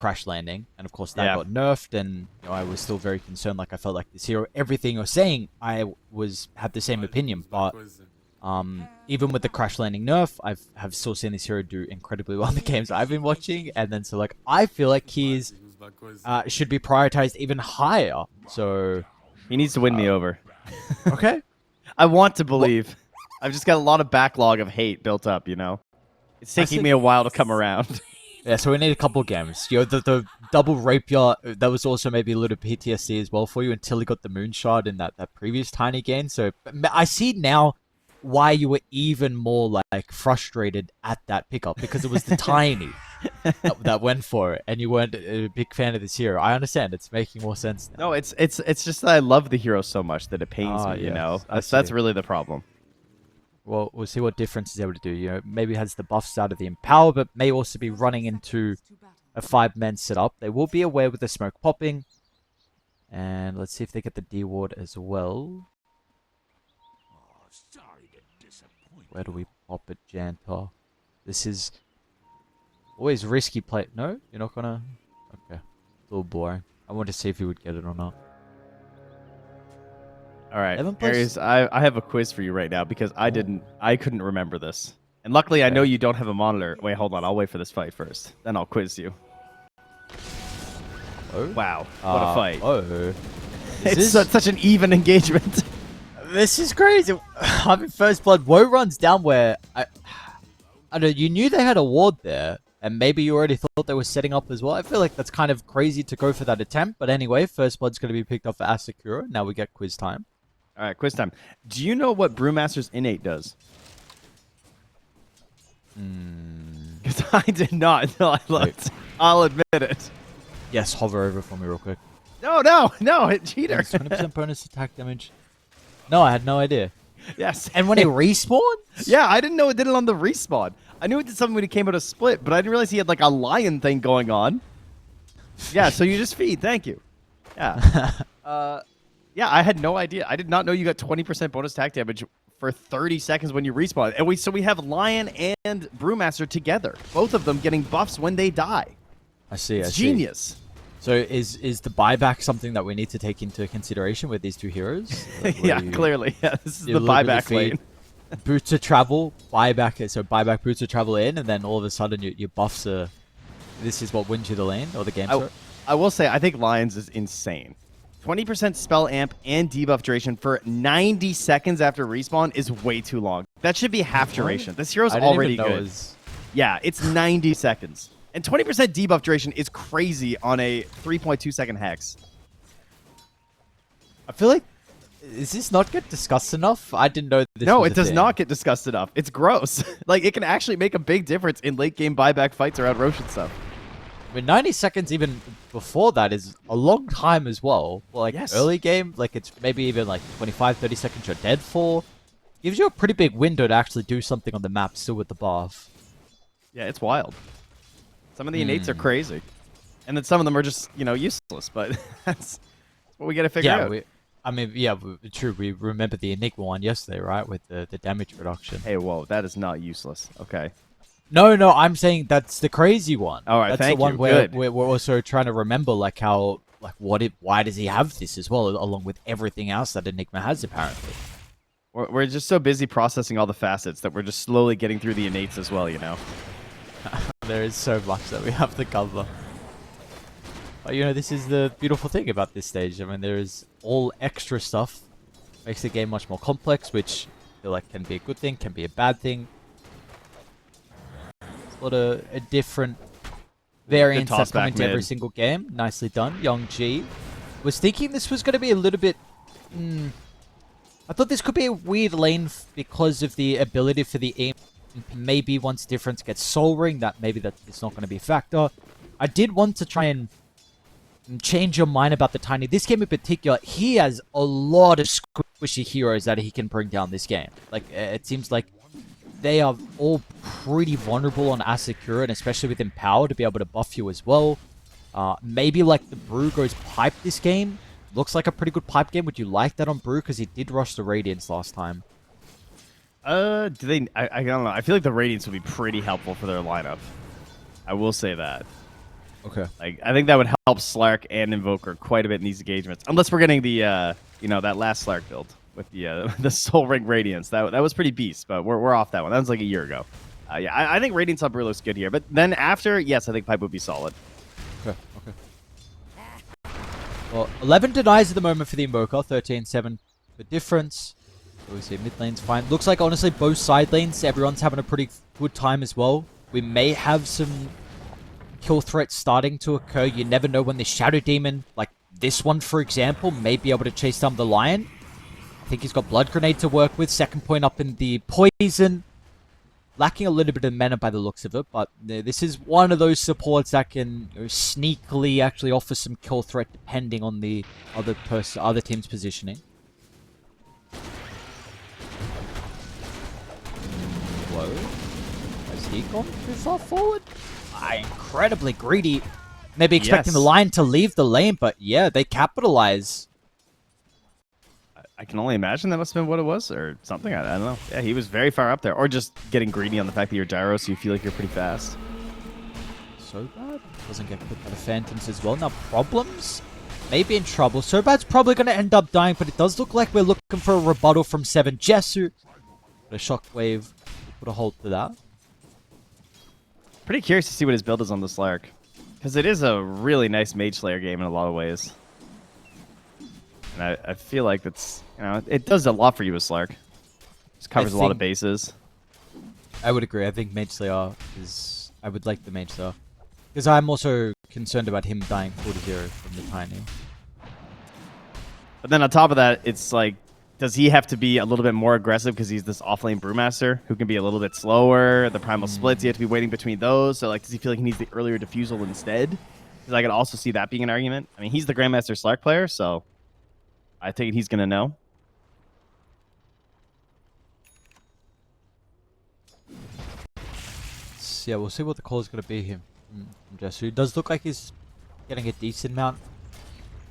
crash landing, and of course that got nerfed, and I was still very concerned. Like I felt like this hero, everything you're saying, I had the same opinion, but even with the crash landing nerf, have still seen this hero do incredibly well in the games I've been watching, and then so like I feel like he's should be prioritized even higher. So he needs to win me over. Okay, I want to believe. I've just got a lot of backlog of hate built up. It's taking me a while to come around. Yeah, so we need a couple games. The double rapier, that was also maybe a little PTSD as well for you until he got the moonshot in that previous tiny game. So I see now why you were even more like frustrated at that pickup, because it was the tiny that went for it, and you weren't a big fan of this hero. I understand, it's making more sense now. No, it's just that I love the hero so much that it pains me. That's really the problem. Well, we'll see what difference he's able to do. Maybe has the buffs out of the Empower, but may also be running into a 5-man setup. They will be aware with the smoke popping. And let's see if they get the D-Ward as well. Where do we pop it, Jantar? This is always risky play. No? You're not gonna? Okay. A little boring. I want to see if he would get it or not. All right, Aries, I have a quiz for you right now because I couldn't remember this. And luckily, I know you don't have a monitor. Wait, hold on. I'll wait for this fight first. Then I'll quiz you. Oh? Wow, what a fight. Oh. It's such an even engagement. This is crazy. I'm in first blood. Woe runs down where... I don't know, you knew they had a ward there, and maybe you already thought they were setting up as well. I feel like that's kind of crazy to go for that attempt. But anyway, first blood's going to be picked up for ASAKURA. Now we get quiz time. All right, quiz time. Do you know what Brewmaster's Innate does? Because I did not until I looked. I'll admit it. Yes, hover over for me real quick. No, it cheater. 20% bonus attack damage. No, I had no idea. Yes. And when he respawns? Yeah, I didn't know it did it on the respawn. I knew it did something when he came out of split, but I didn't realize he had like a lion thing going on. Yeah, so you just feed. Thank you. Yeah. Yeah, I had no idea. I did not know you got 20% bonus attack damage for 30 seconds when you respawn. And we have Lion and Brewmaster together. Both of them getting buffs when they die. I see. It's genius. So is the buyback something that we need to take into consideration with these two heroes? Yeah, clearly. Yeah, this is the buyback lane. Boots of travel, buyback. So buyback boots of travel in, and then all of a sudden your buffs are... This is what wins you the lane or the game. I will say, I think Lions is insane. 20% spell amp and debuff duration for 90 seconds after respawn is way too long. That should be half duration. This hero's already good. Yeah, it's 90 seconds. And 20% debuff duration is crazy on a 3.2 second hex. I feel like, does this not get discussed enough? I didn't know this. No, it does not get discussed enough. It's gross. Like, it can actually make a big difference in late game buyback fights around Roche and stuff. I mean, 90 seconds even before that is a long time as well. Like, early game, like, it's maybe even like 25, 30 seconds you're dead for. Gives you a pretty big window to actually do something on the map still with the buff. Yeah, it's wild. Some of the innates are crazy. And then some of them are just, useless. But that's what we got to figure out. True. We remember the Enigma one yesterday, right? With the damage reduction. Hey, whoa, that is not useless. Okay. No, I'm saying that's the crazy one. All right, that's the one where we're also trying to remember, like, how, like, why does he have this as well, along with everything else that Enigma has, apparently. We're just so busy processing all the facets that we're just slowly getting through the innates as well, There is so much that we have to cover. But, this is the beautiful thing about this stage. I mean, there is all extra stuff. Makes the game much more complex, which I feel like can be a good thing, can be a bad thing. A lot of different variants that come into every single game. Nicely done, Young G. Was thinking this was going to be a little bit... I thought this could be a weird lane because of the ability for the aim. Maybe once difference gets Soul Ring, that it's not going to be a factor. I did want to try and change your mind about the Tiny. This game in particular, he has a lot of squishy heroes that he can bring down this game. Like, it seems like they are all pretty vulnerable on ASAKURA, and especially with Empower to be able to buff you as well. Maybe like the Brew goes pipe this game. Looks like a pretty good pipe game. Would you like that on Brew? Because he did rush the Radiance last time. Do they? I don't know. I feel like the Radiance would be pretty helpful for their lineup. I will say that. Okay. Like, I think that would help Slark and Invoker quite a bit in these engagements. Unless we're getting the, that last Slark build with the the Soul Ring Radiance. That was pretty beast, but we're off that one. That was like a year ago. Yeah, I think Radiance Upper looks good here. But then after, yes, I think Pipe would be solid. Okay. Well, 11 denies at the moment for the Invoker. 13-7 for difference. So we see mid lane's fine. Looks like, honestly, both side lanes, everyone's having a pretty good time as well. We may have some kill threats starting to occur. You never know when the Shadow Demon, like this one, for example, may be able to chase down the Lion. I think he's got Blood Grenade to work with. Second point up in the Poison. Lacking a little bit of mana by the looks of it, but this is one of those supports that can sneakily actually offer some kill threat depending on the other team's positioning. Whoa. Has he gone too far forward? Incredibly greedy. Maybe expecting the Lion to leave the lane, but yeah, they capitalize. I can only imagine that must have been what it was, or something. I don't know. Yeah, he was very far up there. Or just getting greedy on the fact that you're gyro, so you feel like you're pretty fast. So bad. Doesn't get put by the Phantoms as well. Now, Problems may be in trouble. So bad's probably going to end up dying, but it does look like we're looking for a rebuttal from 7 Jessu. But a Shockwave to put a hold to that. Pretty curious to see what his build is on the Slark. Because it is a really nice Mage Slayer game in a lot of ways. And I feel like that's, it does a lot for you with Slark. Just covers a lot of bases. I would agree. I think Mage Slayer is... I would like the Mage Slayer. Because I'm also concerned about him dying 4-0 from the Tiny. But then on top of that, it's like, does he have to be a little bit more aggressive because he's this offlane Brewmaster who can be a little bit slower? The Primal Splits, you have to be waiting between those. So, like, does he feel like he needs the earlier Diffusal instead? Because I could also see that being an argument. I mean, he's the Grandmaster Slark player, so... I think he's going to know. Yeah, we'll see what the call is going to be here from Jessu. It does look like he's getting a decent amount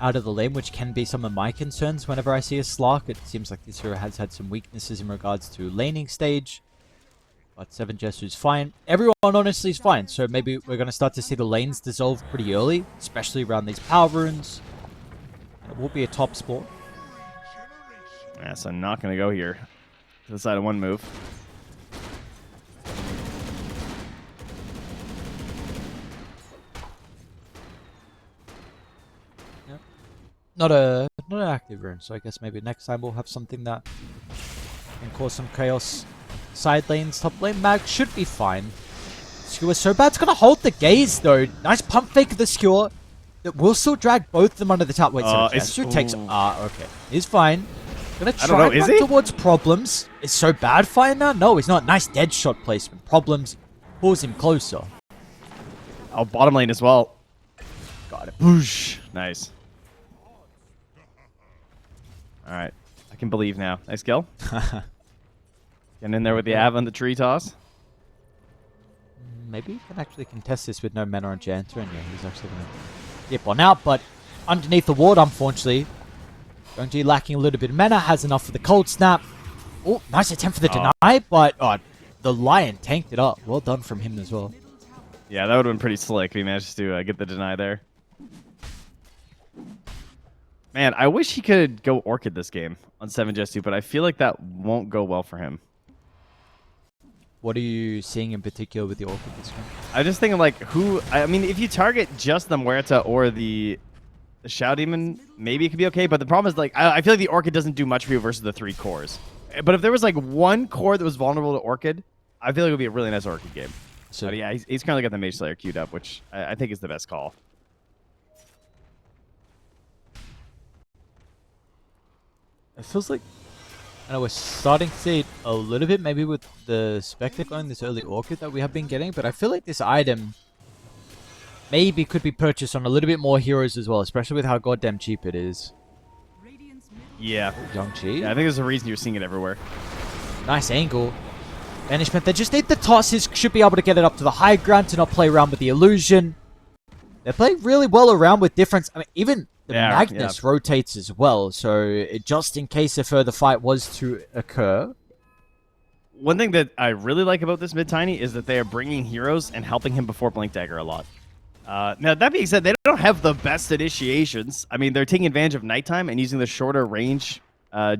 out of the lane, which can be some of my concerns whenever I see a Slark. It seems like this hero has had some weaknesses in regards to laning stage. But 7 Jessu's fine. Everyone honestly is fine. So maybe we're going to start to see the lanes dissolve pretty early, especially around these power runes. It will be a top sport. Yeah, so I'm not going to go here. To the side of one move. Yep. Not an active rune, so I guess maybe next time we'll have something that can cause some chaos. Side lanes, top lane, Mag should be fine. Skewer so bad. It's going to hold the gaze, though. Nice pump fake of the Skewer. That will still drag both of them under the top. Wait, so Jessu takes... okay. He's fine. Gonna try and run towards Problems. Is so bad fine now? No, he's not. Nice dead shot placement. Problems pulls him closer. Oh, bottom lane as well. Got it. Boosh. Nice. Alright. I can believe now. Nice kill. Getting in there with the Av on the tree toss. Maybe you can actually contest this with no mana on Janter, and yeah, he's actually going to dip on out, but underneath the ward, unfortunately, Gongji lacking a little bit of mana, has enough for the cold snap. Oh, nice attempt for the deny, but the Lion tanked it up. Well done from him as well. Yeah, that would have been pretty slick if he managed to get the deny there. Man, I wish he could go Orchid this game on 7 Jessu, but I feel like that won't go well for him. What are you seeing in particular with the Orchid this game? I'm just thinking, like, I mean, if you target just the Muerta or the Shadow Demon, maybe it could be okay, but the problem is, like, I feel like the Orchid doesn't do much for you versus the 3 cores. But if there was, like, one core that was vulnerable to Orchid, I feel like it would be a really nice Orchid game. So but yeah, he's currently got the Mage Slayer queued up, which I think is the best call. It feels like, I know we're starting to see it a little bit, maybe with the Spectre on this early Orchid that we have been getting, but I feel like this item maybe could be purchased on a little bit more heroes as well, especially with how goddamn cheap it is. Yeah. Young Chi. Yeah, I think there's a reason you're seeing it everywhere. Nice angle. Banishment, they just need the tosses, should be able to get it up to the high ground to not play around with the illusion. They're playing really well around with difference. I mean, even the Magnus rotates as well, so just in case a further fight was to occur. One thing that I really like about this mid-tiny is that they are bringing heroes and helping him before Blink Dagger a lot. Now, that being said, they don't have the best initiations. I mean, they're taking advantage of nighttime and using the shorter range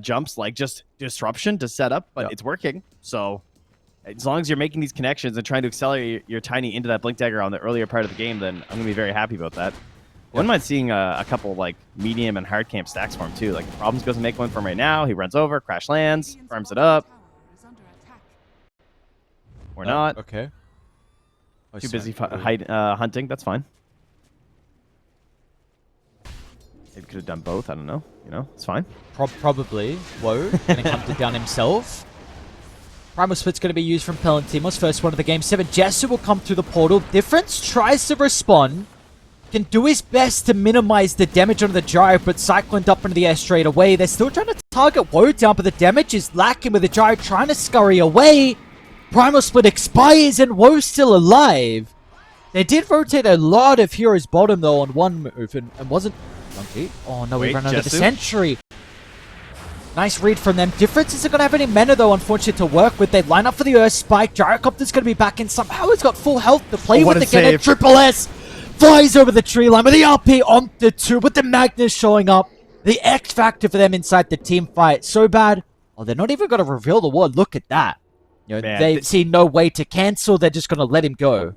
jumps, like just disruption to set up, but it's working. So as long as you're making these connections and trying to accelerate your Tiny into that Blink Dagger on the earlier part of the game, then I'm going to be very happy about that. Wouldn't mind seeing a couple like medium and hard camp stacks for him too. Like Problems goes to make one for him right now. He runs over, crash lands, farms it up. Or not. Okay. Too busy hunting. That's fine. Maybe could have done both. I don't know. You know, it's fine. Probably. Whoa. Going to hunt it down himself. Primal Split's going to be used from Pelantimos. First one of the game. 7 Jesu will come through the portal. Difference tries to respond. Can do his best to minimize the damage on the gyro, but Cycloned up into the air straight away. They're still trying to target Woe down, but the damage is lacking with the gyro trying to scurry away. Primal Split expires and Woe's still alive. They did rotate a lot of heroes bottom though on one move and wasn't... Oh no, we ran under the sentry. Nice read from them. Difference isn't going to have any mana though, unfortunately, to work with. They line up for the Earth Spike. Gyrocopter's going to be back in somehow. He's got full health to play with again. And Triple S flies over the tree line with the RP on the 2 with the Magnus showing up. The X factor for them inside the team fight. So bad. Oh, they're not even going to reveal the ward. Look at that. You know, they see no way to cancel. They're just going to let him go.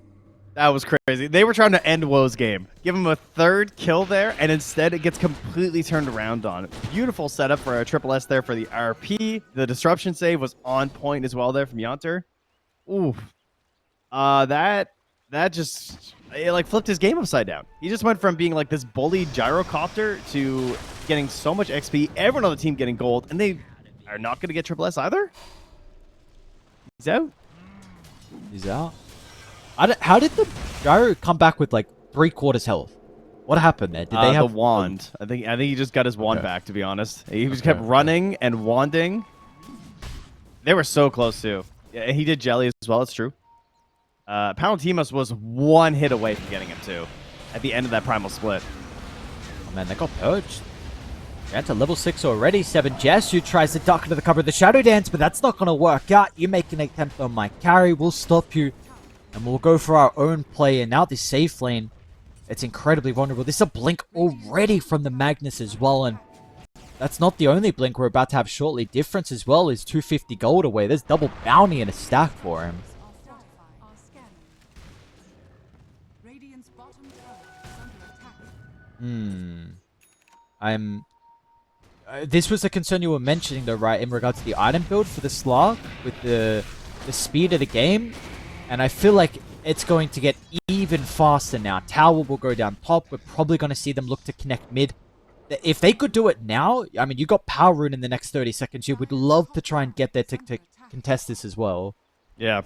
That was crazy. They were trying to end Woe's game. Give him a 3rd kill there, and instead it gets completely turned around on. Beautiful setup for a Triple S there for the RP. The disruption save was on point as well there from Yonter. Ooh. That just... It like flipped his game upside down. He just went from being like this bullied gyrocopter to getting so much XP. Everyone on the team getting gold, and they are not going to get Triple S either. He's out. He's out. How did the gyro come back with like 3/4 health? What happened there? Did they have the wand? I think he just got his wand back. To be honest, he just kept running and wanding. They were so close too. Yeah, he did jelly as well. It's true. Palantimos was 1 hit away from getting him too at the end of that Primal Split. Oh man, they got purged. They're at level 6 already. 7 Jesu tries to duck into the cover of the Shadow Dance, but that's not going to work out. You make an attempt on my carry, we'll stop you, and we'll go for our own play. And now this safe lane, it's incredibly vulnerable. This is a blink already from the Magnus as well, and that's not the only blink we're about to have shortly. Difference as well is 250 gold away. There's double bounty in a stack for him. This was a concern you were mentioning though, right, in regards to the item build for the Slark with the speed of the game, and I feel like it's going to get even faster now. Tower will go down top. We're probably going to see them look to connect mid. If they could do it now, I mean, you got Power Rune in the next 30 seconds. You would love to try and get there to contest this as well. Yeah.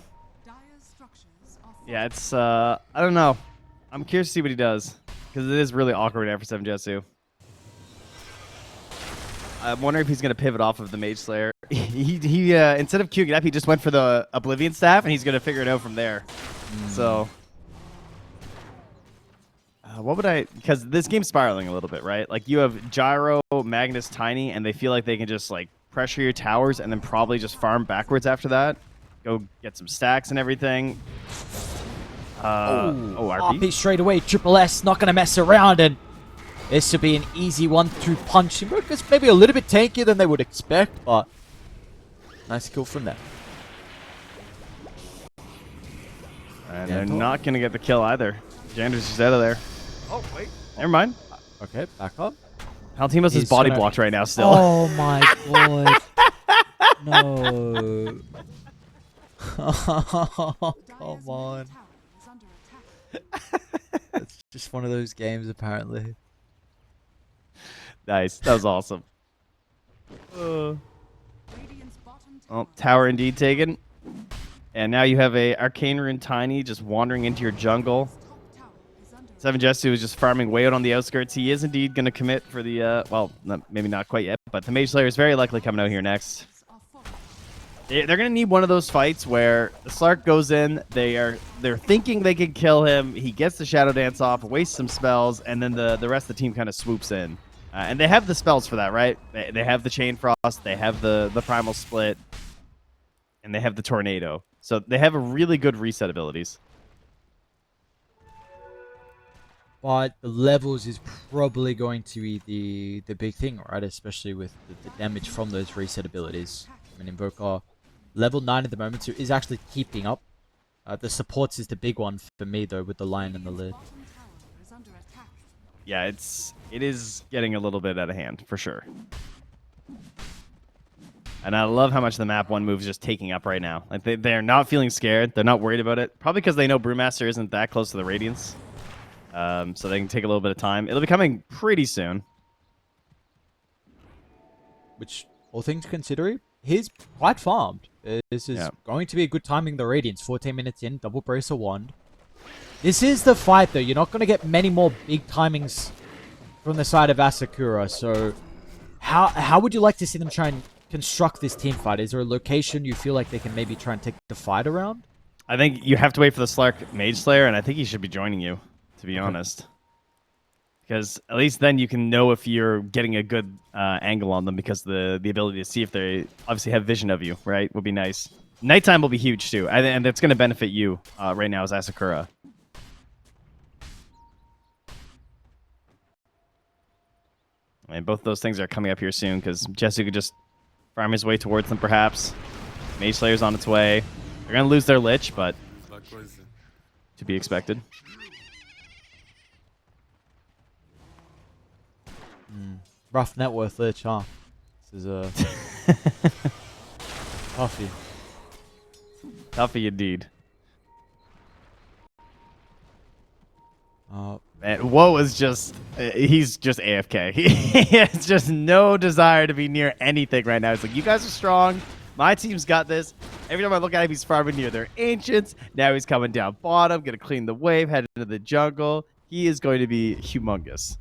Yeah, it's, I don't know. I'm curious to see what he does, because it is really awkward after 7 Jesu. I'm wondering if he's going to pivot off of the Mage Slayer. He instead of queuing it up, he just went for the Oblivion Staff, and he's going to figure it out from there. So, what would I... Because this game's spiraling a little bit, right? Like, you have Gyro, Magnus, Tiny, and they feel like they can just, like, pressure your towers and then probably just farm backwards after that. Go get some stacks and everything. RP straight away. Triple S not going to mess around, and this should be an easy 1-2 punch. It's maybe a little bit tankier than they would expect, but nice kill from them. And they're not going to get the kill either. Jander's just out of there. Oh, wait. Never mind. Okay, back up. Palantimos is body blocked right now still. Oh my god. No. Oh, come on. It's just one of those games, apparently. Nice. That was awesome. Tower indeed taken. And now you have a Arcane Rune Tiny just wandering into your jungle. 7 Jesu is just farming way out on the outskirts. He is indeed going to commit for the, well, maybe not quite yet, but the Mage Slayer is very likely coming out here next. They're going to need one of those fights where the Slark goes in, they're thinking they can kill him, he gets the Shadow Dance off, wastes some spells, and then the rest of the team kind of swoops in. And they have the spells for that, right? They have the Chain Frost, they have the Primal Split, and they have the Tornado. So they have a really good reset abilities. But the levels is probably going to be the big thing, right? Especially with the damage from those reset abilities. I mean, Invoker, level 9 at the moment, so is actually keeping up. The supports is the big one for me, though, with the Lion and the Lid. Yeah, it is getting a little bit out of hand, for sure. And I love how much the map 1 move is just taking up right now. Like they're not feeling scared. They're not worried about it. Probably because they know Brewmaster isn't that close to the Radiance. So they can take a little bit of time. It'll be coming pretty soon. Which, all things considering, he's quite farmed. This is going to be a good timing, the Radiance. 14 minutes in, double bracer wand. This is the fight, though. You're not going to get many more big timings from the side of ASAKURA. So how would you like to see them try and construct this team fight? Is there a location you feel like they can maybe try and take the fight around? I think you have to wait for the Slark Mage Slayer, and I think he should be joining you, to be honest. Because at least then you can know if you're getting a good angle on them, because the ability to see if they obviously have vision of you, right, would be nice. Nighttime will be huge, too, and it's going to benefit you right now as ASAKURA. And both those things are coming up here soon, because Jesu could just farm his way towards them, perhaps. Mage Slayer's on its way. They're going to lose their Lich, but to be expected. Rough net worth Lich, huh? This is a toughie. Toughie indeed. Man, Woe is just, he's just AFK. He has just no desire to be near anything right now. It's like, you guys are strong. My team's got this. Every time I look at him, he's farming near their Ancients. Now he's coming down bottom, going to clean the wave, head into the jungle. He is going to be humongous.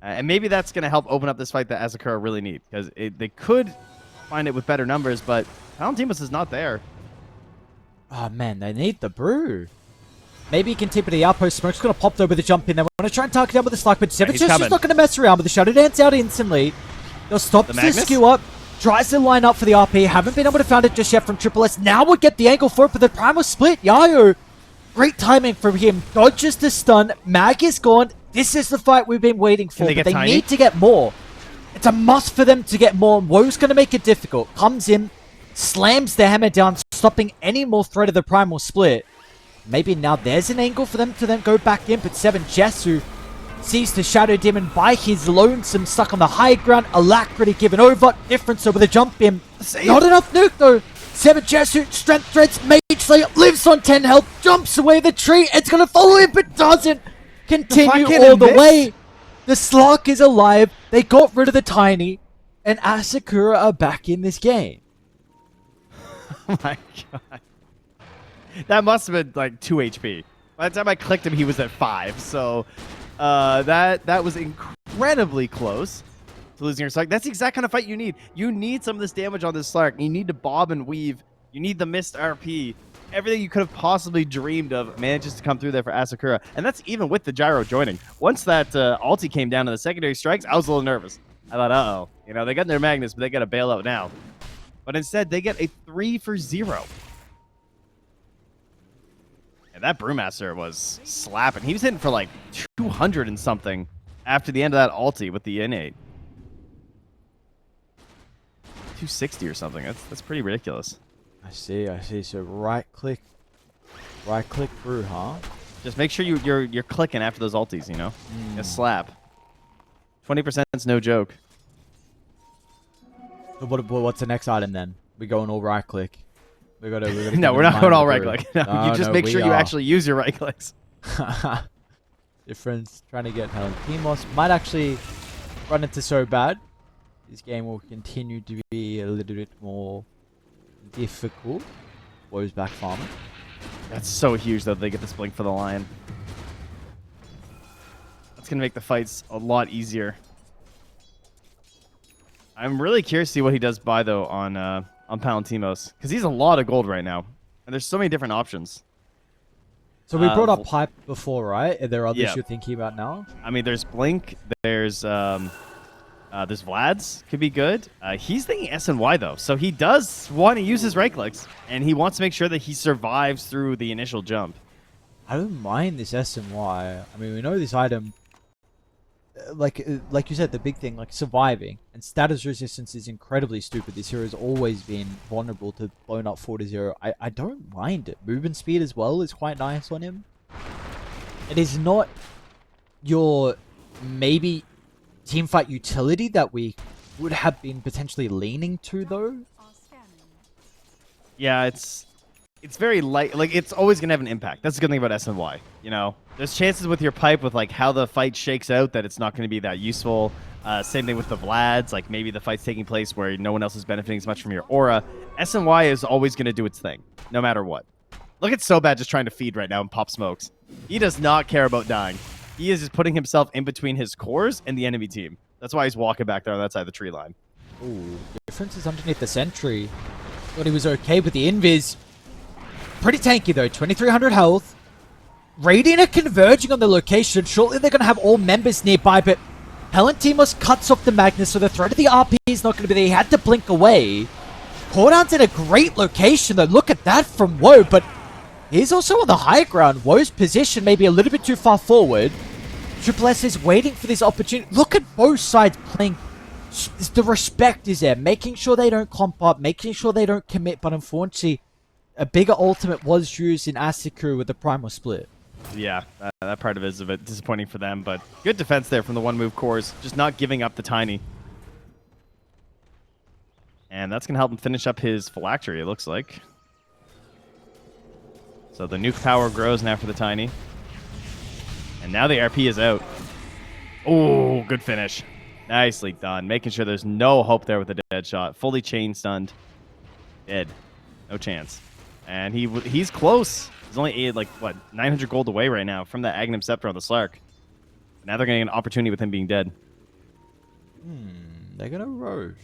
And maybe that's going to help open up this fight that ASAKURA really need, because they could find it with better numbers, but Palantimos is not there. Oh, man, they need the brew. Maybe he can tip it to the outpost. Smoke's going to pop over the jump in. They want to try and target down with the Slark, but Seven's just not going to mess around with the Shadow Dance out instantly. They'll stop the skew up. Tries to line up for the RP. Haven't been able to find it just yet from Triple S. Now we'll get the angle for it, but the Primal split. Yayo. Great timing from him. Dodges the stun. Mag is gone. This is the fight we've been waiting for, but they need to get more. It's a must for them to get more. Woe's going to make it difficult. Comes in, slams the hammer down, stopping any more threat of the Primal split. Maybe now there's an angle for them to then go back in, but Seven Jesu sees the Shadow Demon by his lonesome, stuck on the high ground. Alacrity given over. Difference over the jump in. Not enough nuke though. Seven Jesu, strength threads, Mage Slayer, lives on 10 health, jumps away the tree. It's going to follow him, but doesn't continue all the way. The Slark is alive. They got rid of the Tiny, and ASAKURA are back in this game. Oh my god. That must have been like 2 HP. By the time I clicked him, he was at 5. So that was incredibly close to losing your Slark. That's the exact kind of fight you need. You need some of this damage on this Slark. You need to bob and weave. You need the missed RP. Everything you could have possibly dreamed of manages to come through there for ASAKURA. And that's even with the gyro joining. Once that ulti came down to the secondary strikes, I was a little nervous. I thought, uh-oh. You know, they got their Magnus, but they got to bail out now. But instead, they get a 3 for 0. And that Brewmaster was slapping. He was hitting for like 200 and something after the end of that ulti with the innate. 260 or something. That's pretty ridiculous. I see. So right click Brew, huh? Just make sure you're clicking after those ultis, you know? Just slap. 20% is no joke. So what's the next item then? We going all right click. We gotta no, we're not going all right click. No, you just make sure you actually use your right clicks. Difference. Trying to get Palantimos. Might actually run into so bad. This game will continue to be a little bit more difficult. Woe's back farming. That's so huge though, they get this blink for the Lion. That's gonna make the fights a lot easier. I'm really curious to see what he does buy though on Palantimos, because he's a lot of gold right now, and there's so many different options. So we brought up Pipe before, right? Are there others you're thinking about now? I mean, there's Blink, there's Vlad's, could be good. He's thinking SNY though, so he does want to use his right clicks, and he wants to make sure that he survives through the initial jump. I don't mind this SNY. I mean, we know this item, like you said, the big thing, like surviving and status resistance is incredibly stupid. This hero has always been vulnerable to blown up 4-0. I don't mind it. Movement speed as well is quite nice on him. It is not your maybe teamfight utility that we would have been potentially leaning to though. Yeah, it's very light. Like, it's always going to have an impact. That's the good thing about SNY. You know, there's chances with your pipe with, like, how the fight shakes out that it's not going to be that useful. Same thing with the Vlads. Like, maybe the fight's taking place where no one else is benefiting as much from your aura. SNY is always going to do its thing, no matter what. Look at Sobad just trying to feed right now and pop smokes. He does not care about dying. He is just putting himself in between his cores and the enemy team. That's why he's walking back there on that side of the tree line. Ooh, the difference is underneath the sentry. Thought he was okay with the invis. Pretty tanky though, 2300 health. Radiant are converging on the location. Shortly they're going to have all members nearby, but Palantimos cuts off the Magnus, so the threat of the RP is not going to be there. He had to blink away. Cordown's in a great location though. Look at that from Woe, but he's also on the high ground. Woe's position may be a little bit too far forward. Triple S is waiting for this opportunity. Look at both sides playing. The respect is there, making sure they don't clump up, making sure they don't commit, but unfortunately, a bigger ultimate was used in ASAKURA with the primal split. Yeah, that part of it is a bit disappointing for them, but good defense there from the one-move cores, just not giving up the Tiny. And that's going to help him finish up his phylactery, it looks like. So the nuke power grows now for the Tiny. And now the RP is out. Oh, good finish. Nicely done. Making sure there's no hope there with the dead shot. Fully chain stunned. Dead. No chance. And he's close. He's only, like, what, 900 gold away right now from the Aghanim Scepter on the Slark. Now they're getting an opportunity with him being dead. They're going to Roche.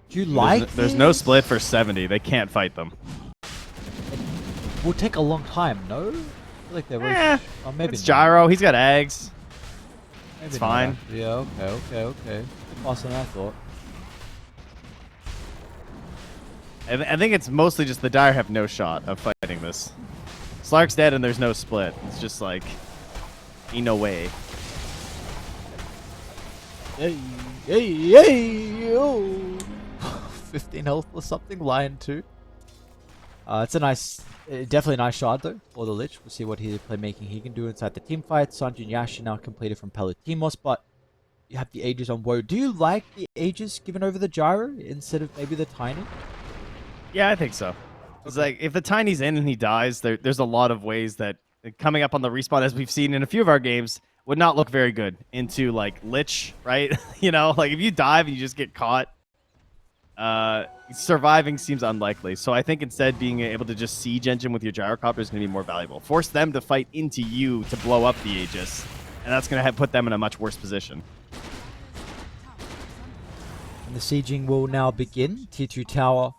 Do you like There's no split for 70. They can't fight them. It will take a long time, no? I feel like they're Roche. Oh, maybe it's Gyro. He's got eggs. Maybe it's fine. Yeah, okay. Faster than I thought. I think it's mostly just the Dire have no shot of fighting this. Slark's dead and there's no split. It's just like, ain't no way. Yo. 15 health or something, Lion 2. It's a nice, definitely a nice shot though for the Lich. We'll see what his playmaking he can do inside the team fight. Sanjin Yasha now completed from Palantimos, but you have the Aegis on Woe. Do you like the Aegis given over the Gyro instead of maybe the Tiny? Yeah, I think so. It's like, if the Tiny's in and he dies, there's a lot of ways that coming up on the respawn, as we've seen in a few of our games, would not look very good into, like, Lich, right? You know, like, if you dive and you just get caught, surviving seems unlikely. So I think instead being able to just siege engine with your gyrocopter is going to be more valuable. Force them to fight into you to blow up the Aegis, and that's going to put them in a much worse position. And the sieging will now begin. Tier 2 tower.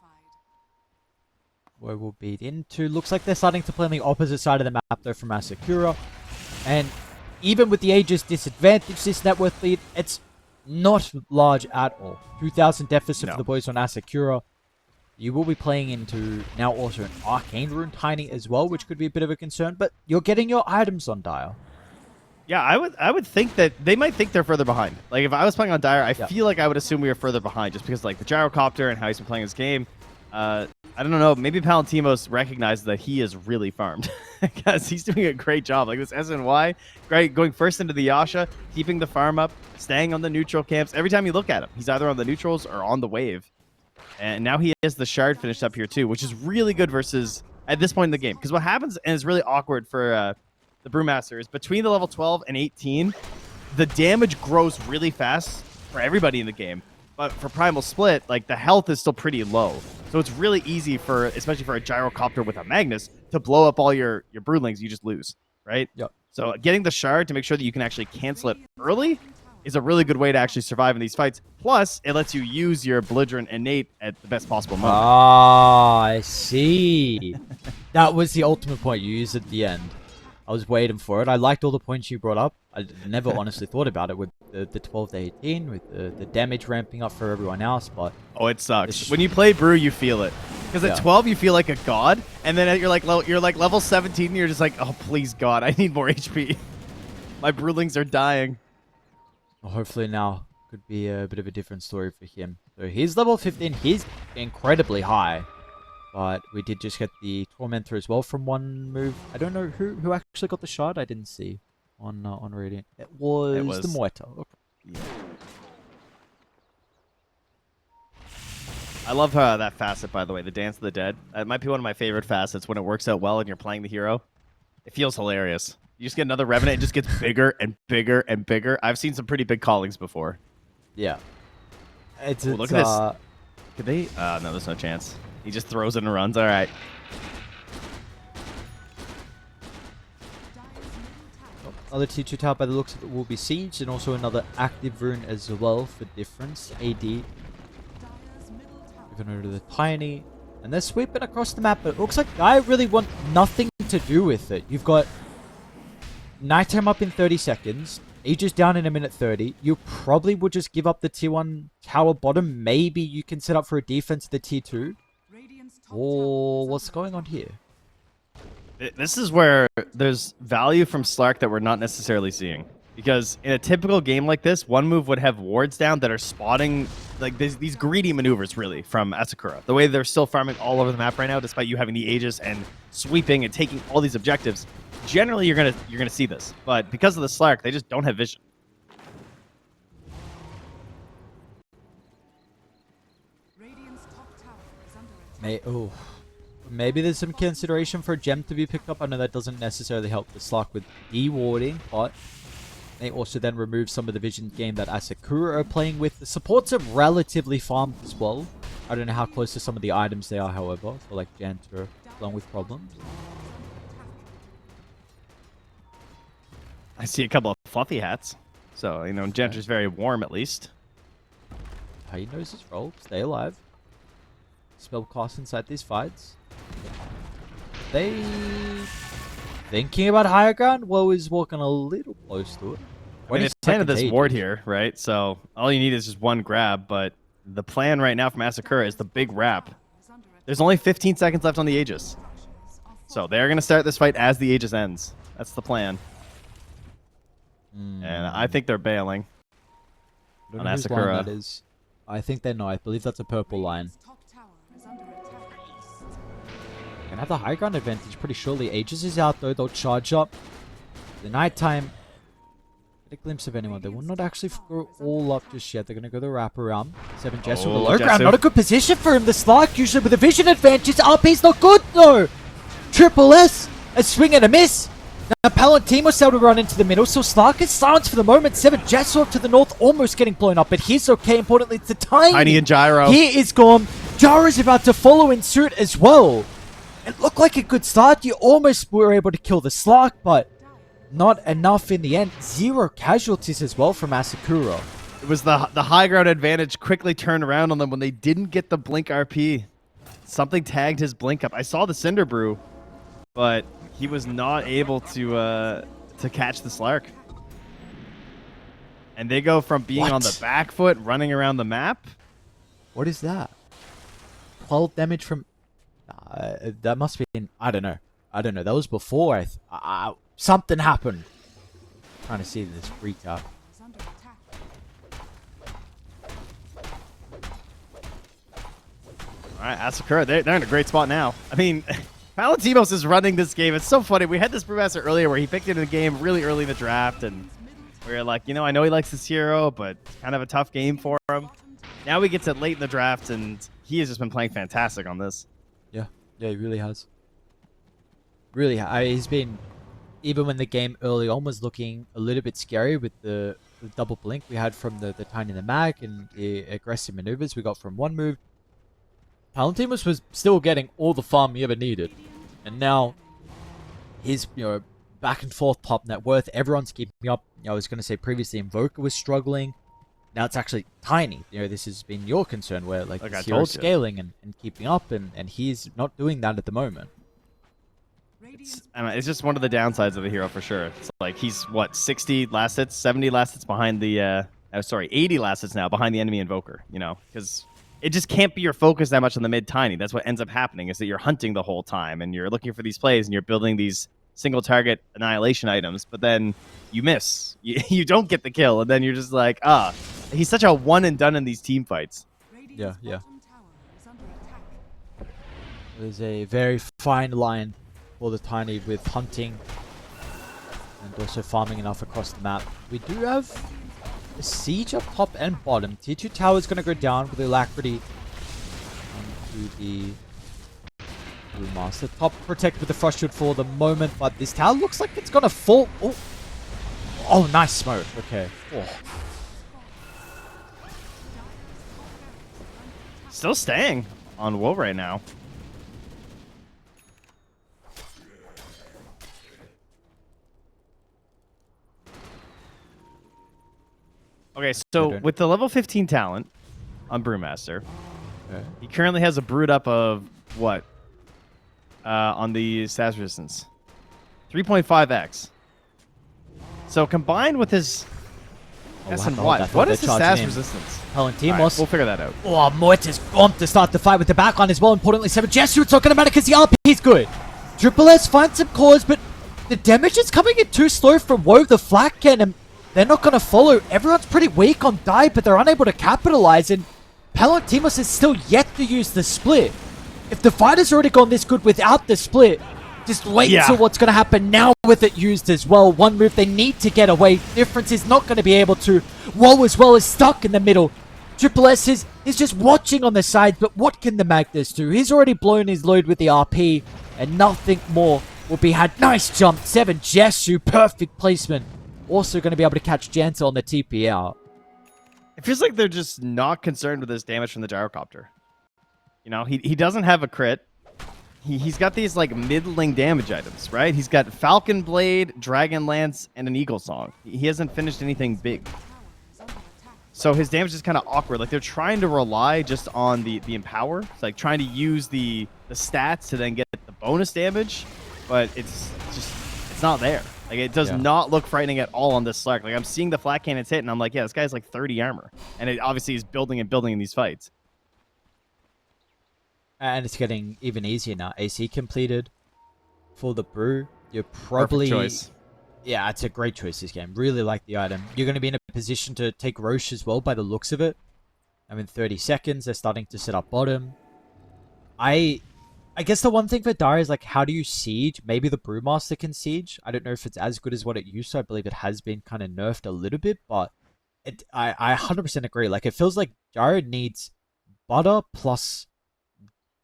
Where we'll beat into. Looks like they're starting to play on the opposite side of the map though from ASAKURA. And even with the Aegis disadvantage, this net worth lead, it's not large at all. 2,000 deficit for the boys on ASAKURA. You will be playing into now also an Arcane Rune Tiny as well, which could be a bit of a concern, but you're getting your items on Dire. Yeah, I would think that they might think they're further behind. Like, if I was playing on Dire, I feel like I would assume we were further behind just because, like, the gyrocopter and how he's been playing his game. I don't know. Maybe Palantimos recognizes that he is really farmed because he's doing a great job. Like this SNY, great, going first into the Yasha, keeping the farm up, staying on the neutral camps. Every time you look at him, he's either on the neutrals or on the wave. And now he has the shard finished up here too, which is really good versus at this point in the game. Because what happens, and it's really awkward for the Brewmaster, is between the level 12 and 18, the damage grows really fast for everybody in the game. But for Primal Split, like, the health is still pretty low. So it's really easy for, especially for a gyrocopter with a Magnus, to blow up all your broodlings. You just lose, right? Yep. So getting the shard to make sure that you can actually cancel it early is a really good way to actually survive in these fights. Plus, it lets you use your belligerent innate at the best possible moment. Ah, I see. That was the ultimate point you used at the end. I was waiting for it. I liked all the points you brought up. I never honestly thought about it with the 12 to 18, with the damage ramping up for everyone else, but... Oh, it sucks. When you play Brew, you feel it. Because at 12 you feel like a god, and then you're like level 17 and you're just like, oh please God, I need more HP. My Brewlings are dying. Well, hopefully now could be a bit of a different story for him. So he's level 15. He's incredibly high. But we did just get the Tormentor as well from one move. I don't know who actually got the shot. I didn't see on Radiant. It was the Moita. Okay. Yeah. I love that facet, by the way, the Dance of the Dead. It might be one of my favorite facets when it works out well and you're playing the hero. It feels hilarious. You just get another Revenant, it just gets bigger and bigger and bigger. I've seen some pretty big callings before. Yeah. Look at this. Could they? No, there's no chance. He just throws it and runs. All right. Another T2 tower by the looks of it will be Siege, and also another active rune as well for difference. AD. Moving over to the Tiny. And they're sweeping across the map, but it looks like I really want nothing to do with it. You've got Nighttime up in 30 seconds. Aegis down in a minute 30. You probably would just give up the tier 1 tower bottom. Maybe you can set up for a defense of the tier 2. Oh, what's going on here? This is where there's value from Slark that we're not necessarily seeing. Because in a typical game like this, one move would have wards down that are spotting like these greedy maneuvers, really, from ASAKURA. The way they're still farming all over the map right now, despite you having the Aegis and sweeping and taking all these objectives. Generally, you're gonna see this, but because of the Slark, they just don't have vision. Maybe there's some consideration for a gem to be picked up. I know that doesn't necessarily help the Slark with de-warding, but they also then remove some of the vision game that ASAKURA are playing with. The supports are relatively farmed as well. I don't know how close to some of the items they are, however, for like Jantor, along with problems. I see a couple of fluffy hats. So, you know, Jantor's very warm at least. He knows his role. Stay alive. Spell cast inside these fights. They thinking about higher ground? Well, he's walking a little close to it. I mean, it's planted this ward here, right? So all you need is just one grab, but the plan right now from ASAKURA is the big wrap. There's only 15 seconds left on the Aegis. So they're going to start this fight as the Aegis ends. That's the plan. And I think they're bailing on ASAKURA. That is. I think they know. I believe that's a purple line. Gonna have the high ground advantage pretty surely. Aegis is out though. They'll charge up. The nighttime. Get a glimpse of anyone. They will not actually go all up just yet. They're gonna go the wraparound. 7 Jess with the low ground. Not a good position for him. The Slark usually with a vision advantage. RP's not good though. Triple S. A swing and a miss. Now Palantir was able to run into the middle, so Slark is silenced for the moment. 7 Jets off to the north, almost getting blown up, but he's okay. Importantly, it's the Tiny and Gyro. He is gone. Gyro is about to follow in suit as well. It looked like a good start. You almost were able to kill the Slark, but not enough in the end. 0 casualties as well from ASAKURA. It was the high ground advantage quickly turned around on them when they didn't get the Blink RP. Something tagged his Blink up. I saw the Cinder Brew, but he was not able to catch the Slark. And they go from being on the back foot, running around the map. What is that? 12 damage from... that must be in... I don't know. That was before something happened. I'm trying to see this freak out. Alright, ASAKURA, they're in a great spot now. I mean... Palantimos is running this game. It's so funny. We had this brewmaster earlier where he picked it in the game really early in the draft, and we were like, you know, I know he likes this hero, but it's kind of a tough game for him. Now we get to late in the draft, and he has just been playing fantastic on this. Yeah, he really has. He's been, even when the game early on was looking a little bit scary with the double blink we had from the Tiny and the Mag and the aggressive maneuvers we got from one move. Palantimos was still getting all the farm he ever needed. And now, his, back and forth top net worth, everyone's keeping up. I was going to say previously Invoker was struggling. Now it's actually Tiny. This has been your concern where, like his hero's scaling and keeping up, and he's not doing that at the moment. It's just one of the downsides of the hero for sure. It's like he's, 60 last hits, 70 last hits behind the... 80 last hits now behind the enemy Invoker, because... it just can't be your focus that much on the mid tiny. That's what ends up happening, is that you're hunting the whole time and you're looking for these plays and you're building these single target annihilation items, but then you miss. You don't get the kill, and then you're just like, he's such a one and done in these team fights. Yeah. There's a very fine line for the tiny with hunting and also farming enough across the map. We do have a siege up top and bottom. Tier 2 tower is going to go down with alacrity onto the Blue Master. Top protect with the frost shield for the moment, but this tower looks like it's going to fall. Oh, nice smoke. Okay. Still staying on Woe right now. Okay, so with the level 15 talent on Brewmaster, he currently has a brood up of what? On the stats resistance. 3.5x. So combined with his S and what is his stats resistance? Palantimos. Right, we'll figure that out. Oh, Moita's gone to start the fight with the backline as well. Importantly, 7 Jesu, it's not going to matter because the RP is good. Triple S finds some cores, but the damage is coming in too slow from Woe, the flak can, and they're not going to follow. Everyone's pretty weak on die, but they're unable to capitalize, and Palantimos is still yet to use the split. If the fight has already gone this good without the split, just wait until what's going to happen now with it used as well. One move they need to get away. Difference is not going to be able to. Woe as well is stuck in the middle. Triple S is just watching on the side, but what can the Magnus do? He's already blown his load with the RP, and nothing more will be had. Nice jump. 7 Jesu, perfect placement. Also going to be able to catch Janto on the TP out. It feels like they're just not concerned with this damage from the gyrocopter. You know, he doesn't have a crit. He's got these like middling damage items, right? He's got Falcon Blade, Dragon Lance, and an Eagle Song. He hasn't finished anything big. So his damage is kind of awkward. Like they're trying to rely just on the Empower. It's like trying to use the stats to then get the bonus damage, but it's not there. Like it does not look frightening at all on this Slark. Like I'm seeing the flat cannons hit, and I'm like, yeah, this guy's like 30 armor, and it obviously is building and building in these fights. And it's getting even easier now. AC completed for the Brew. You're probably... Perfect choice. Yeah, it's a great choice this game. Really like the item. You're going to be in a position to take Roche as well by the looks of it. I mean, 30 seconds. They're starting to set up bottom. I guess the one thing for Dire is like, how do you siege? Maybe the Brewmaster can siege. I don't know if it's as good as what it used to. I believe it has been kind of nerfed a little bit, but I 100% agree. Like, it feels like Dire needs butter plus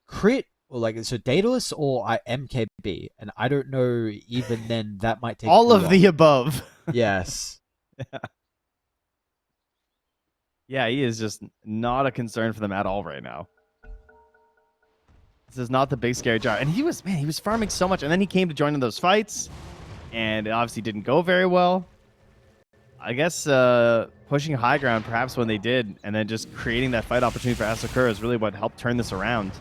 crit, or like, so Daedalus or MKB, and I don't know, even then that might take all of the above. Yes. Yeah, he is just not a concern for them at all right now. This is not the big scary jar, and he was farming so much, and then he came to join in those fights, and it obviously didn't go very well. I guess pushing high ground perhaps when they did, and then just creating that fight opportunity for ASAKURA is really what helped turn this around.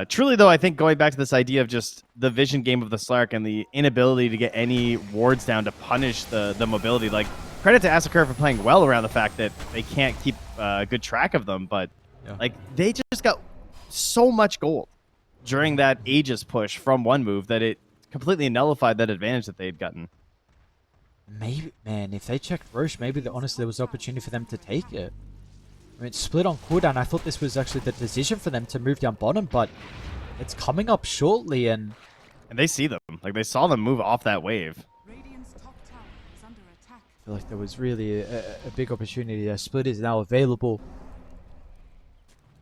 Truly, though, I think going back to this idea of just the vision game of the Slark and the inability to get any wards down to punish the mobility, like, credit to ASAKURA for playing well around the fact that they can't keep good track of them, but like they just got so much gold during that Aegis push from one move that it completely nullified that advantage that they had gotten. Maybe, man, if they checked Roche, maybe honestly there was opportunity for them to take it. I mean, it's split on cooldown. I thought this was actually the decision for them to move down bottom, but it's coming up shortly, and they see them. Like, they saw them move off that wave. I feel like there was really a big opportunity there. Split is now available.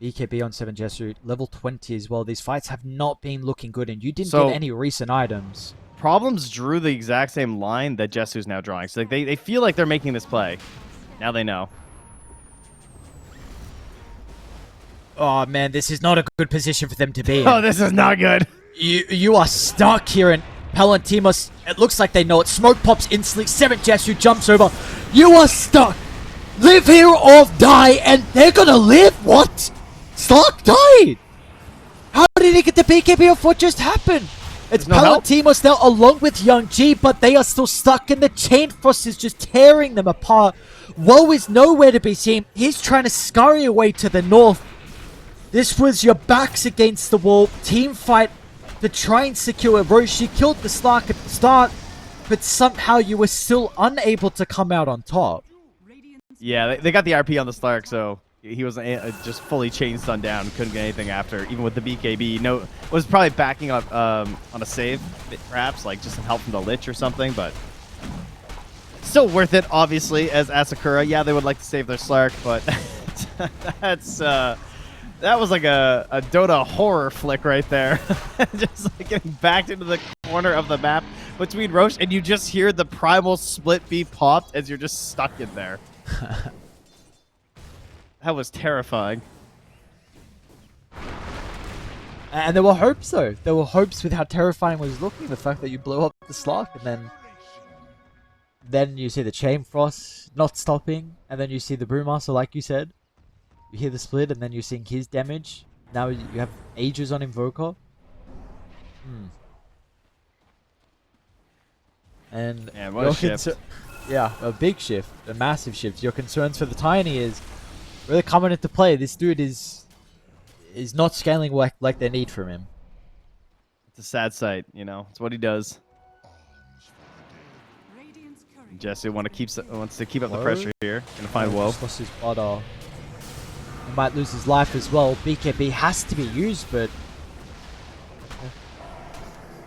BKB on 7 Jesu, level 20 as well. These fights have not been looking good, and you didn't get any recent items. Problems drew the exact same line that Jesu's now drawing. So like, they feel like they're making this play. Now they know. Oh man, this is not a good position for them to be in. Oh, this is not good. You are stuck here, and Palantimos, it looks like they know it. Smoke pops instantly. 7 Jesu jumps over. You are stuck. Live here or die, and they're gonna live? What? Slark died. How did he get the BKB off what just happened? It's no help. Palantimos now along with Young G, but they are still stuck and the Chain Frost is just tearing them apart. Woe is nowhere to be seen. He's trying to scurry away to the north. This was your backs against the wall team fight to try and secure Roche. You killed the Slark at the start, but somehow you were still unable to come out on top. Yeah, they got the RP on the Slark, so he was just fully chain stunned down. Couldn't get anything after, even with the BKB. No, was probably backing up on a save, perhaps, like just some help from the Lich or something, but still worth it, obviously, as ASAKURA. Yeah, they would like to save their Slark, but that was like a Dota horror flick right there. Just like getting backed into the corner of the map between Roche, and you just hear the primal split be popped as you're just stuck in there. That was terrifying. And there were hopes, though. There were hopes with how terrifying it was looking. The fact that you blow up the Slark, and then you see the Chain Frost not stopping, and then you see the Brewmaster, like you said. You hear the split, and then you're seeing his damage. Now you have Aegis on Invoker. And yeah, what a shift. Yeah, a big shift, a massive shift. Your concerns for the Tiny is really coming into play. This dude is not scaling like they need from him. It's a sad sight, you know. It's what he does. Jesse wants to keep up the pressure here. Gonna find Woe. Lost his butter. He might lose his life as well. BKB has to be used, but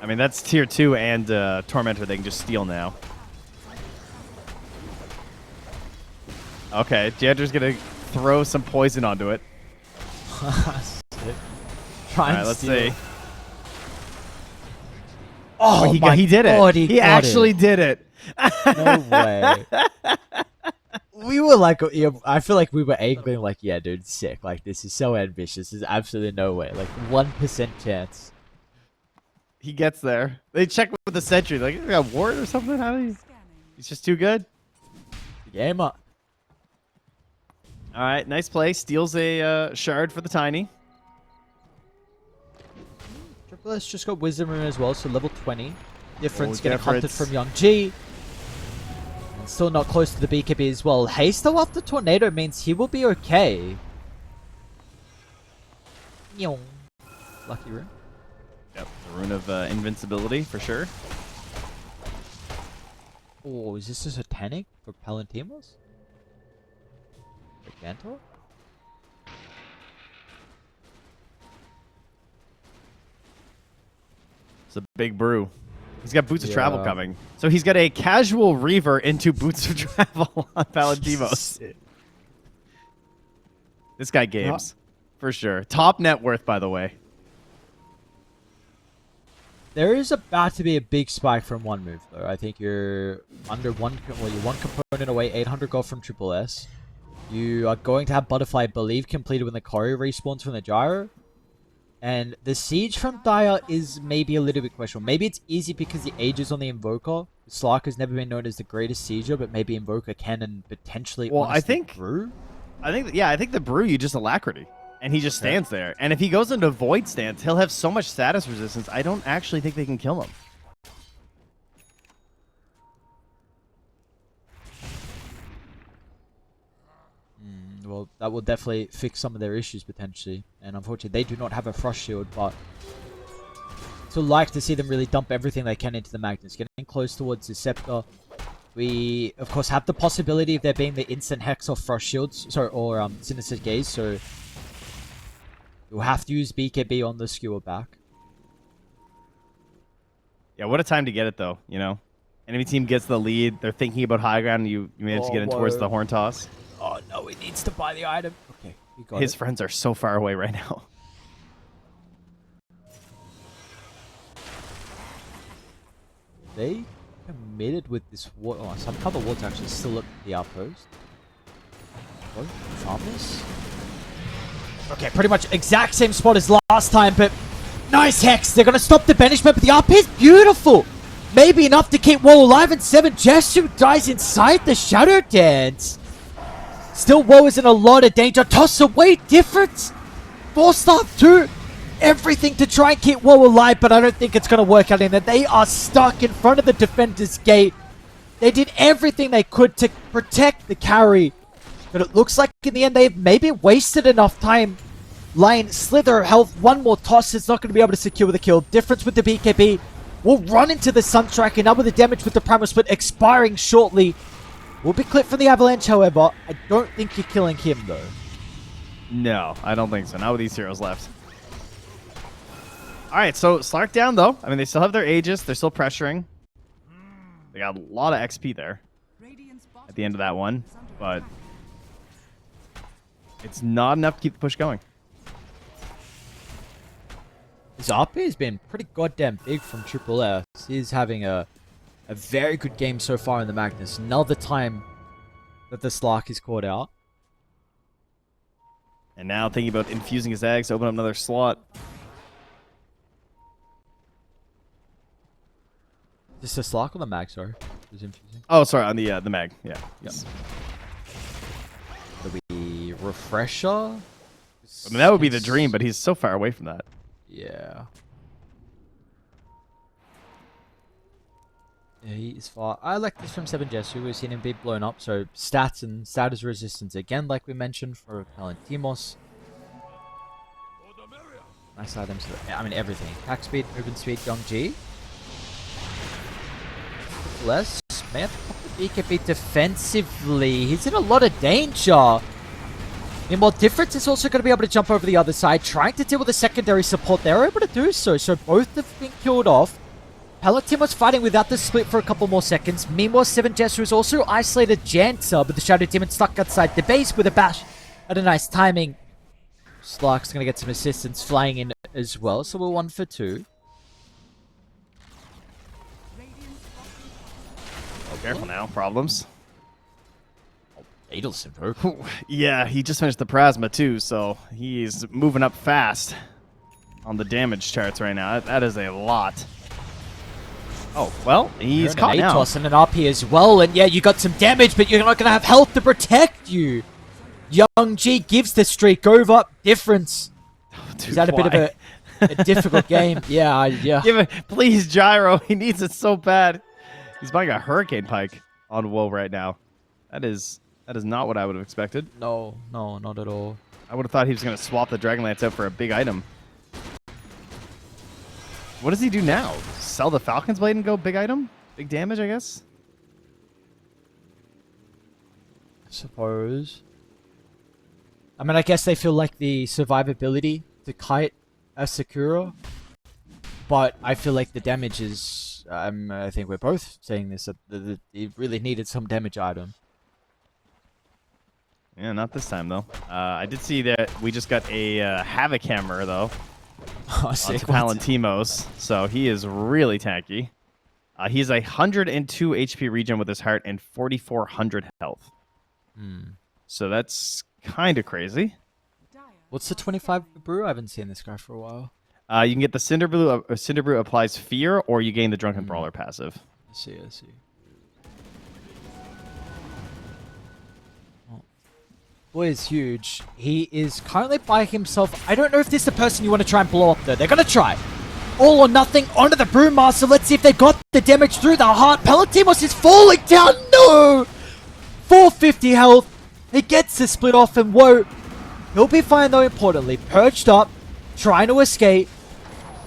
I mean that's tier 2 and Tormentor they can just steal now. Okay, Jander's gonna throw some poison onto it. Alright, let's see. Oh, he did it. He actually did it. No way. We were like, I feel like we were angling like, yeah, dude, sick. Like, this is so ambitious. There's absolutely no way. Like, 1% chance. He gets there. They check with the sentry. Like, you got ward or something? How do you... He's just too good. Game up. All right, nice play. Steals a shard for the Tiny. Triple S just got Wisdom Rune as well, so level 20. Difference getting hunted from Young G. And still not close to the BKB as well. Haste though after Tornado means he will be okay. Lucky rune. Yep, the rune of invincibility for sure. Oh, is this a Satanic for Palantimos? Gantor? It's a big brew. He's got Boots of Travel coming. So he's got a casual Reaver into Boots of Travel on Palantimos. This guy games. For sure. Top net worth, by the way. There is about to be a big spike from one move, though. I think you're under one... Well, you're one component away, 800 gold from Triple S. You are going to have Butterfly, I believe, completed when the Courier respawns from the Gyro. And the Siege from Dire is maybe a little bit questionable. Maybe it's easy because the Aegis on the Invoker. Slark has never been known as the greatest Sieger, but maybe Invoker can and potentially... Well, I think... Brew? I think the Brew, you just Alacrity. And he just stands there. And if he goes into Void stance, he'll have so much status resistance, I don't actually think they can kill him. Well, that will definitely fix some of their issues, potentially. And unfortunately, they do not have a Frost Shield, but... still like to see them really dump everything they can into the Magnus. Getting close towards the Scepter. We, of course, have the possibility of there being the instant Hex or Frost Shields, sorry, or Sinister Gaze, so... you'll have to use BKB on the Skewer back. Yeah, what a time to get it, though, you know? Enemy team gets the lead, they're thinking about high ground, and you manage to get in towards the Horn Toss. Oh no, he needs to buy the item. Okay, you got His friends are so far away right now. They committed with this ward. Oh, some cover wards actually still at the outpost. What? Farm this? Okay, pretty much exact same spot as last time, but nice Hex. They're gonna stop the banishment, but the RP is beautiful. Maybe enough to keep Woe alive, and 7 Jesu dies inside the Shadow Dance. Still, Woe is in a lot of danger. Toss away difference. 4-star 2. everything to try and keep Woe alive, but I don't think it's going to work out in that. They are stuck in front of the defender's gate. They did everything they could to protect the carry, but it looks like in the end they've maybe wasted enough time. Lion, slither of health, one more toss is not going to be able to secure the kill. Difference with the BKB will run into the Sunstrike, and now with the damage with the Primal Split expiring shortly. Will be clipped from the Avalanche, however. I don't think you're killing him, though. No, I don't think so. Not with these heroes left. All right, so Slark down, though. I mean, they still have their Aegis. They're still pressuring. They got a lot of XP there at the end of that one, but it's not enough to keep the push going. His RP has been pretty goddamn big from Triple S. He's having a very good game so far in the Magnus. Another time that the Slark is caught out. And now thinking about infusing his eggs to open up another slot. Just a Slark or the Mag, sorry? Who's infusing? Oh, sorry, on the Mag. Yeah. Yes. It'll be Refresher? I mean, that would be the dream, but he's so far away from that. Yeah. Yeah, he is far. I like this from 7 Jesu. We've seen him be blown up. So stats and status resistance again, like we mentioned for Palantimos. Nice items. I mean, everything. Attack speed, movement speed, Young G. Less. May have to pop the BKB defensively. He's in a lot of danger. Meanwhile, Difference is also going to be able to jump over the other side, trying to deal with the secondary support. They're able to do so. So both have been killed off. Palantir was fighting without the split for a couple more seconds. Meanwhile, 7 Jesu has also isolated Jansa, but the Shadow Demon stuck outside the base with a bash at a nice timing. Slark's going to get some assistance flying in as well, so we're 1 for 2. Oh, careful now. Problems. Adelson, bro. Yeah, he just finished the Plasma, too, so he's moving up fast on the damage charts right now. That is a lot. Oh, well, he's caught now. Atos and an RP as well, and yeah, you got some damage, but you're not going to have health to protect you. Young G gives the streak over. Difference. Dude, Is that a bit of a difficult game? Yeah, yeah. Give it, please, Gyro. He needs it so bad. He's buying a Hurricane Pike on Woe right now. That is not what I would have expected. No, not at all. I would have thought he was going to swap the Dragonlance out for a big item. What does he do now? Sell the Falcon's Blade and go big item? Big damage, I guess? I suppose. I mean, I guess they feel like the survivability to kite ASAKURA. But I feel like the damage is... I think we're both saying this, that he really needed some damage item. Yeah, not this time, though. I did see that we just got a Havoc Hammer, though. Onto Palantimos, so he is really tanky. He's 102 HP regen with his heart and 4,400 health. So that's kind of crazy. What's the 25 brew? I haven't seen this guy for a while. You can get the Cinder Brew applies fear, or you gain the Drunken Brawler passive. I see. Boy is huge. He is currently by himself. I don't know if this is the person you want to try and blow up, though. They're going to try. All or nothing onto the Brewmaster. Let's see if they got the damage through the heart. Palantimos is falling down. No! 450 health. He gets the split off, and whoa. He'll be fine, though, importantly. Perched up, trying to escape.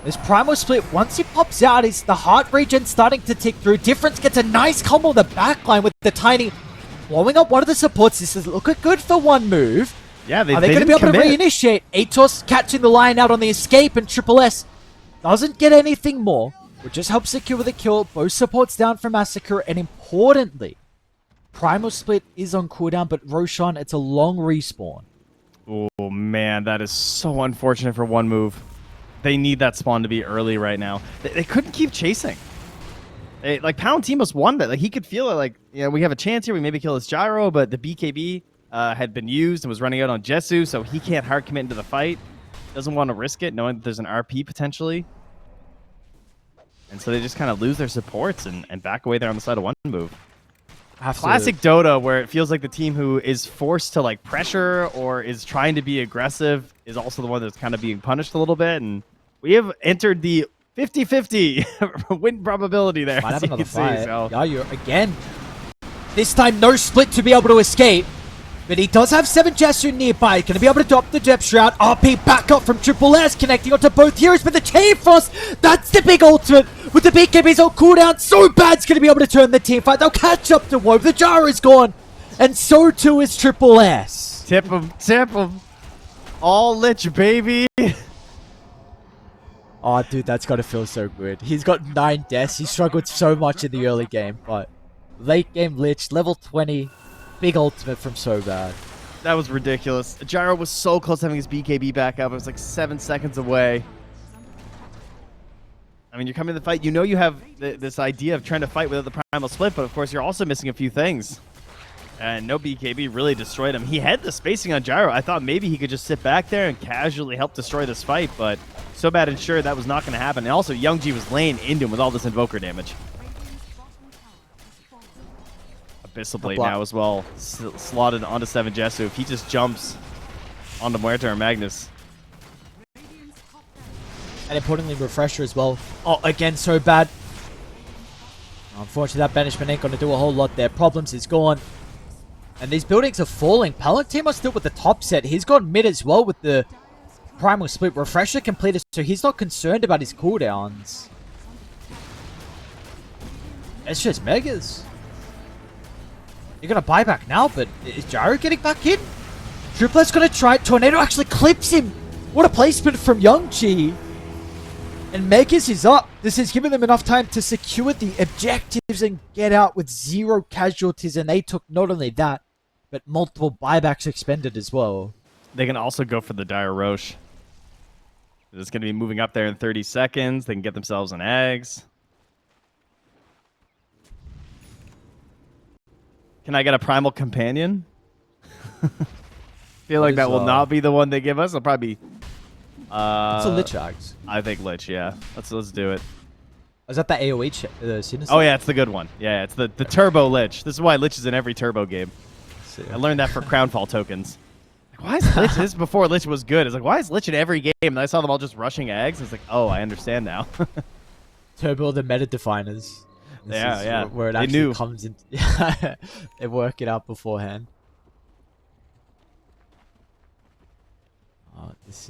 This Primal Split, once he pops out, is the heart regen starting to tick through. Difference gets a nice combo on the backline with the tiny... blowing up one of the supports. This is looking good for one move. Yeah, are they going to be able to reinitiate? Atos catching the Lion out on the escape, and Triple S doesn't get anything more, which just helps secure the kill. Both supports down from ASAKURA, and importantly, Primal Split is on cooldown, but Roshan, it's a long respawn. Oh, man, that is so unfortunate for one move. They need that spawn to be early right now. They couldn't keep chasing. Like, Palantimos won that. Like, he could feel it, like, you know, we have a chance here. We maybe kill this Gyro, but the BKB had been used and was running out on Jesu, so he can't hard commit into the fight. Doesn't want to risk it, knowing that there's an RP potentially. And so they just kind of lose their supports and back away there on the side of one move. Classic Dota, where it feels like the team who is forced to like pressure or is trying to be aggressive is also the one that's kind of being punished a little bit. And we have entered the 50-50 win probability there. Might have another fight. So. Yayu again. This time no split to be able to escape. But he does have 7 Jesu nearby. Going to be able to drop the depth shroud. RP back up from Triple S, connecting onto both heroes. But the Chain Frost, that's the big ultimate. With the BKBs on cooldown, So Bad's going to be able to turn the team fight. They'll catch up to Woe. The Jar is gone. And so too is Triple S. Tip him, tip him. All Lich, baby. Oh, dude, that's got to feel so good. He's got 9 deaths. He struggled so much in the early game. But late game Lich, level 20. Big ultimate from So Bad. That was ridiculous. Gyro was so close to having his BKB back up. It was like 7 seconds away. I mean, you're coming to the fight. You know you have this idea of trying to fight without the primal split, but of course you're also missing a few things. And no BKB really destroyed him. He had the spacing on Gyro. I thought maybe he could just sit back there and casually help destroy this fight, but So Bad ensured that was not going to happen. And also, Youngji was laying into him with all this Invoker damage. Abyssal Blade now as well, slotted onto 7 Jesu. If he just jumps onto Muerta or Magnus. And importantly, Refresher as well. Oh, again, So Bad. Unfortunately, that banishment ain't going to do a whole lot there. Problems is gone. And these buildings are falling. Palantine are still with the top set. He's gone mid as well with the Primal Split. Refresher completed, so he's not concerned about his cooldowns. It's just Megas. You're going to buy back now, but is Gyro getting back in? Triplet's going to try it. Tornado actually clips him. What a placement from Youngji. And Megas is up. This has given them enough time to secure the objectives and get out with 0 casualties. And they took not only that, but multiple buybacks expended as well. They can also go for the Dire Roche. It's going to be moving up there in 30 seconds. They can get themselves an eggs. Can I get a Primal Companion? Feel like that will not be the one they give us. It'll probably be... it's a Lich Axe. I think Lich, yeah. Let's do it. Is that the AoE Sinister? Oh, yeah, it's the good one. Yeah, it's the Turbo Lich. This is why Lich is in every Turbo game. I learned that for Crownfall tokens. Like, why is Lich... This is before Lich was good. It's like, why is Lich in every game? And I saw them all just rushing eggs. It's like, oh, I understand now. Turbo are the meta definers. Yeah. Where it actually comes in. They work it out beforehand. Oh, this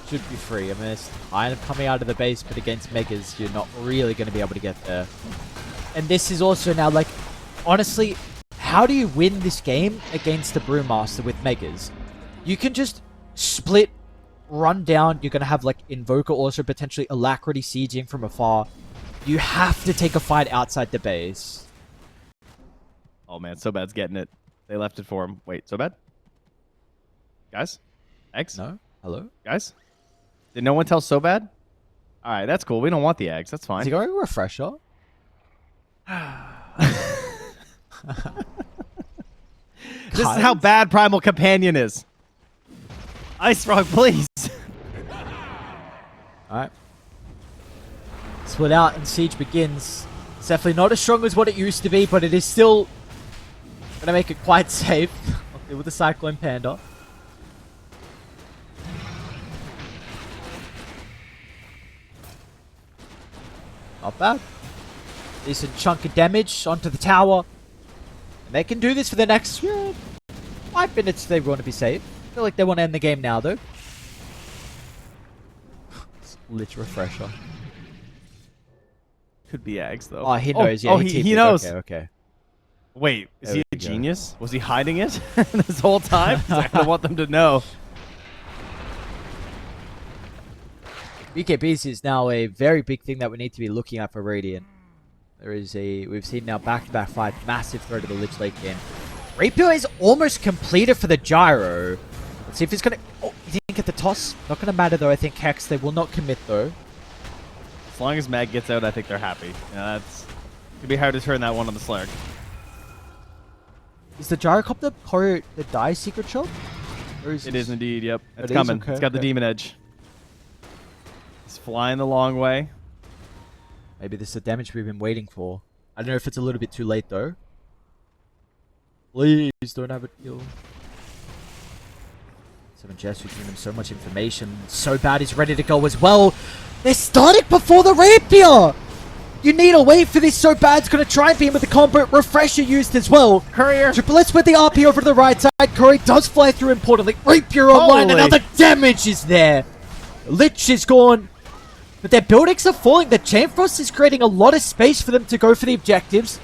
should be free. I mean, it's kind of coming out of the base, but against Megas, you're not really going to be able to get there. And this is also now, like, honestly, how do you win this game against the Brewmaster with Megas? You can just split, run down. You're going to have, like, Invoker also potentially Alacrity sieging from afar. You have to take a fight outside the base. Oh, man, So Bad's getting it. They left it for him. Wait, So Bad? Guys? Eggs? No? Hello? Guys? Did no one tell So Bad? All right, that's cool. We don't want the eggs. That's fine. Is he going to Refresher? This is how bad Primal Companion is. Ice Frog, please. Alright. Split out and Siege begins. It's definitely not as strong as what it used to be, but it is still going to make it quite safe with the Cyclone Panda. Not bad. Decent chunk of damage onto the tower. And they can do this for the next 5 minutes if they want to be safe. I feel like they want to end the game now, though. Lich Refresher. Could be eggs, though. Oh, he knows. He knows. Okay. Wait, is he a genius? Was he hiding it this whole time? I don't want them to know. BKBs is now a very big thing that we need to be looking at for Radiant. We've seen now back-to-back fight, massive threat of the Lich late game. Rapier is almost completed for the Gyro. Let's see if he's going to... Oh, he didn't get the toss. Not going to matter, though, I think, Hex. They will not commit, though. As long as Mag gets out, I think they're happy. Yeah, that's... It'd be hard to turn that one on the Slurk. Is the Gyrocopter the Die Secret Shop? Or is it is indeed, yep. It's coming. Okay, it's got the Demon Edge. It's flying the long way. Maybe this is the damage we've been waiting for. I don't know if it's a little bit too late, though. Please don't have it kill. 7 Jess, we're giving him so much information. So bad he's ready to go as well. They're starting before the rapier! You need to wait for this. So bad's gonna try and beam with the combo. Refresher used as well. Courier. Triple S with the RP over to the right side. Curry does fly through importantly. Rapier online and now the damage is there. Lich is gone. But their buildings are falling. The Chain Frost is creating a lot of space for them to go for the objectives.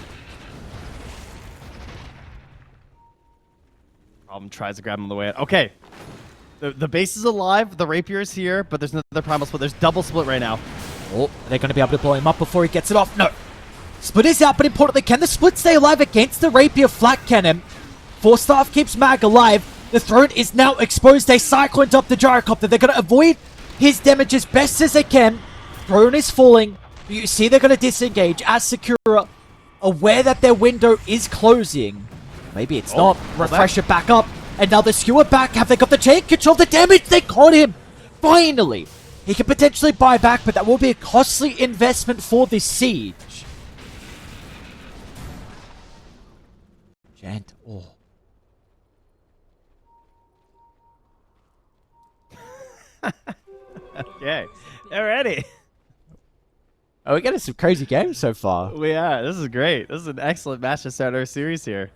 Problem tries to grab him on the way out. Okay. The base is alive. The Rapier is here, but there's another Primal Split. There's double split right now. Oh, are they going to be able to blow him up before he gets it off? No. Split is out, but importantly, can the Split stay alive against the Rapier flat cannon? Force Staff keeps Mag alive. The throne is now exposed. They cycloned up the Gyrocopter. They're going to avoid his damage as best as they can. Throne is falling. You see they're going to disengage. ASAKURA, aware that their window is closing. Maybe it's not. Refresher back up. And now the Skewer back. Have they got the chain control? The damage, they caught him. Finally. He can potentially buy back, but that will be a costly investment for this siege. Gent. Oh. Okay. They're ready. Oh, we're getting some crazy games so far. We are. This is great. This is an excellent match to start our series here.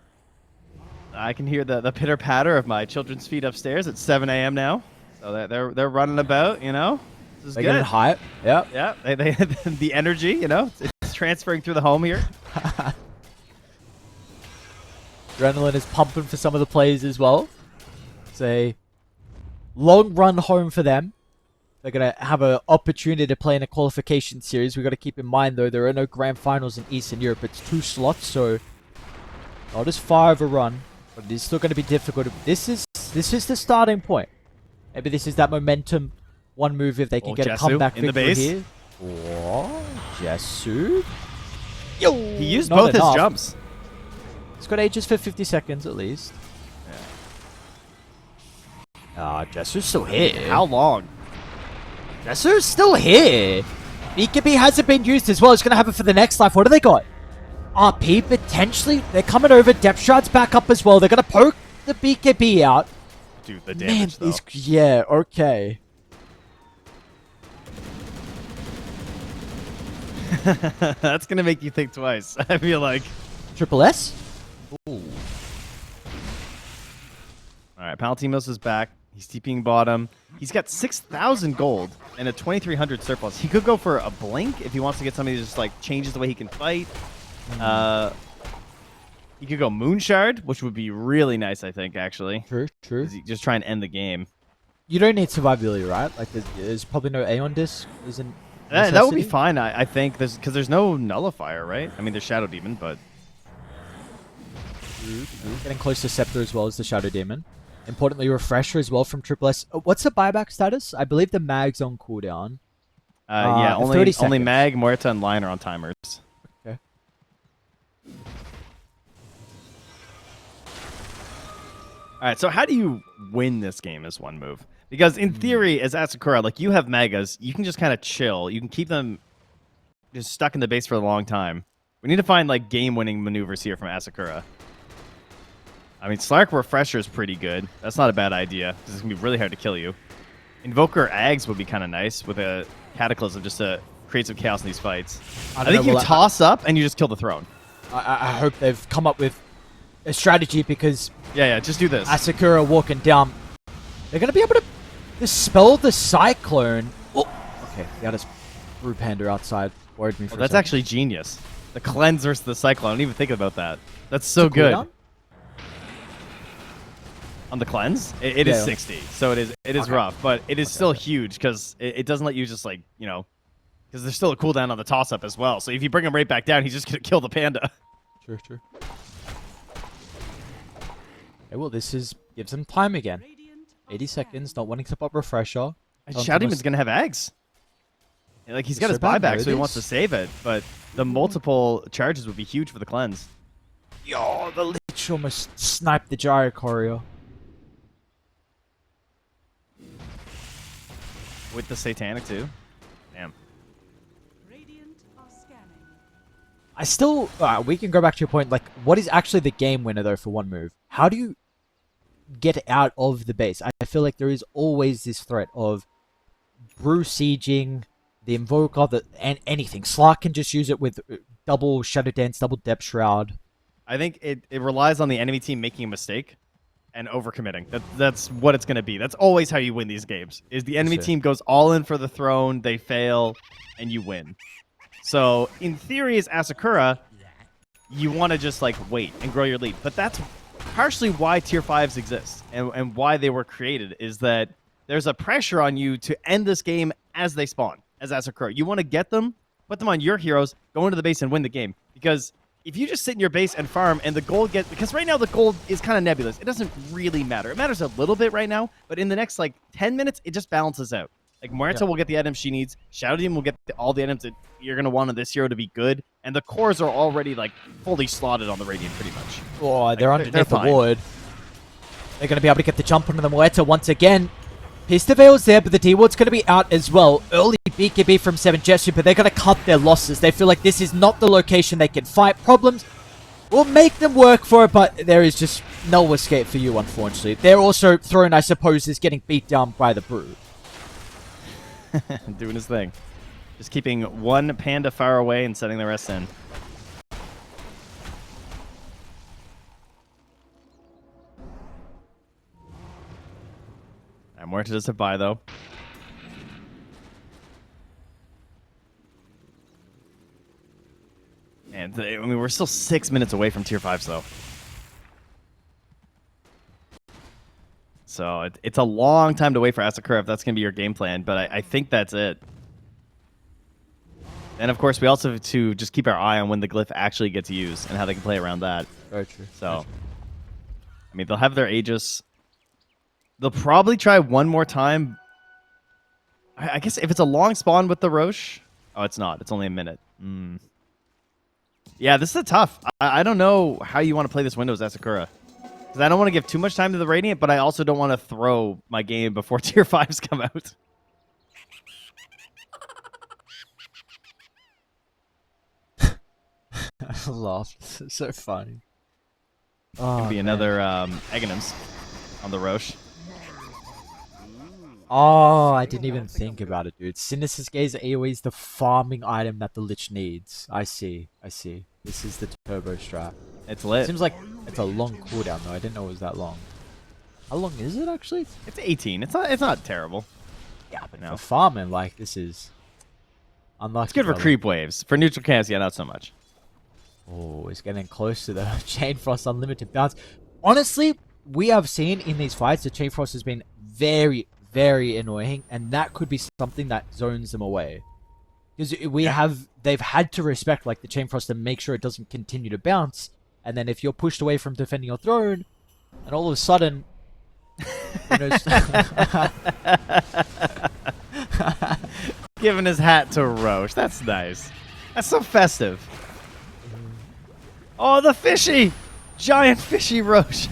I can hear the pitter patter of my children's feet upstairs at 7 a.m. now. So they're running about, you know. This is They're good. getting hype. Yep. Yeah. The energy, you know, it's transferring through the home here. Adrenaline is pumping for some of the players as well. It's a long run home for them. They're going to have an opportunity to play in a qualification series. We've got to keep in mind, though, there are no grand finals in Eastern Europe. It's 2 slots, so not as far of a run, but it is still going to be difficult. This is the starting point. Maybe this is that momentum. One move if they can get a comeback in the victory base. here. Oh, Jesu. Yo, He used not both enough. his jumps. He's got ages for 50 seconds at least. Ah, Jesu's still here. How long? Jesu's still here. BKB hasn't been used as well. He's going to have it for the next life. What do they got? RP potentially. They're coming over. Depth Shard's back up as well. They're going to poke the BKB out. Dude, the damage, though. Yeah, okay. That's going to make you think twice, I feel like. Triple S? Ooh. All right, Palatimos is back. He's TPing bottom. He's got 6,000 gold and a 2,300 surplus. He could go for a blink if he wants to get somebody that just like changes the way he can fight. He could go Moonshard, which would be really nice, I think, actually. True. Just try and end the game. You don't need survivability, right? Like, there's probably no Aeon disc. That would be fine, I think, because there's no nullifier, right? I mean, there's Shadow Demon, but... Getting close to Scepter as well as the Shadow Demon. Importantly, Refresher as well from Triple S. What's the buyback status? I believe the Mag's on cooldown. Yeah, only Mag, Muerta, and Lion are on timers. Okay. All right, so how do you win this game as one move? Because in theory, as ASAKURA, like, you have Megas, you can just kind of chill. You can keep them just stuck in the base for a long time. We need to find, like, game-winning maneuvers here from ASAKURA. I mean, Slark Refresher is pretty good. That's not a bad idea, because it's going to be really hard to kill you. Invoker Ags would be kind of nice with a Cataclysm just to create some chaos in these fights. I think you toss up and you just kill the throne. I hope they've come up with a strategy because... Yeah, just do this. ASAKURA walking down. They're going to be able to dispel the Cyclone. Oh, okay. They got his Brew Panda outside. Worried me for a That's second. actually genius. The Cleanse versus the Cyclone. I didn't even think about that. That's so good. Cooldown? On the Cleanse? It is 60, so it is rough, but it is still huge because it doesn't let you just, like, you know, because there's still a cooldown on the toss-up as well. So if you bring him right back down, he's just going to kill the Panda. True. Okay, well, gives him time again. 80 seconds, not wanting to pop Refresher. And Shadow Demon's going to have eggs. Like, he's got his buyback, so he wants to save it, but the multiple charges would be huge for the Cleanse. Yo, the Lich almost sniped the Gyro Courier. With the Satanic, too. Damn. I still, we can go back to your point. Like, what is actually the game winner though for one move? How do you get out of the base? I feel like there is always this threat of brew sieging, the invoker, and anything. Slark can just use it with double Shadow Dance, double Depth Shroud. I think it relies on the enemy team making a mistake and overcommitting. That's what it's going to be. That's always how you win these games. Is the enemy team goes all in for the throne, they fail, and you win. So in theory, as ASAKURA, you want to just like wait and grow your lead. But that's partially why tier 5s exist and why they were created, is that there's a pressure on you to end this game as they spawn, as ASAKURA. You want to get them, put them on your heroes, go into the base and win the game. Because if you just sit in your base and farm and the gold gets... Because right now the gold is kind of nebulous. It doesn't really matter. It matters a little bit right now, but in the next like 10 minutes, it just balances out. Like Muerta will get the items she needs. Shadow Demon will get all the items that you're going to want on this hero to be good. And the cores are already like fully slotted on the Radiant pretty much. Oh, like, they're underneath the ward. They're going to be able to get the jump onto the Muerta once again. Pista Veil's there, but the D-Ward's going to be out as well. Early BKB from 7 Jetsu, but they're going to cut their losses. They feel like this is not the location they can fight. Problems will make them work for it, but there is just no escape for you, unfortunately. They're also thrown, I suppose, is getting beat down by the Brew. Doing his thing. Just keeping one Panda far away and setting the rest in. And Muerta does survive, though. And I mean, we're still 6 minutes away from tier 5s, though. So it's a long time to wait for ASAKURA if that's going to be your game plan, but I think that's it. And of course, we also have to just keep our eye on when the glyph actually gets used and how they can play around that. Very true. So, I mean, they'll have their Aegis. They'll probably try one more time. I guess if it's a long spawn with the Roche. Oh, it's not. It's only a minute. Yeah, this is a tough. I don't know how you want to play this window as ASAKURA. Because I don't want to give too much time to the Radiant, but I also don't want to throw my game before tier 5s come out. I laughed. It's so funny. Oh, gonna be another Aghanim's on the Roche. Oh, I didn't even think about it, dude. Sinister's Gaze AoE is the farming item that the Lich needs. I see. This is the turbo strat. It's lit. Seems like it's a long cooldown, though. I didn't know it was that long. How long is it, actually? It's 18. It's not terrible. Yeah, but for farming, like, this is unlucky. It's good for creep waves. For neutral camps, yeah, not so much. Oh, it's getting close to the Chain Frost Unlimited bounce. Honestly, we have seen in these fights the Chain Frost has been very, very annoying, and that could be something that zones them away. Because they've had to respect like the Chain Frost and make sure it doesn't continue to bounce. And then if you're pushed away from defending your throne, and all of a sudden, giving his hat to Roche, that's nice. That's so festive. Oh, the fishy, giant fishy Roche.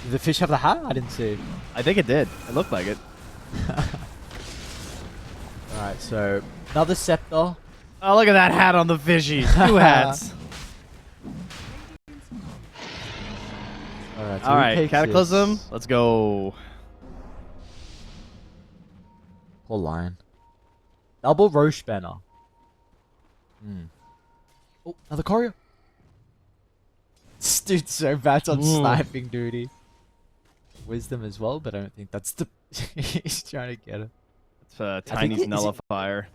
Did the fish have the hat? I didn't see. I think it did. It looked like it. Alright, so another scepter. Oh, look at that hat on the fishy. 2 hats. Alright, Cataclysm. Let's go. Poor Lion. Double Roche banner. Oh, another courier. This dude's so bad on sniping duty. Wisdom as well, but I don't think that's the... He's trying to get it. It's Tiny's Nullifier.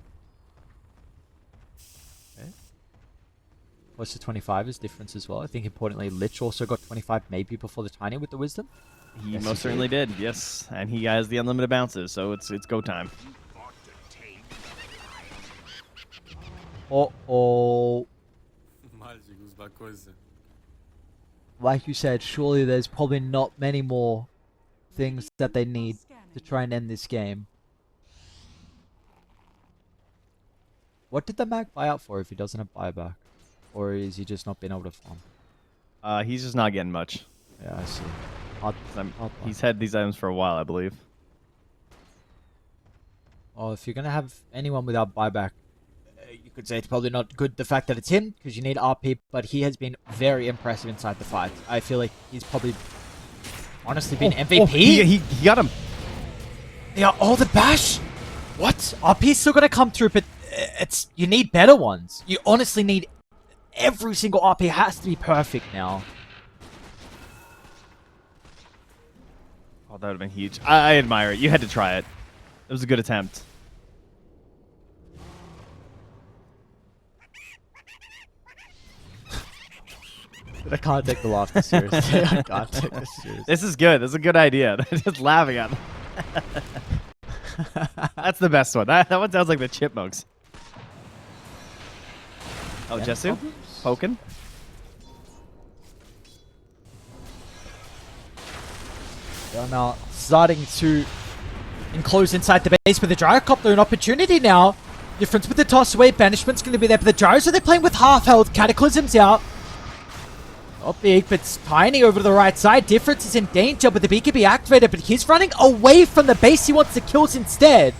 Okay. What's the 25 is difference as well. I think importantly, Lich also got 25 maybe before the Tiny with the Wisdom. He most certainly did, yes. And he has the unlimited bounces, so it's go time. Uh-oh. Like you said, surely there's probably not many more things that they need to try and end this game. What did the Mag buy out for if he doesn't have buyback? Or is he just not being able to farm? He's just not getting much. Yeah, I see. He's had these items for a while, I believe. Oh, if you're going to have anyone without buyback, you could say it's probably not good the fact that it's him, because you need RP, but he has been very impressive inside the fight. I feel like he's probably honestly been MVP. Oh, he got him. Yeah, oh, the bash! What? RP is still going to come through, but you need better ones. You honestly need... Every single RP has to be perfect now. Oh, that would have been huge. I admire it. You had to try it. It was a good attempt. I can't take the laughter seriously. I can't take this seriously. This is good. This is a good idea. They're just laughing at them. That's the best one. That one sounds like the Chipmunks. Oh, Jesu? Poking? They're now starting to enclose inside the base with the Gyrocopter. An opportunity now. Difference with the toss away. Banishment's going to be there. But the Gyros, they're playing with half health. Cataclysm's out. Not big, but it's Tiny over to the right side. Difference is in danger, but the BKB activated. But he's running away from the base. He wants the kills instead.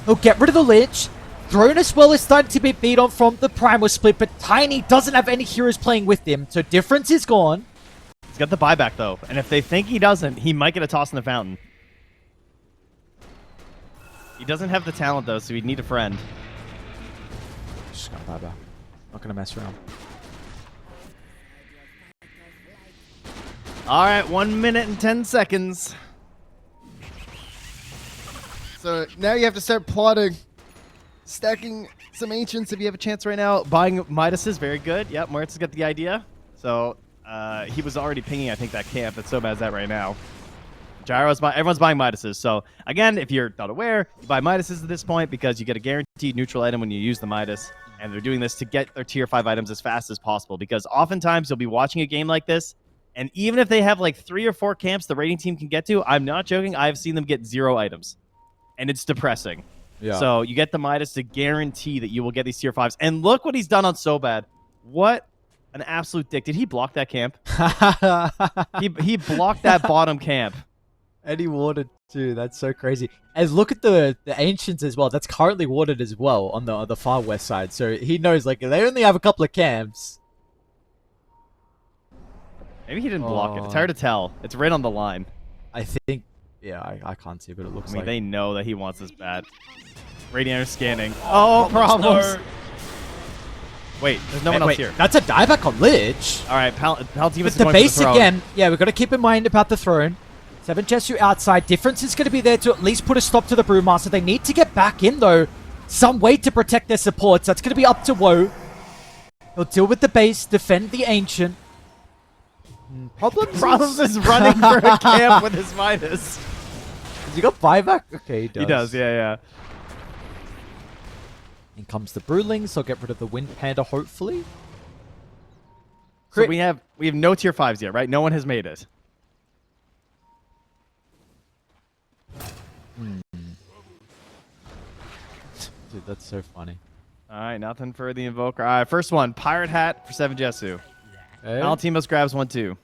He'll get rid of the Lich. Throne as well is starting to be beat on from the Primal Split, but Tiny doesn't have any heroes playing with him, so Difference is gone. He's got the buyback, though, and if they think he doesn't, he might get a toss in the fountain. He doesn't have the talent, though, so he'd need a friend. Just got buyback. Not going to mess around. All right, 1 minute and 10 seconds. So now you have to start plotting. Stacking some Ancients if you have a chance right now. Buying Midas is very good. Yep, Moritz has got the idea. So he was already pinging, I think, that camp. It's so bad as that right now. Everyone's buying Midases. So again, if you're not aware, you buy Midases at this point because you get a guaranteed neutral item when you use the Midas. And they're doing this to get their tier 5 items as fast as possible. Because oftentimes you'll be watching a game like this, and even if they have like 3 or 4 camps the rating team can get to, I'm not joking, I've seen them get 0 items. And it's depressing. Yeah. So you get the Midas to guarantee that you will get these tier 5s. And look what he's done on So Bad. What an absolute dick. Did he block that camp? he blocked that bottom camp. And he warded too. That's so crazy. And look at the Ancients as well. That's currently warded as well on the far west side. So he knows like they only have a couple of camps. Maybe he didn't block it. It's hard to tell. It's right on the line. I think... Yeah, I can't see, but it looks like... they know that he wants this bad. Radiator scanning. Oh, problems. No. Wait, there's no one else here. That's a dieback on Lich. All right, Palutine is the going base for the throne. again. Yeah, we've got to keep in mind about the throne. 7 Jesu outside. Difference is going to be there to at least put a stop to the Brewmaster. They need to get back in, though. Some way to protect their supports. That's going to be up to Woe. He'll deal with the base, defend the Ancient. Problems is running for a camp with his Midas. Has he got buyback? Okay, he does. He does, yeah. In comes the Brewlings. They'll get rid of the Wind Panda, hopefully. So we have no tier 5s yet, right? No one has made it. Dude, that's so funny. All right, nothing for the Invoker. All right, first one, Pirate Hat for 7 Jesu. Hey. Altimos grabs 1, too.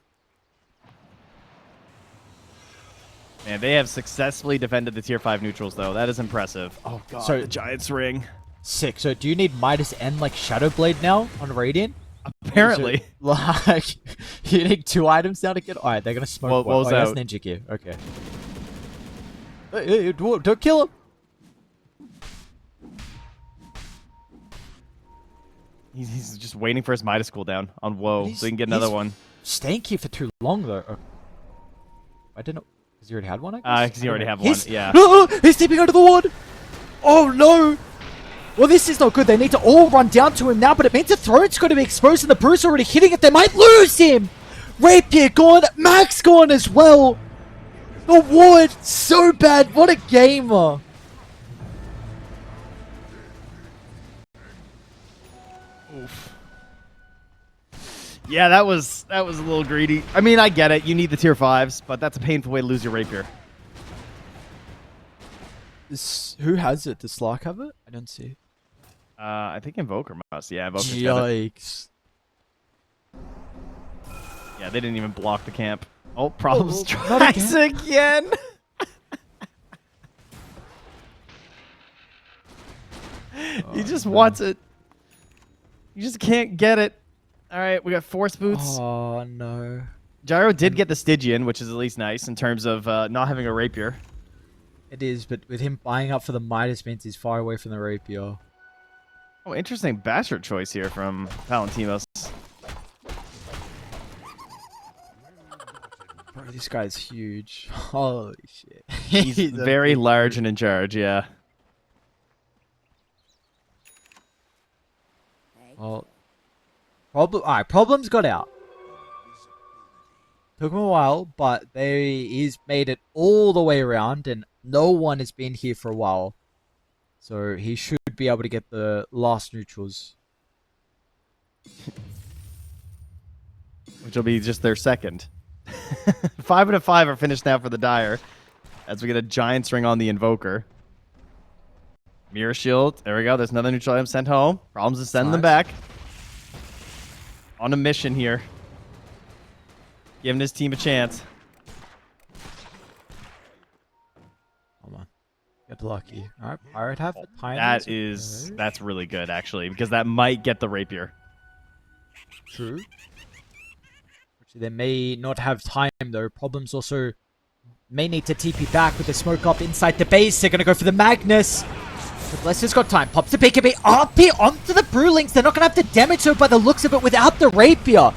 Man, they have successfully defended the tier 5 neutrals, though. That is impressive. Oh, God, so, the Giant's Ring. Sick. So do you need Midas and, like, Shadow Blade now on Radiant? Apparently. Like, you need 2 items now to get... All right, they're going to smoke one. That's Ninja Gear. Okay. Hey, don't kill him. He's just waiting for his Midas cooldown on Woe so he can get another one. Staying here for too long, though. I didn't know. Because he already had one, I guess? Because he already had one, yeah. He's stepping under the ward! Oh, no! Well, this is not good. They need to all run down to him now, but it means the throat's going to be exposed and the Bruce already hitting it. They might lose him! Rapier gone! Max gone as well! The ward! So bad! What a gamer! Oof. Yeah, that was a little greedy. I mean, I get it. You need the tier 5s, but that's a painful way to lose your Rapier. Who has it? Does Slark have it? I don't see it. I think Invoker must. Yeah, Invoker's got it. Yikes. Yeah, they didn't even block the camp. Oh, problems tries again. He just wants it. You just can't get it. All right, we got Force Boots. Oh, no. Gyro did get the Stygian, which is at least nice in terms of not having a rapier. It is, but with him buying up for the Midas means he's far away from the rapier. Oh, interesting bastard choice here from Palantimos. Bro, this guy's huge. Holy shit. He's very large and in charge, yeah. Well, problems got out. Took him a while, but he's made it all the way around, and no one has been here for a while. So he should be able to get the last neutrals. Which will be just their second. 5 out of 5 are finished now for the Dire. As we get a Giant's Ring on the Invoker. Mirror Shield. There we go. There's another neutral item sent home. Problems is sending them back. On a mission here. Giving his team a chance. Come on. Get lucky. Alright, Pirate have the time. That's really good, actually, because that might get the Rapier. True. Actually, they may not have time, though. Problems also may need to TP back with the smoke up inside the base. They're going to go for the Magnus. But Blesser's got time. Pops the BKB. RP onto the Brewlings. They're not going to have to damage her by the looks of it without the Rapier.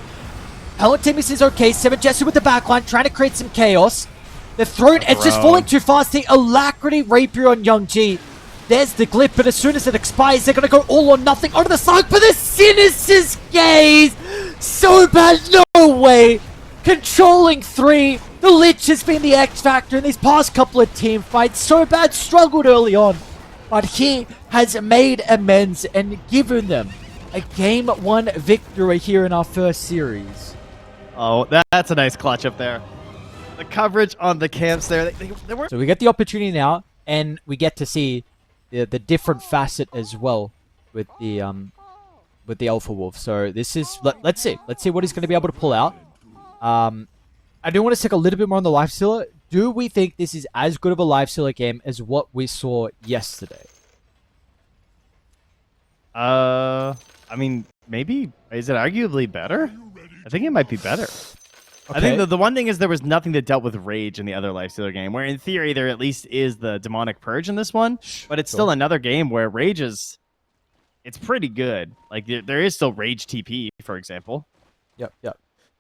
Palantimos is okay. 7 Jester with the backline, trying to create some chaos. The throne, it's just falling too fast. The Alacrity Rapier on Young G. There's the Glyph, but as soon as it expires, they're going to go all or nothing onto the side for the Sinister's Gaze. So bad, no way. Controlling 3. The Lich has been the X factor in these past couple of team fights. So bad, struggled early on. But he has made amends and given them a Game 1 victory here in our first series. Oh, that's a nice clutch up there. The coverage on the camps there. They were... So we get the opportunity now, and we get to see the different facet as well with the Alpha Wolf. So this is... Let's see what he's going to be able to pull out. I do want to stick a little bit more on the Lifestealer. Do we think this is as good of a Lifestealer game as what we saw yesterday? I mean, maybe. Is it arguably better? I think it might be better. Okay. I think the one thing is there was nothing that dealt with Rage in the other Lifestealer game, where in theory there at least is the Demonic Purge in this one, but it's still another game where Rage is... It's pretty good. Like, there is still Rage TP, for example. Yep.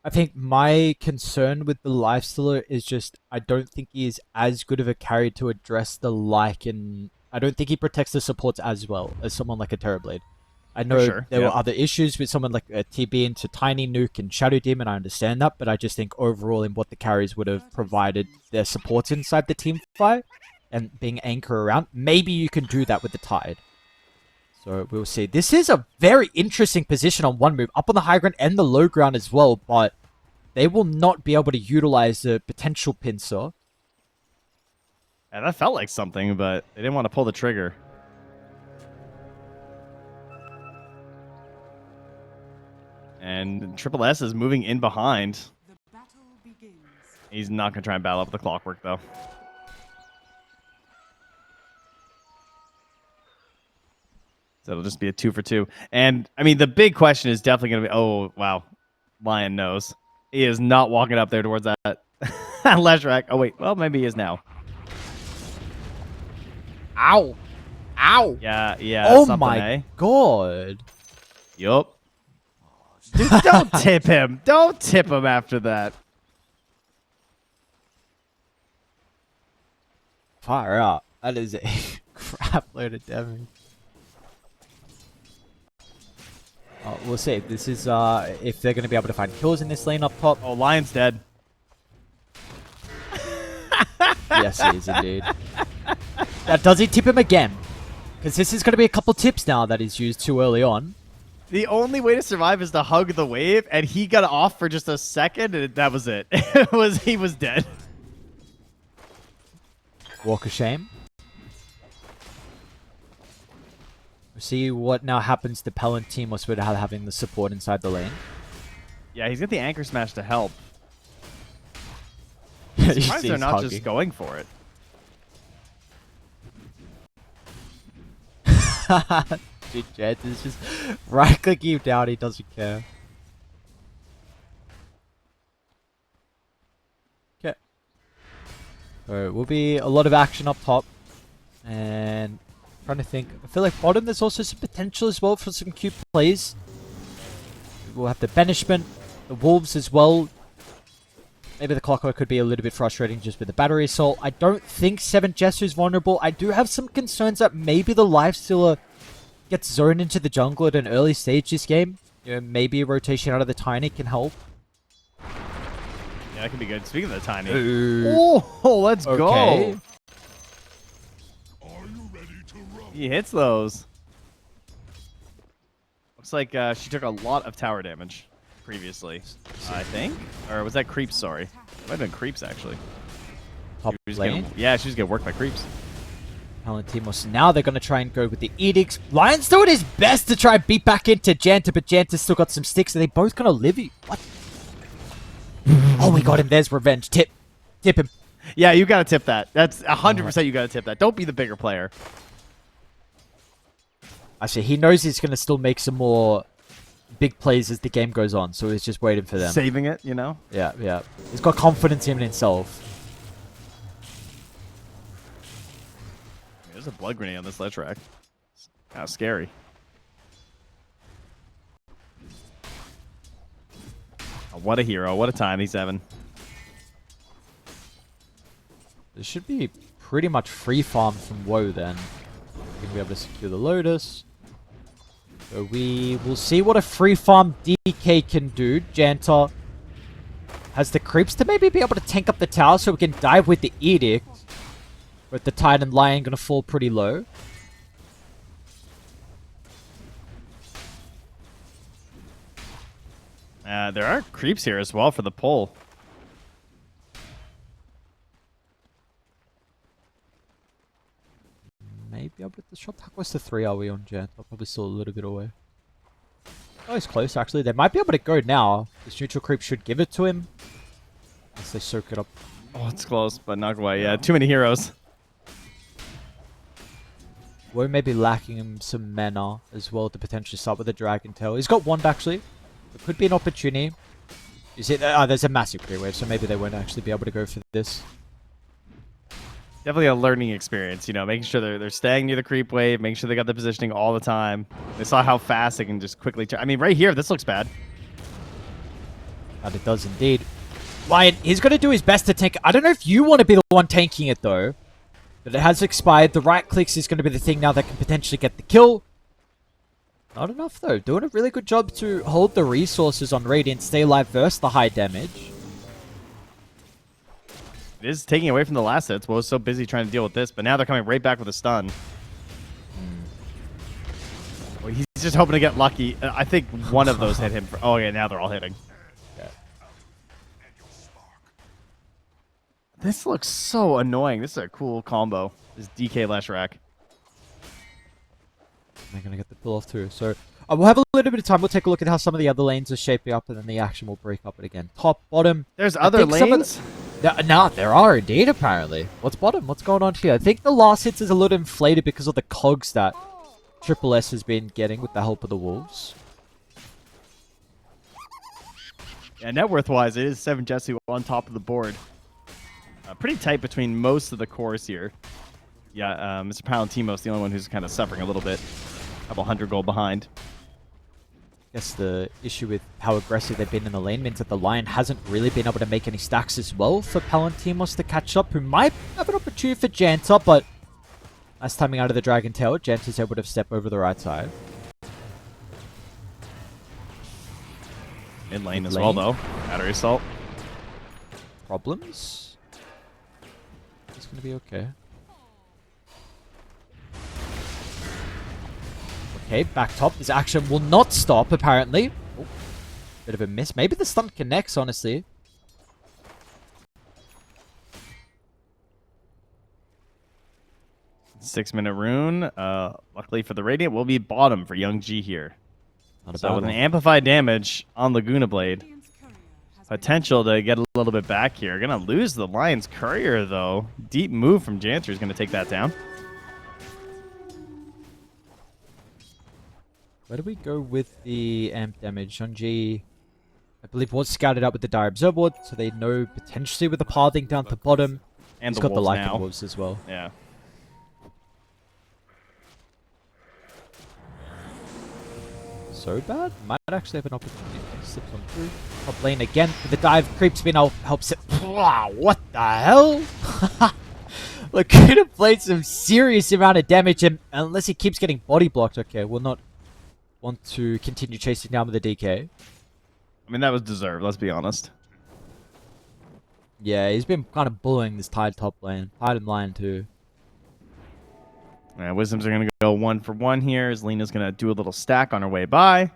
I think my concern with the Lifestealer is just I don't think he is as good of a carry to address the and I don't think he protects the supports as well as someone like a Terrorblade. I know there were other issues with someone like a TB into Tiny Nuke and Shadow Demon, I understand that, but I just think overall in what the carries would have provided their supports inside the team fight and being anchor around, maybe you can do that with the Tide. So we'll see. This is a very interesting position on one move, up on the high ground and the low ground as well, but they will not be able to utilize the potential pincer. Yeah, that felt like something, but they didn't want to pull the trigger. And Triple S is moving in behind. He's not going to try and battle up the Clockwork, though. So it'll just be a 2 for 2. And, I mean, the big question is definitely going to be... Oh, wow. Lion knows. He is not walking up there towards that Leshrac. Oh, wait. Well, maybe he is now. Ow. Ow. Yeah. Oh, my God. Yup. Dude, don't tip him. Don't tip him after that. Fire out. That is a crap load of damage. We'll see. This is if they're going to be able to find kills in this lane up top. Oh, Lion's dead. Yes, he is indeed. Now, does he tip him again? Because this is going to be a couple tips now that he's used too early on. The only way to survive is to hug the wave, and he got off for just a second, and that was it. He was dead. Walk of shame. We'll see what now happens to Palantimos with having the support inside the lane. Yeah, he's got the Anchor Smash to help. I'm surprised they're not just going for it. Dude, Jed is just right-clicking him down. He doesn't care. Okay. So, will be a lot of action up top. And trying to think. I feel like bottom there's also some potential as well for some cute plays. We'll have the banishment, the wolves as well. Maybe the Clockwork could be a little bit frustrating just with the battery assault. I don't think 7 Jester is vulnerable. I do have some concerns that maybe the Lifestealer gets zoned into the jungle at an early stage this game. You know, maybe a rotation out of the Tiny can help. Yeah, that could be good. Speaking of the Tiny. Ooh. Oh, let's Okay. go. He hits those. Looks like she took a lot of tower damage previously, I think. Or was that creeps, sorry. It might have been creeps, actually. Top lane. Yeah, she was getting worked by creeps. Palantimos. Now they're going to try and go with the edicts. Lion's doing his best to try and beat back into Janta, but Janta's still got some sticks. Are they both going to live? What? Oh, we got him. There's revenge. Tip him. Yeah, you got to tip that. That's 100% you got to tip that. Don't be the bigger player. Actually, he knows he's going to still make some more big plays as the game goes on, so he's just waiting for them. Saving it, you know? Yeah, yeah. He's got confidence in himself. There's a blood grenade on this ledge rack. Kind of scary. Oh, what a hero. What a time he's having. This should be pretty much free farm from Woe then. We'll be able to secure the Lotus. So we will see what a free farm DK can do. Janta has the creeps to maybe be able to tank up the tower so we can dive with the Edict. But the Titan Lion going to fall pretty low. There are creeps here as well for the pull. Maybe able to shot. How close to 3 are we on Janta? Probably still a little bit away. Oh, he's close actually. They might be able to go now. This neutral creep should give it to him. Unless they soak it up. Oh, it's close, but not quite. Yeah, too many heroes. Woe may be lacking him some mana as well to potentially start with a Dragon Tail. He's got one actually. It could be an opportunity. You see, there's a massive creep wave, so maybe they won't actually be able to go for this. Definitely a learning experience, you know, making sure they're staying near the creep wave, making sure they got the positioning all the time. They saw how fast they can just quickly I mean, right here, this looks bad. And it does indeed. Lion, he's going to do his best to tank. I don't know if you want to be the one tanking it, though. But it has expired. The right clicks is going to be the thing now that can potentially get the kill. Not enough, though. Doing a really good job to hold the resources on Radiant, stay alive versus the high damage. It is taking away from the last hits. Well, was so busy trying to deal with this, but now they're coming right back with a stun. Well, he's just hoping to get lucky. I think one of those hit him. Oh, yeah, now they're all hitting. Yeah. This looks so annoying. This is a cool combo. This DK Leshrac. They're going to get the pull off too. So we'll have a little bit of time. We'll take a look at how some of the other lanes are shaping up, and then the action will break up it again. Top, bottom. There's other lanes? No, there are indeed, apparently. What's bottom? What's going on here? I think the last hits is a little inflated because of the cogs that Triple S has been getting with the help of the Wolves. Yeah, net worth-wise, it is 7 Jesse on top of the board. Pretty tight between most of the cores here. Yeah, Mr. Palantimos, the only one who's kind of suffering a little bit. A couple 100 gold behind. I guess the issue with how aggressive they've been in the lane means that the Lion hasn't really been able to make any stacks as well for Palantimos to catch up, who might have an opportunity for Janta, but nice timing out of the Dragon Tail. Janta's able to step over the right side. Mid lane as well, though. Battery assault. Problems? It's going to be okay. Okay, back top. This action will not stop, apparently. Oh, bit of a miss. Maybe the stun connects, honestly. Six-minute rune. Luckily for the Radiant, will be bottom for Young G here. So with an amplified damage on Laguna Blade, potential to get a little bit back here. Gonna lose the Lion's Courier, though. Deep move from Janter is gonna take that down. Where do we go with the amp damage? Shunji, I believe, was scouted out with the Dire Observer Ward, so they know potentially with the pathing down to the bottom. And He's the got the wolves Lycan now. Wolves as well. Yeah. So bad. Might actually have an opportunity to slip on through. Top lane again. With the dive, creeps been helps it. Wow, what the hell? Like, could have played some serious amount of damage, and unless he keeps getting body blocked, okay, will not want to continue chasing down with the DK. I mean, that was deserved, let's be honest. Yeah, he's been kind of bullying this Tide top lane. Tide and Lion too. Wisdoms are going to go 1 for 1 here as Lena's going to do a little stack on her way by.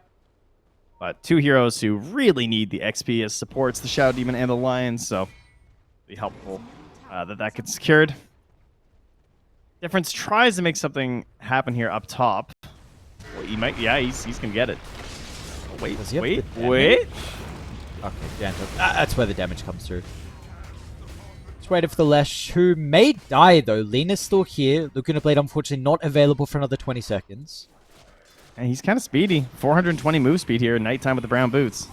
But 2 heroes who really need the XP as supports the Shadow Demon and the Lion, so be helpful that gets secured. Difference tries to make something happen here up top. Well, he might, yeah, he's going to get it. Oh, wait. Okay, that's where the damage comes through. Just waiting for the Lesh, who may die though. Lena's still here. Laguna Blade, unfortunately, not available for another 20 seconds. And he's kind of speedy. 420 move speed here, nighttime with the brown boots.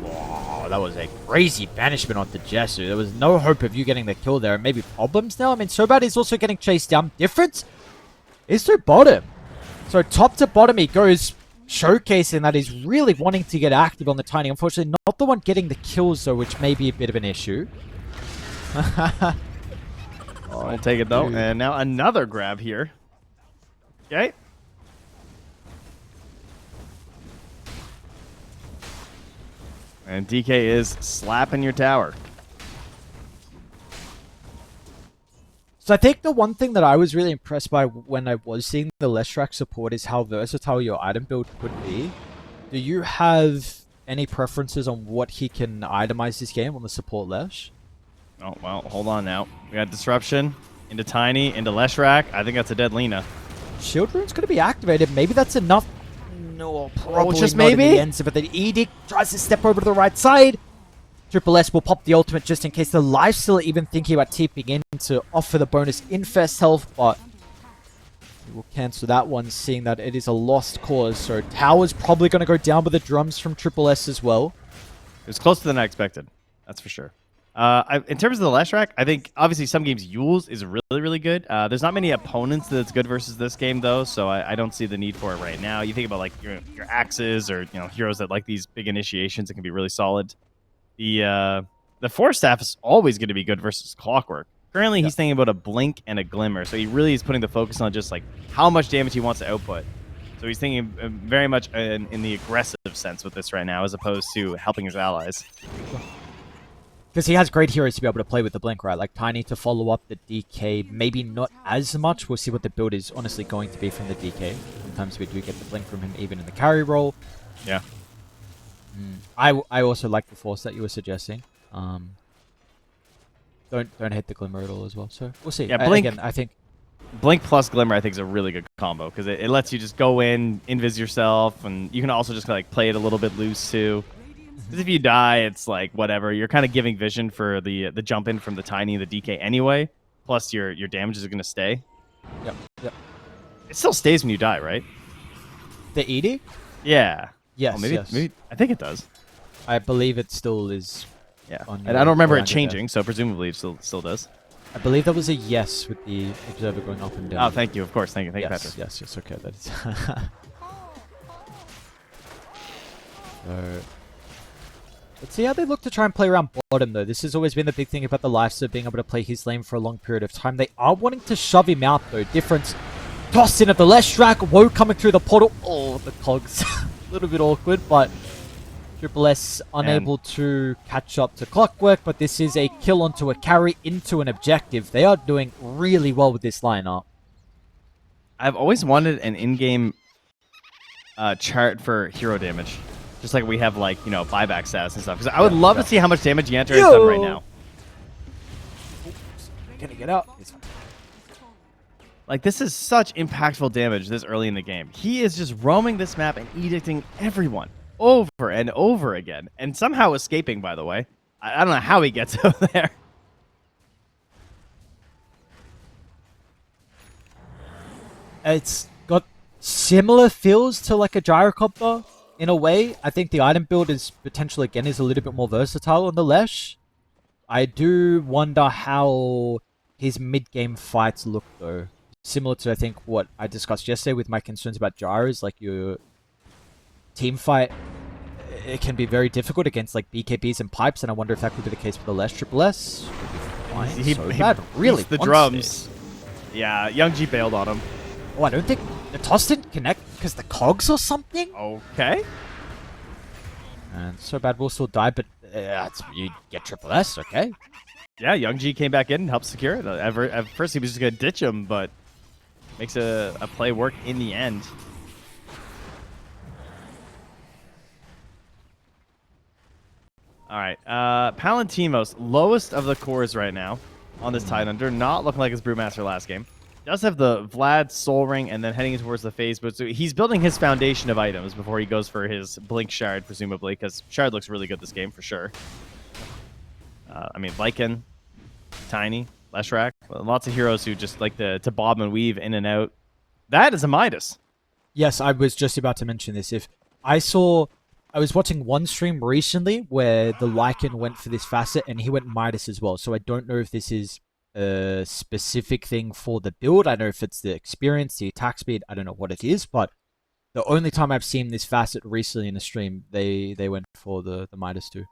Wow, that was a crazy banishment onto Jesu. There was no hope of you getting the kill there. Maybe problems now? I mean, Sobat is also getting chased down. Difference is to bottom. So top to bottom he goes, showcasing that he's really wanting to get active on the Tiny. Unfortunately, not the one getting the kills though, which may be a bit of an issue. I'll take it though. And now another grab here. Okay. And DK is slapping your tower. So I think the one thing that I was really impressed by when I was seeing the Leshrac support is how versatile your item build could be. Do you have any preferences on what he can itemize this game on the support Lesh? Oh, well, hold on now. We got Disruption into Tiny, into Leshrac. I think that's a dead Lena. Shield Rune's going to be activated. Maybe that's enough. No, probably just not maybe. in the end. But the Edict tries to step over to the right side. Triple S will pop the ultimate just in case the Lifesteal even thinking about TPing in to offer the bonus Infest health, but we will cancel that one, seeing that it is a lost cause. So Tower's probably going to go down with the drums from Triple S as well. It was closer than I expected. That's for sure. In terms of the Leshrac, I think obviously some games Yule's is really, really good. There's not many opponents that's good versus this game though, so I don't see the need for it right now. You think about like your axes or heroes that like these big initiations, it can be really solid. The Force Staff is always going to be good versus Clockwork. Currently, he's thinking about a Blink and a Glimmer, so he really is putting the focus on just like how much damage he wants to output. So he's thinking very much in the aggressive sense with this right now, as opposed to helping his allies. Because he has great heroes to be able to play with the Blink, right? Like Tiny to follow up the DK, maybe not as much. We'll see what the build is honestly going to be from the DK. Sometimes we do get the Blink from him even in the carry role. Yeah. I also like the Force that you were suggesting. Don't hit the Glimmer at all as well. So we'll see. Yeah, Blink. Again, I think Blink plus Glimmer, I think, is a really good combo because it lets you just go in, invis yourself, and you can also just like play it a little bit loose too. Because if you die, it's like whatever. You're kind of giving vision for the jump in from the Tiny and the DK anyway. Plus your damage is going to stay. Yep. It still stays when you die, right? The Edict? Yeah. Yes. Oh, maybe yes. I think it does. I believe it still is. Yeah. On And I don't remember it around your changing, so presumably it still does. I believe that was a yes with the observer going up and down. Oh, thank you. Of course. Thank you. Thank you, Patrick. Yes. Okay, that is. So, let's see how they look to try and play around bottom, though. This has always been the big thing about the Lifesteal being able to play his lane for a long period of time. They are wanting to shove him out, though. Difference. Tossed in at the Leshrac. Woe coming through the portal. Oh, the cogs. A little bit awkward, but Triple S unable to catch up to Clockwork, but this is a kill onto a carry into an objective. They are doing really well with this lineup. I've always wanted an in-game chart for hero damage. Just like we have, like, buyback stats and stuff. Because I would love to see how much damage Yanter has done right now. Can he get out? Like, this is such impactful damage this early in the game. He is just roaming this map and edicting everyone over and over again. And somehow escaping, by the way. I don't know how he gets out there. It's got similar feels to like a gyrocopter in a way. I think the item build is potentially, again, is a little bit more versatile on the Lesh. I do wonder how his mid-game fights look, though. Similar to, I think, what I discussed yesterday with my concerns about gyros, like your team fight, it can be very difficult against like BKBs and pipes, and I wonder if that could be the case with the Lesh Triple S. He really the drums. Yeah, Young G bailed on him. Oh, I don't think the toss didn't connect because the cogs or something. Okay. And so bad will still die, but you get Triple S, okay? Yeah, Young G came back in and helped secure it. At first, he was just gonna ditch him, but makes a play work in the end. All right, Palantimos, lowest of the cores right now on this Tide Under, not looking like his Brewmaster last game. Does have the Vlad Soul Ring and then heading towards the phase, but so he's building his foundation of items before he goes for his Blink Shard, presumably, because Shard looks really good this game for sure. I mean, Lycan, Tiny, Leshrac, lots of heroes who just like to bob and weave in and out. That is a Midas. Yes, I was just about to mention this. I was watching one stream recently where the Lycan went for this facet and he went Midas as well. So I don't know if this is a specific thing for the build. I don't know if it's the experience, the attack speed. I don't know what it is, but the only time I've seen this facet recently in a stream, they went for the Midas too.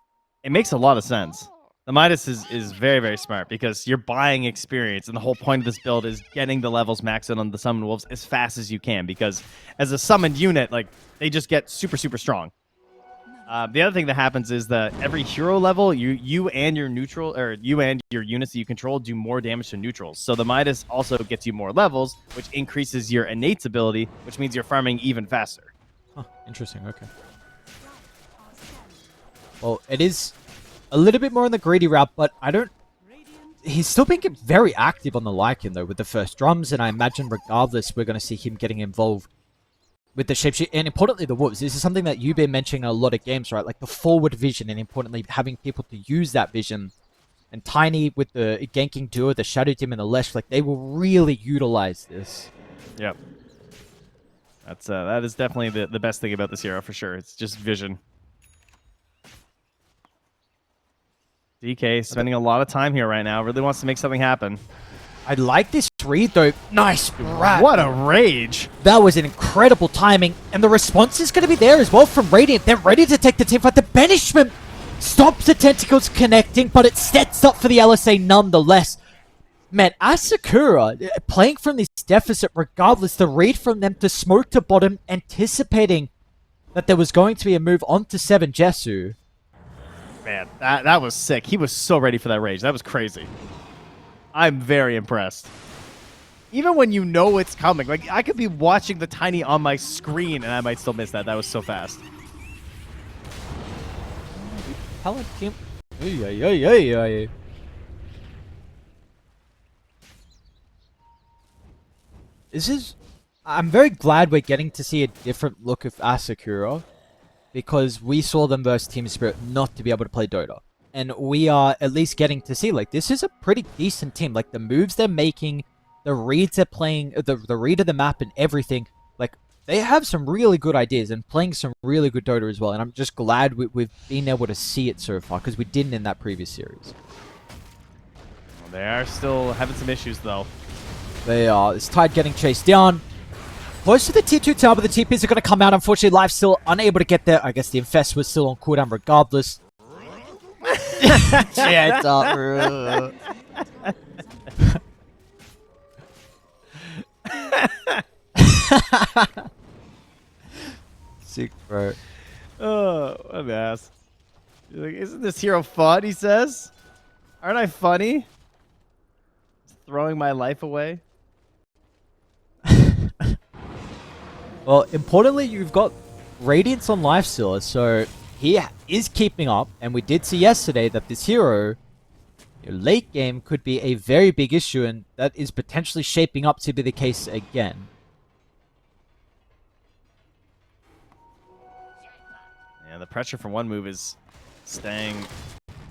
It makes a lot of sense. The Midas is very, very smart because you're buying experience, and the whole point of this build is getting the levels maxed out on the Summoned Wolves as fast as you can, because as a summoned unit, like, they just get super, super strong. The other thing that happens is that every hero level, you and your neutral, or you and your units that you control do more damage to neutrals. So the Midas also gets you more levels, which increases your innate ability, which means you're farming even faster. Huh, interesting, okay. Well, it is a little bit more on the greedy route, but he's still being very active on the Lycan, though, with the first drums, and I imagine regardless, we're going to see him getting involved with the shapeshift, and importantly, the wolves. This is something that you've been mentioning in a lot of games, right? Like the forward vision, and importantly, having people to use that vision. And Tiny with the ganking duo, the Shadow Team, and the Lesh, like they will really utilize this. Yep. That is definitely the best thing about this hero for sure. It's just vision. DK spending a lot of time here right now. Really wants to make something happen. I like this read, though. Nice rat. What a rage. That was an incredible timing. And the response is going to be there as well from Radiant. They're ready to take the team fight. The banishment stops the tentacles connecting, but it sets up for the LSA nonetheless. Man, ASAKURA playing from this deficit regardless. The read from them to smoke to bottom, anticipating that there was going to be a move onto 7 Jesu. Man, that was sick. He was so ready for that rage. That was crazy. I'm very impressed. Even when you know it's coming. Like, I could be watching the Tiny on my screen and I might still miss that. That was so fast. Palantir. I'm very glad we're getting to see a different look of ASAKURA, because we saw them versus Team Spirit not to be able to play Dota. And we are at least getting to see, like, this is a pretty decent team. Like, the moves they're making, the reads they're playing, the read of the map and everything. Like, they have some really good ideas and playing some really good Dota as well. And I'm just glad we've been able to see it so far, because we didn't in that previous series. Well, they are still having some issues, though. They are. This Tide getting chased down. Close to the tier 2 tower, but the TPs are going to come out. Unfortunately, Life still unable to get there. I guess the Infest was still on cooldown regardless. Yeah, it's up. Sick, bro. Oh, what an ass. You're like, isn't this hero fun, he says? Aren't I funny? Just throwing my life away? Well, importantly, you've got Radiance on Lifestealer, so he is keeping up, and we did see yesterday that this hero, your late game, could be a very big issue, and that is potentially shaping up to be the case again. Yeah, the pressure from one move is staying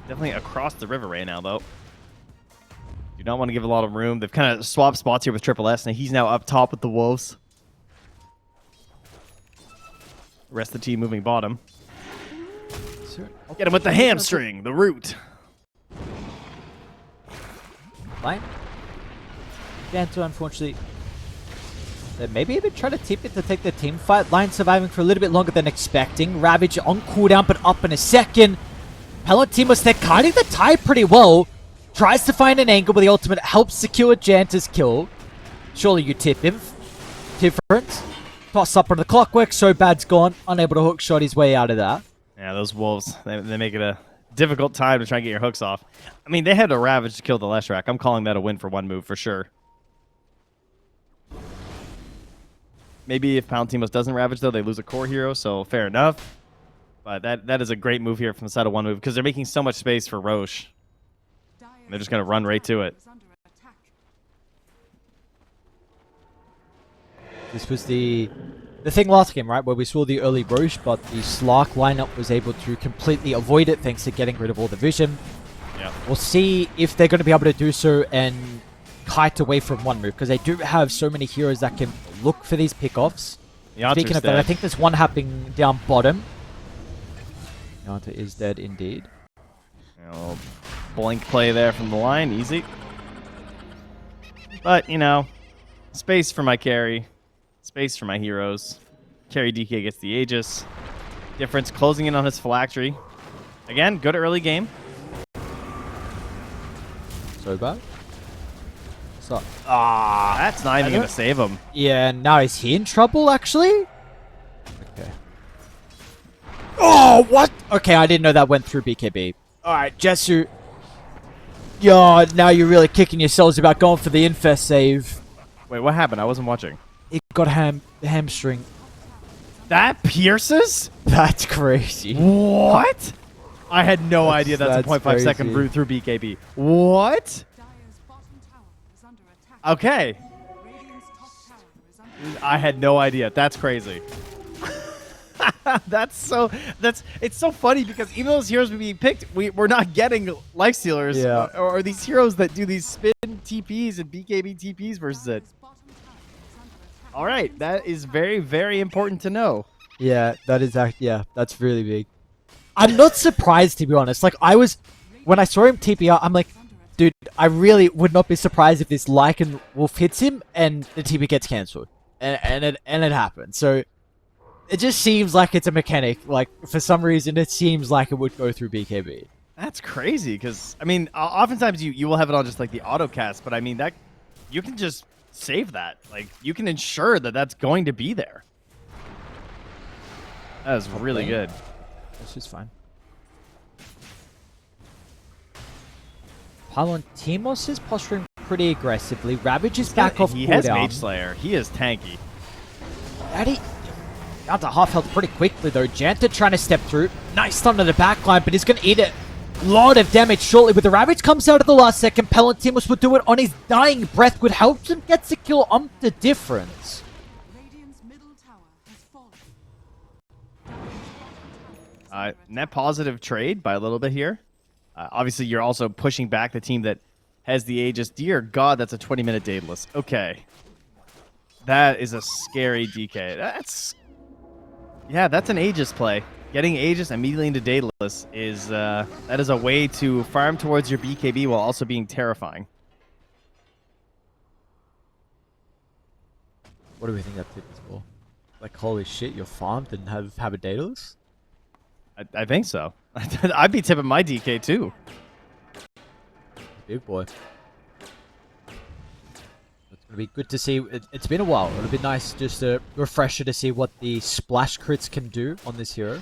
definitely across the river right now, though. Do not want to give a lot of room. They've kind of swapped spots here with Triple S, and he's now up top with the Wolves. The rest of the team moving bottom. Get him with the hamstring, the root. Line. Ganto, unfortunately. Maybe even try to tip it to take the team fight. Line surviving for a little bit longer than expecting. Ravage on cooldown, but up in a second. Palantimos, they're guiding the tide pretty well. Tries to find an angle, but the ultimate helps secure Janta's kill. Surely you tip him. Difference. Toss up on the clockwork. So bad's gone. Unable to hook shot his way out of that. Yeah, those Wolves, they make it a difficult time to try and get your hooks off. I mean, they had a Ravage to kill the Leshrac. I'm calling that a win for one move for sure. Maybe if Palantimos doesn't Ravage, though, they lose a core hero, so fair enough. But that is a great move here from the side of one move, because they're making so much space for Roche. They're just going to run right to it. This was the thing last game, right, where we saw the early Roche, but the Slark lineup was able to completely avoid it thanks to getting rid of all the vision. Yeah. We'll see if they're going to be able to do so and kite away from one move, because they do have so many heroes that can look for these pickoffs. Speaking of that, I think there's one happening down bottom. Yanta is dead indeed. A little blink play there from the line, easy. But, you know, space for my carry. Space for my heroes. Carry DK gets the Aegis. Difference closing in on his phylactery. Again, good early game. So bad. So, That's not even going to save him. yeah, now is he in trouble, actually? Okay. Oh, what? Okay, I didn't know that went through BKB. Alright, Jesu. Yo, now you're really kicking yourselves about going for the Infest save. Wait, what happened? I wasn't watching. It got hamstring. That pierces? That's crazy. What? I had no idea that's a that's 0.5 second crazy. route through BKB. What? Okay. I had no idea. That's crazy. It's so funny because even though those heroes were being picked, we're not getting lifestealers or these heroes that do these spin TPs and BKB TPs versus it. All right, that is very, very important to know. Yeah, that is that's really big. I'm not surprised, to be honest. Like, when I saw him TPR, I'm like, dude, I really would not be surprised if this Lycan Wolf hits him and the TP gets cancelled. And it happened. So it just seems like it's a mechanic. Like, for some reason, it seems like it would go through BKB. That's crazy because, I mean, oftentimes you will have it on just like the auto cast, but I mean, that you can just save that. Like, you can ensure that that's going to be there. That is really good. That's just fine. Palantimos is posturing pretty aggressively. Ravage is back off cooldown. He has Mage Slayer. He is tanky. Down to half health pretty quickly though. Janta trying to step through. Nice stun to the backline, but he's going to eat a lot of damage shortly. But the Ravage comes out at the last second. Palantimos would do it on his dying breath, would help him get the kill on the difference. Net positive trade by a little bit here. Obviously, you're also pushing back the team that has the Aegis. Dear God, that's a 20-minute Daedalus. Okay. That is a scary DK. That's an Aegis play. Getting Aegis immediately into Daedalus is that is a way to farm towards your BKB while also being terrifying. What do we think that tip is for? Like, holy shit, you're farmed and have a Daedalus? I think so. I'd be tipping my DK too. Big boy. It's going to be good to see. It's been a while. It'll be nice just a refresher to see what the splash crits can do on this hero.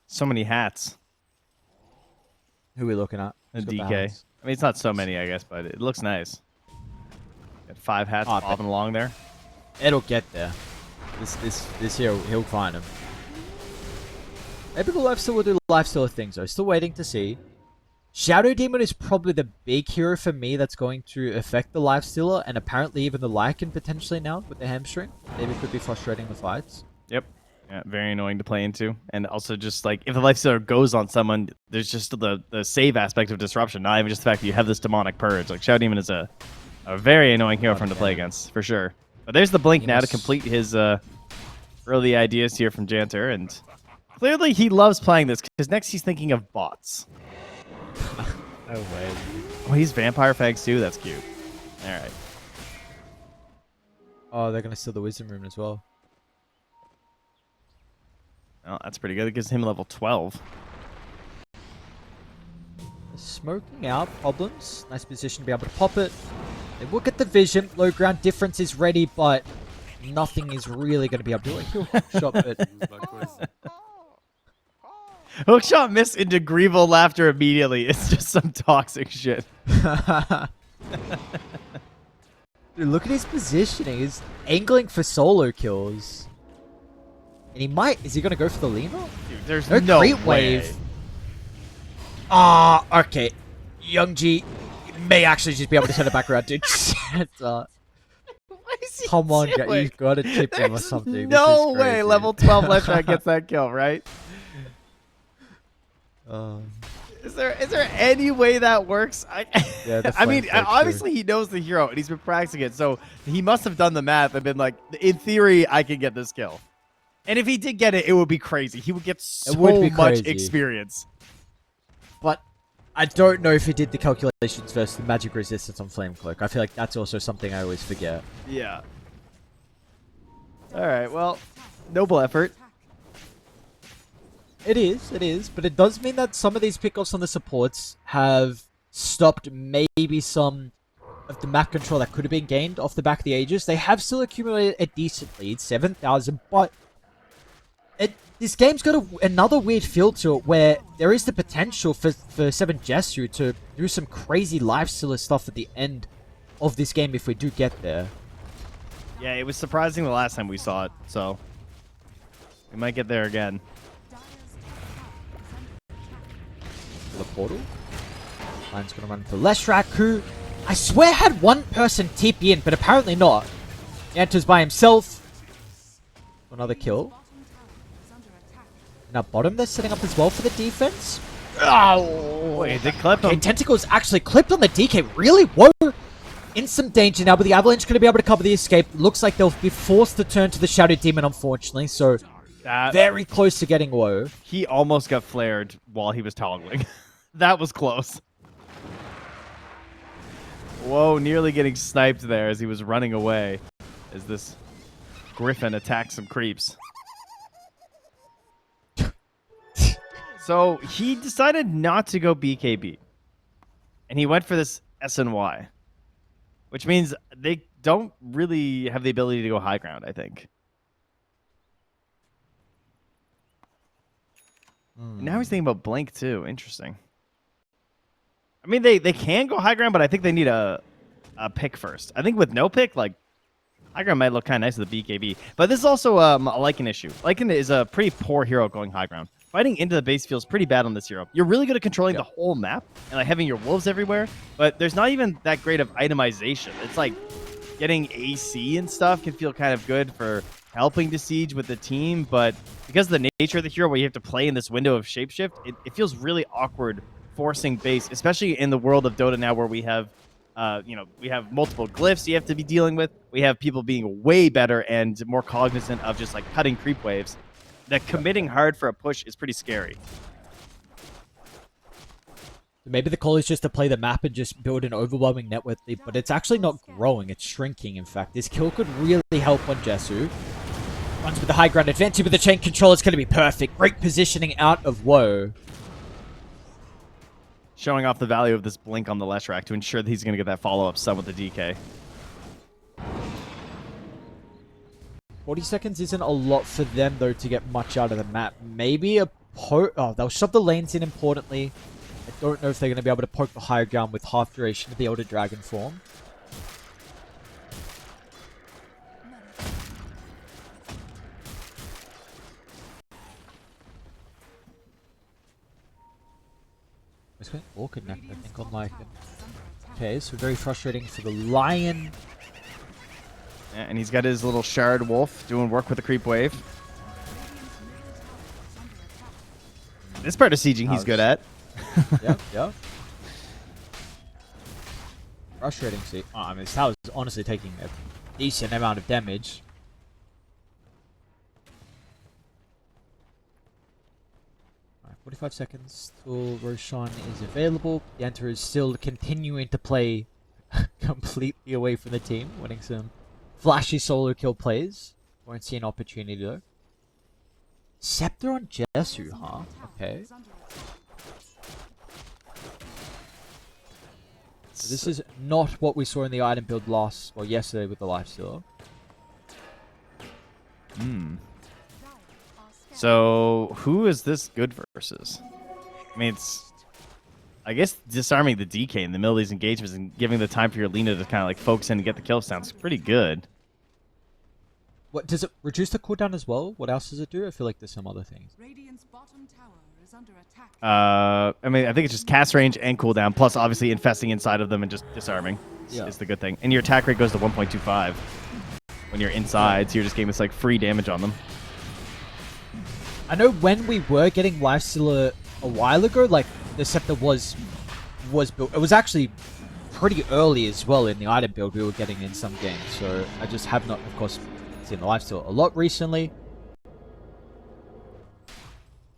So many hats. Who are we looking at? A DK. I mean, it's not so many, I guess, but it looks nice. Got 5 hats bobbing along there. It'll get there. This hero, he'll find him. Maybe the lifesteal will do lifesteal things though. Still waiting to see. Shadow Demon is probably the big hero for me that's going to affect the lifestealer, and apparently even the Lycan potentially now with the hamstring. Maybe it could be frustrating the fights. Yep. Yeah, very annoying to play into. And also just like if the lifestealer goes on someone, there's just the save aspect of disruption, not even just the fact that you have this demonic purge. Like Shadow Demon is a very annoying hero for him to play against, for sure. But there's the blink now to complete his early ideas here from Janter, and clearly he loves playing this because next he's thinking of bots. No way. Oh, he's Vampire Fangs too? That's cute. Alright. Oh, they're going to steal the Wisdom Rune as well. Oh, that's pretty good. It gives him level 12. Smoking out problems. Nice position to be able to pop it. They will get the vision. Low ground difference is ready, but nothing is really going to be able to do a kill shot. But Hookshot miss into Greevil laughter immediately. It's just some toxic shit. Dude, look at his positioning. He's angling for solo kills. And he might... Is he going to go for the Lina? Dude, there's No no creep way. wave. Ah, okay. Young G may actually just be able to turn it back around, dude. Come on, you've got to chip him or something. No way level 12 Leshrac gets that kill, right? Is there any way that works? Yeah, I mean, obviously he knows the hero and he's been practicing it, so he must have done the math and been like, in theory, I can get this kill. And if he did get it, it would be crazy. He would get so much experience. But I don't know if he did the calculations versus the magic resistance on Flame Cloak. I feel like that's also something I always forget. Yeah. All right, well, noble effort. It is, but it does mean that some of these pickoffs on the supports have stopped maybe some of the map control that could have been gained off the back of the Aegis. They have still accumulated a decent lead, 7,000, but this game's got another weird feel to it where there is the potential for 7 Jesu to do some crazy lifestealer stuff at the end of this game if we do get there. Yeah, it was surprising the last time we saw it, so we might get there again. The portal. Line's gonna run for Leshrac, who I swear had one person TP in, but apparently not. He enters by himself. Another kill. Now bottom, they're setting up as well for the defense. Oh! Wait, they clipped him. Okay, Tentacles actually clipped on the DK. Really? Whoa! In some danger now, but the Avalanche going to be able to cover the escape. Looks like they'll be forced to turn to the Shadow Demon, unfortunately. So, very close to getting low. He almost got flared while he was toggling. That was close. Whoa, nearly getting sniped there as he was running away. As this Griffin attacks some creeps. So he decided not to go BKB. And he went for this SNY. Which means they don't really have the ability to go high ground, I think. Now he's thinking about Blink too. Interesting. I mean, they can go high ground, but I think they need a pick first. I think with no pick, like, high ground might look kind of nice with the BKB. But this is also a Lycan issue. Lycan is a pretty poor hero going high ground. Fighting into the base feels pretty bad on this hero. You're really good at controlling the whole map and like having your wolves everywhere, but there's not even that great of itemization. It's like getting AC and stuff can feel kind of good for helping to siege with the team, but because of the nature of the hero where you have to play in this window of shapeshift, it feels really awkward forcing base, especially in the world of Dota now where we have we have multiple glyphs you have to be dealing with. We have people being way better and more cognizant of just like cutting creep waves. That committing hard for a push is pretty scary. Maybe the call is just to play the map and just build an overwhelming network lead, but it's actually not growing, it's shrinking, in fact. This kill could really help on Jesu. Runs with the high ground advantage, but the chain control is going to be perfect. Great positioning out of Woe. Showing off the value of this blink on the Leshrac to ensure that he's going to get that follow-up stun with the DK. 40 seconds isn't a lot for them, though, to get much out of the map. Maybe a poke... Oh, they'll shove the lanes in importantly. I don't know if they're going to be able to poke the higher ground with half duration to be able to Dragon Form. It's going all connect, I think, on Lycan. Okay, so very frustrating for the Lion. Yeah, and he's got his little shard wolf doing work with the creep wave. This part of sieging he's good at. Yep. Frustrating siege. Oh, I mean, this tower is honestly taking a decent amount of damage. Alright, 45 seconds till Roshan is available. The Enter is still continuing to play completely away from the team, winning some flashy solo kill plays. Won't see an opportunity though. Scepter on Jesu, huh? Okay. So this is not what we saw in the item build yesterday with the Lifestealer. So who is this good versus? I mean, it's, I guess, disarming the DK in the middle of these engagements and giving the time for your Lina to kind of like focus in and get the kill sounds pretty good. What does it reduce the cooldown as well? What else does it do? I feel like there's some other things. Radiant's bottom tower is under attack. I mean, I think it's just cast range and cooldown, plus obviously infesting inside of them and just disarming is the good thing. And your attack rate goes to 1.25 when you're inside, so you're just getting this like free damage on them. I know when we were getting Lifestealer a while ago, like the Scepter was built. It was actually pretty early as well in the item build we were getting in some games. So I just have not, of course, seen the Lifestealer a lot recently.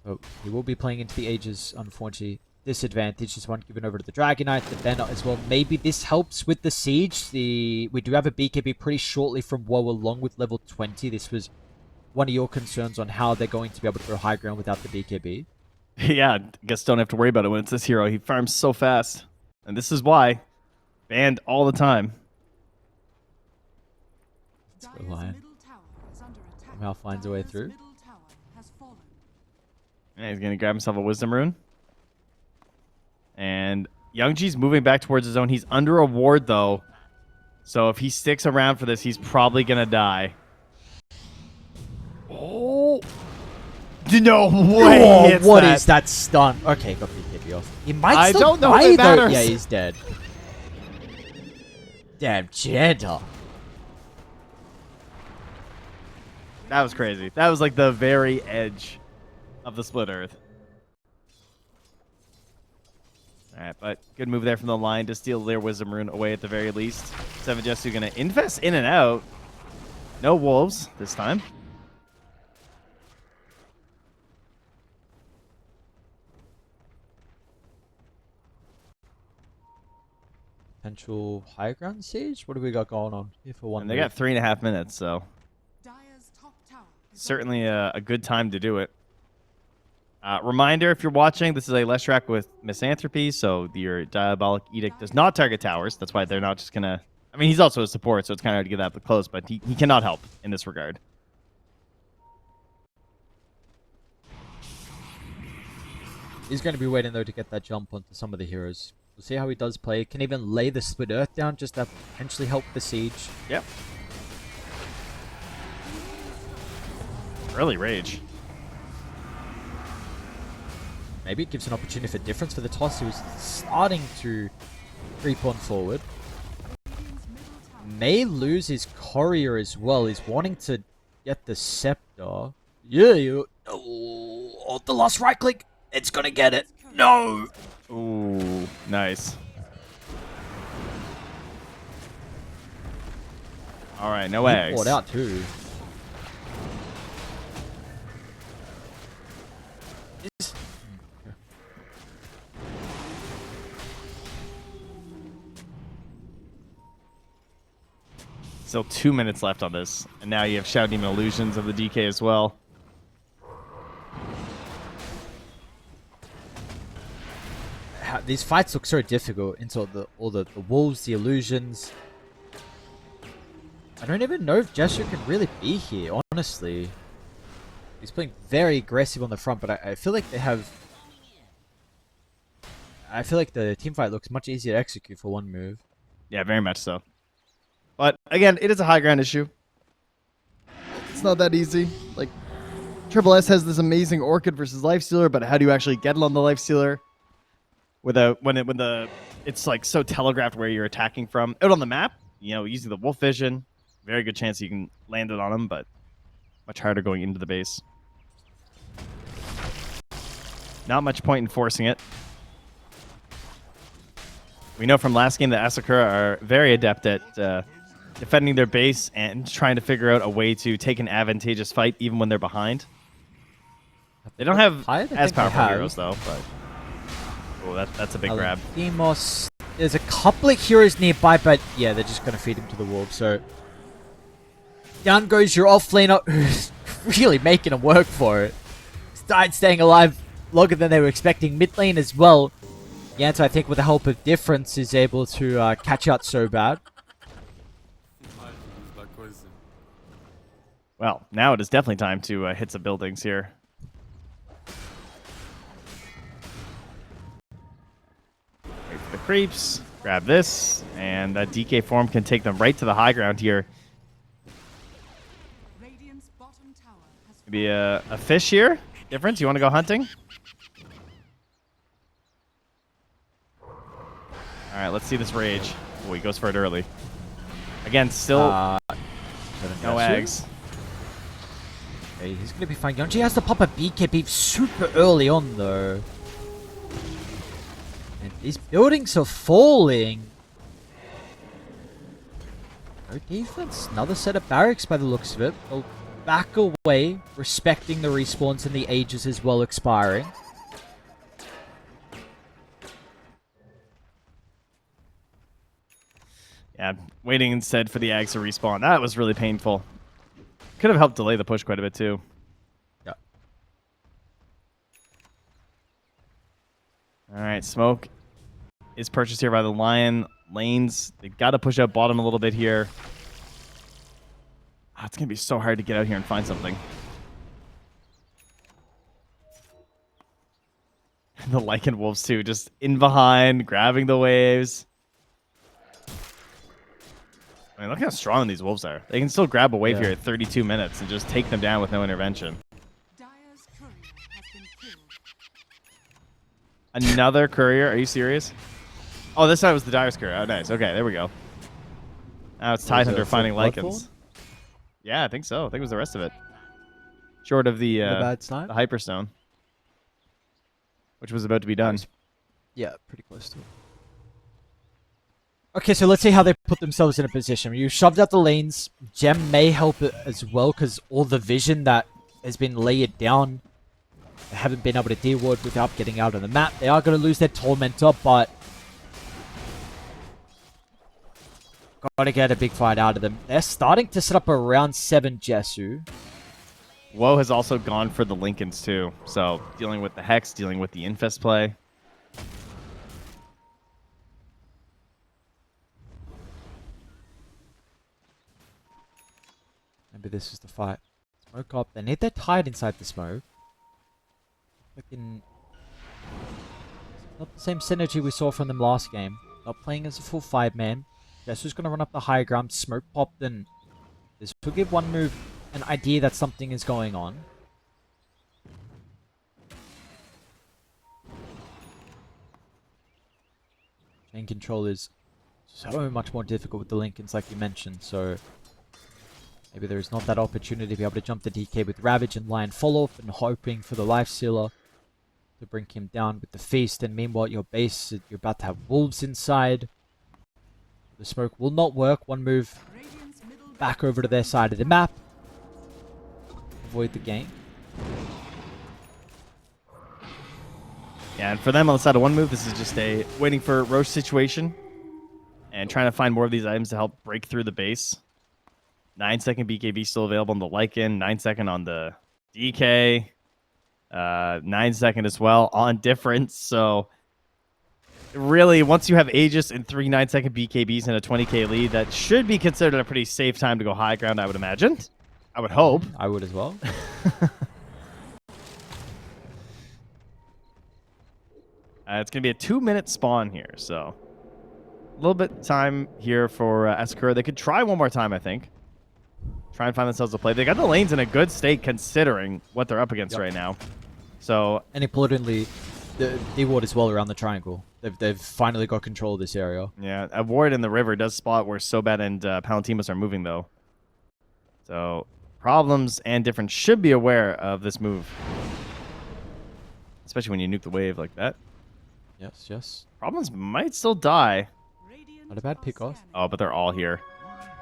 Oh, he will be playing into the Aegis, unfortunately. Disadvantage is one given over to the Dragon Knight, the Banner as well. Maybe this helps with the siege. We do have a BKB pretty shortly from Woe along with level 20. This was one of your concerns on how they're going to be able to go high ground without the BKB. Yeah, I guess don't have to worry about it when it's this hero. He farms so fast. And this is why. Banned all the time. Let's go Lion. Somehow finds a way through. Yeah, he's going to grab himself a Wisdom Rune. And Youngji's moving back towards his zone. He's under a ward, though. So if he sticks around for this, he's probably going to die. Oh! No way! Oh, what is that stun? Okay, got BKB off. He might still don't know die, if it though. matters. Yeah, he's dead. Damn, Jetta. That was crazy. That was like the very edge of the split earth. Alright, but good move there from the line to steal their Wisdom Rune away at the very least. Seven Jesu going to invest in and out. No wolves this time. Potential high ground siege? What do we got going on here for one? And they got 3.5 minutes, so certainly a good time to do it. Reminder, if you're watching, this is a Let's Track with Misanthropy, so your Diabolic Edict does not target towers. That's why they're not just going to... I mean, he's also a support, so it's kind of hard to get that up close, but he cannot help in this regard. He's going to be waiting, though, to get that jump onto some of the heroes. We'll see how he does play. Can even lay the Split Earth down just to potentially help the siege. Yep. Early rage. Maybe it gives an opportunity for difference for the toss. He was starting to creep on forward. May lose his courier as well. He's wanting to get the scepter. Yeah, oh, the last right click. It's gonna get it. No. Ooh, nice. All right, no eggs. Bought out too. Still 2 minutes left on this, and now you have Shadow Demon Illusions of the DK as well. These fights look so difficult until all the wolves, the illusions. I don't even know if Jesu can really be here, honestly. He's playing very aggressive on the front, but I feel like they have... I feel like the team fight looks much easier to execute for one move. Yeah, very much so. But again, it is a high ground issue. It's not that easy. Like, Triple S has this amazing Orchid versus Lifestealer, but how do you actually get it on the Lifestealer? When it's like so telegraphed where you're attacking from. Out on the map, you know, using the wolf vision, very good chance you can land it on him, but much harder going into the base. Not much point in forcing it. We know from last game that ASAKURA are very adept at defending their base and trying to figure out a way to take an advantageous fight even when they're behind. They don't have as powerful heroes, though. But that's a big grab. Demos, there's a couple of heroes nearby, but yeah, they're just going to feed him to the wolves. So down goes your off-laner, who's really making him work for it. Started staying alive longer than they were expecting. Mid lane as well. Yanto, I think with the help of Difference, is able to catch out so bad. Well, now it is definitely time to hit some buildings here. Wait for the creeps. Grab this. And that DK form can take them right to the high ground here. Radiant's bottom tower has Maybe a fish here. Difference? You want to go hunting? All right, let's see this rage. Oh, he goes for it early. Again, still no eggs. Okay, he's going to be fine. Yonji has to pop a BKB super early on, though. And these buildings are falling. No defense. Another set of barracks by the looks of it. They'll back away, respecting the respawns and the ages as well expiring. Yeah, waiting instead for the Ags to respawn. That was really painful. Could have helped delay the push quite a bit, too. Yeah. All right, smoke is purchased here by the Lion. Lanes, they've got to push out bottom a little bit here. It's going to be so hard to get out here and find something. The Lycan Wolves, too, just in behind, grabbing the waves. I mean, look how strong these wolves are. They can still grab a wave here at 32 minutes and just take them down with no intervention. Dire's courier has been killed. Another courier? Are you serious? Oh, this time was the Dire's courier. Oh, nice. Okay, there we go. Now it's Tidehunter finding Lycans. Yeah, I think so. I think it was the rest of it. Short of the Hyperstone, which was about to be done. Yeah, pretty close to it. Okay, so let's see how they put themselves in a position. You shoved out the lanes. Gem may help it as well, because all the vision that has been layered down, they haven't been able to deal with without getting out of the map. They are going to lose their Tormentor, but got to get a big fight out of them. They're starting to set up a round 7 Jesu. Woe has also gone for the Lincolns, too. So, dealing with the Hex, dealing with the Infest play. Maybe this is the fight. Smoke up. They need their Tide inside the smoke. Looking... Not the same synergy we saw from them last game. Not playing as a full 5-man. Jesu's going to run up the high ground. Smoke popped, and this will give one move an idea that something is going on. Chain control is so much more difficult with the Lincolns, like you mentioned, so maybe there's not that opportunity to be able to jump the DK with Ravage and Lion follow-up and hoping for the Lifestealer to bring him down with the Feast. And meanwhile, at your base, you're about to have Wolves inside. The smoke will not work. One move back over to their side of the map. Avoid the game. Yeah, and for them on the side of one move, this is just a waiting for Roche situation and trying to find more of these items to help break through the base. 9-second BKB still available on the Lycan, 9-second on the DK, 9-second as well on Difference. So really, once you have Aegis and 3 9-second BKBs and a 20k lead, that should be considered a pretty safe time to go high ground, I would imagine. I would hope. I would as well. It's going to be a 2-minute spawn here, so a little bit of time here for ASAKURA. They could try one more time, I think. Try and find themselves a play. They got the lanes in a good state considering what they're up against right now. So, and importantly, the ward as well around the triangle. They've finally got control of this area. Yeah, a ward in the river does spot where Sobat and Palatimus are moving, though. So, Problems and Difference should be aware of this move. especially when you nuke the wave like that. Yes, yes. Problems might still die. Not a bad pick off. Oh, but they're all here.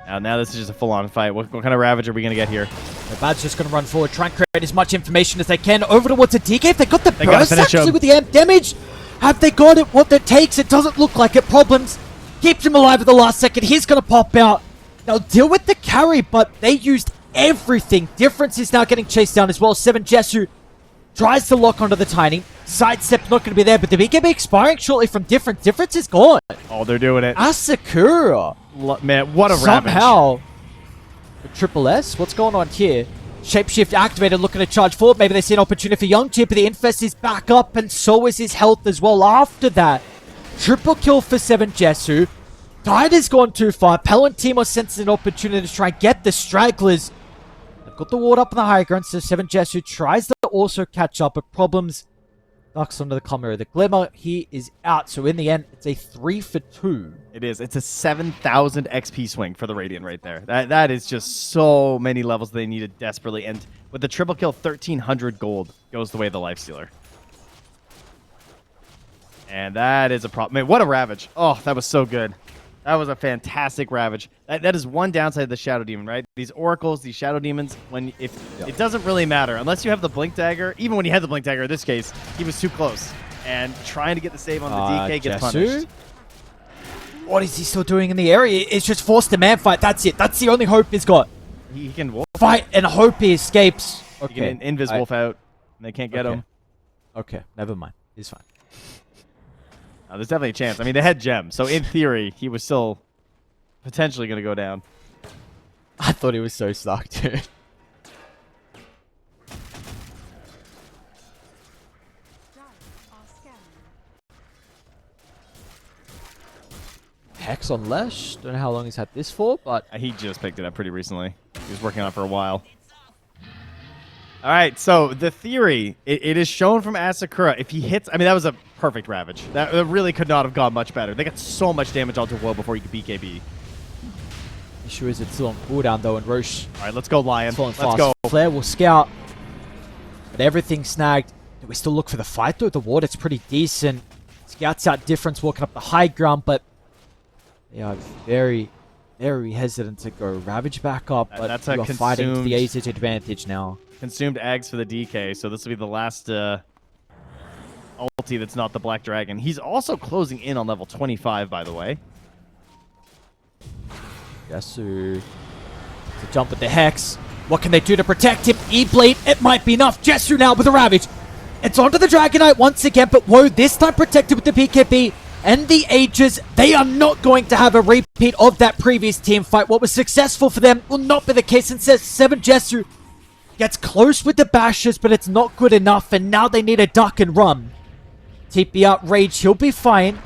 Now this is just a full-on fight. What kind of Ravage are we going to get here? The Bad's just going to run forward, try and create as much information as they can over towards a DK. If they got the They gotta burst finish actually him. with the amp damage, have they got it? What it takes? It doesn't look like it. Problems keeps him alive at the last second. He's going to pop out. They'll deal with the carry, but they used everything. Difference is now getting chased down as well. 7 Jesu tries to lock onto the Tiny. Sidestep not going to be there, but the BKB expiring shortly from Difference. Difference is gone. Oh, they're doing it. ASAKURA. Man, what a Somehow, the Triple S, what's going on here? Shapeshift activated, looking to charge forward. Maybe they see an opportunity for Young Chip, but the Infest is back up, and so is his health as well after that. Triple kill for 7 Jesu. Tide has gone too far. Palantimo senses an opportunity to try and get the stragglers. They've got the ward up on the high ground, so 7 Jesu tries to also catch up, but Problems ducks onto the Chimera. The Glimmer, he is out, so in the end, it's a 3 for 2. It is. It's a 7,000 XP swing for the Radiant right there. That is just so many levels they needed desperately. And with the triple kill, 1,300 gold goes the way of the Lifestealer. And that is a problem. Man, what a Ravage. Oh, that was so good. That was a fantastic Ravage. That is one downside of the Shadow Demon, right? These Oracles, these Shadow Demons, it doesn't really matter. Unless you have the Blink Dagger. Even when you had the Blink Dagger in this case, he was too close. And trying to get the save on the DK gets punished. What is he still doing in the area? It's just forced a man fight. That's it. That's the only hope he's got. He can wolf. Fight and hope he escapes. Okay. He can Invis Wolf out. And they can't get him. Okay, never mind. He's fine. There's definitely a chance. I mean, they had Gem, so in theory, he was still potentially going to go down. I thought he was so stuck, dude. Hex on Lesh. Don't know how long he's had this for, but He just picked it up pretty recently. He was working on it for a while. All right, so the theory, it is shown from Asakura. If he hits, I mean, that was a perfect Ravage. That really could not have gone much better. They got so much damage onto Woe before you could BKB. issue is it's still on cooldown though, and Roche All right, let's go, Lion. Let's Let's go. Flare will scout, but everything's snagged. Do we still look for the fight though? The ward, it's pretty decent. Scouts out Difference, walking up the high ground, but they are very, very hesitant to go Ravage back up. But That's you a are fighting to the consumed- ASAG advantage now. Consumed Ags for the DK, so this will be the last ulti that's not the Black Dragon. He's also closing in on level 25, by the way. Yasu to jump with the Hex. What can they do to protect him? E-Blade, it might be enough. Jesu now with a Ravage. It's onto the Dragonite once again, but Woe this time protected with the PKB and the Aegis. They are not going to have a repeat of that previous team fight. What was successful for them will not be the case. And says 7 Jesu gets close with the bashes, but it's not good enough, and now they need a duck and run. TP out Rage, he'll be fine.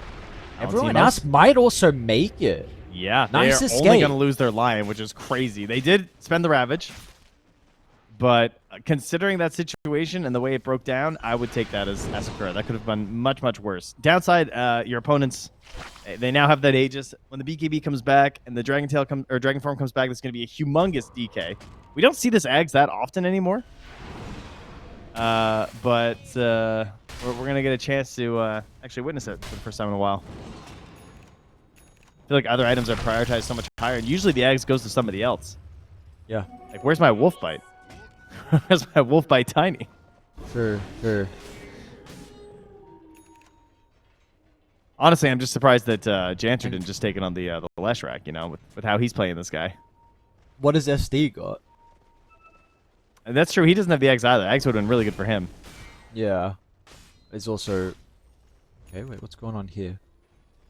Everyone else might also make it. Yeah, Nice they're escape. only going to lose their Lion, which is crazy. They did spend the Ravage, but considering that situation and the way it broke down, I would take that as Asakura. That could have been much, much worse. Downside, your opponents, they now have that Aegis. When the BKB comes back and the Dragon Form comes back, that's going to be a humongous DK. We don't see this Ags that often anymore, but we're going to get a chance to actually witness it for the first time in a while. I feel like other items are prioritized so much higher. And usually the Ags goes to somebody else. Yeah. Like, where's my Wolf Bite? Where's my Wolf Bite Tiny? Sure. Honestly, I'm just surprised that Janter didn't just take it on the Leshrac, you know, with how he's playing this guy. What does SD got? And that's true. He doesn't have the Ags either. Ags would have been really good for him. Yeah. There's also... Okay, wait, what's going on here?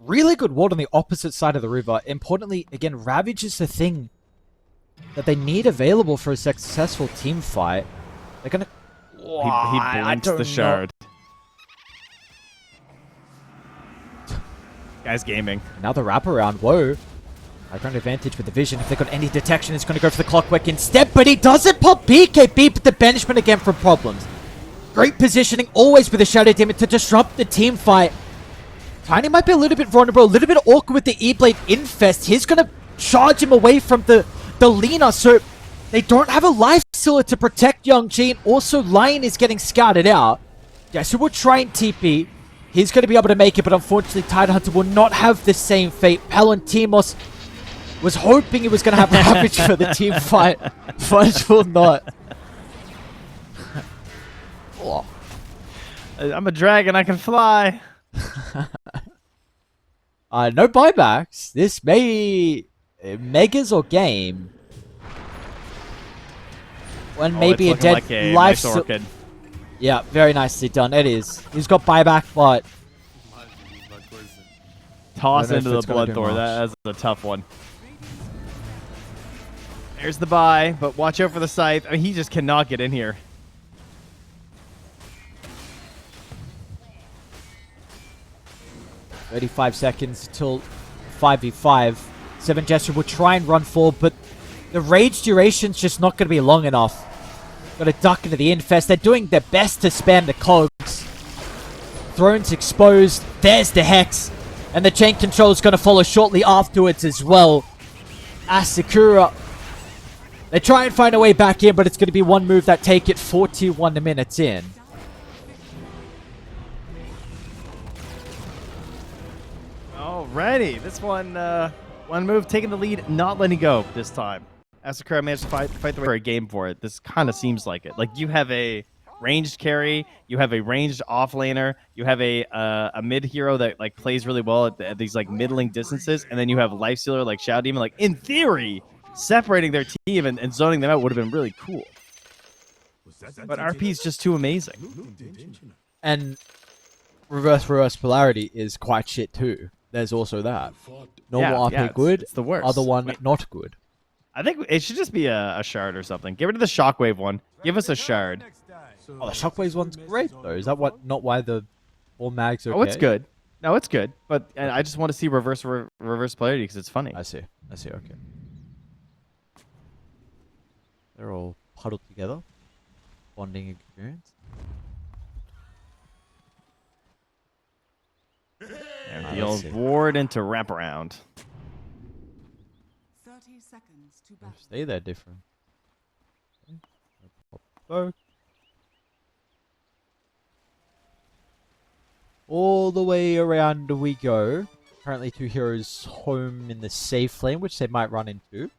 Really good ward on the opposite side of the river. Importantly, again, Ravage is the thing that they need available for a successful team fight. They're gonna... He blinks the shard. Guy's gaming. Now the wraparound. Whoa. High ground advantage with the vision. If they've got any detection, it's going to go for the clockwork instead, but he doesn't pop BKB, but the banishment again for Problems. Great positioning, always with the Shadow Demon to disrupt the team fight. Tiny might be a little bit vulnerable, a little bit awkward with the E-Blade Infest. He's going to charge him away from the Lina, so they don't have a life stealer to protect Young G, and also Lion is getting scouted out. Yeah, so we'll try and TP. He's going to be able to make it, but unfortunately, Tidehunter will not have the same fate. Palantimos was hoping he was going to have Ravage for the team fight. Fudge will not. Oh. I'm a dragon. I can fly. No buybacks. This may Megas or game. When maybe a it's dead like a life. nice orchid. Yeah, very nicely done. It is. He's got buyback, but Toss I don't into know the if it's gonna do Bloodthorn. much. That's a tough one. There's the buy, but watch out for the scythe. I mean, he just cannot get in here. $35 seconds till 5v5. 7 Jester will try and run forward, but the rage duration's just not going to be long enough. Got to duck into the infest. They're doing their best to spam the cogs. Throne's exposed. There's the Hex. And the chain control is going to follow shortly afterwards as well. ASAKURA. They try and find a way back in, but it's going to be one move that take it 41 minutes in. Alrighty, this one move, taking the lead, not letting go this time. ASAKURA managed to fight the for a game for it. This kind of seems like it. Like, you have a ranged carry, you have a ranged offlaner, you have a mid hero that like plays really well at these like middling distances, and then you have Lifestealer like Shadow Demon. Like, in theory, separating their team and zoning them out would have been really cool. But RP is just too amazing. And reverse polarity is quite shit too. There's also that. Normal RP good, it's the worst. other one not good. I think it should just be a shard or something. Get rid of the shockwave one. Give us a shard. Oh, the Shockwaves one's great though. Is that not why the 4 mags are okay? Oh, it's good. No, it's good. But I just want to see reverse polarity because it's funny. I see. Okay. They're all huddled together. Bonding experience. And the old ward into wraparound. 30 seconds to battle. Stay there different. Okay. All the way around we go. Currently 2 heroes home in the safe lane, which they might run into.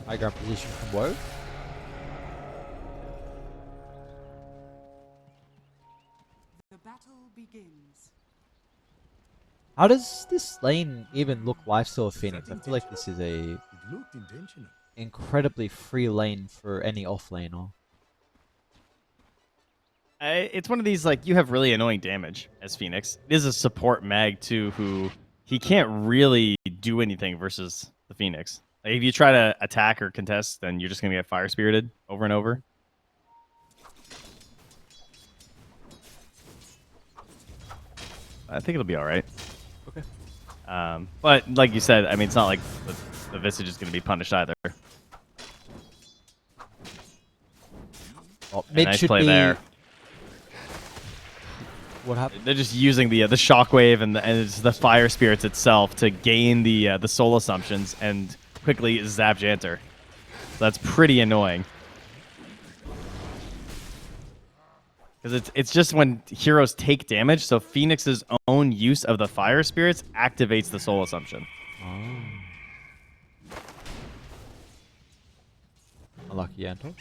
High ground position from Woe. The battle begins. How does this lane even look lifesteal of Phoenix? I feel like this is a incredibly free lane for any offlaner. It's one of these, like, you have really annoying damage as Phoenix. It is a support mag, too, who he can't really do anything versus the Phoenix. Like, if you try to attack or contest, then you're just going to get fire spirited over and over. I think it'll be all right. Okay. But like you said, I mean, it's not like the Visage is going to be punished either. Well, mid nice should play be... there. What happened? They're just using the shockwave and it's the fire spirits itself to gain the soul assumptions and quickly zap Janter. So that's pretty annoying. Because it's just when heroes take damage, so Phoenix's own use of the fire spirits activates the soul assumption. Unlucky Yanto.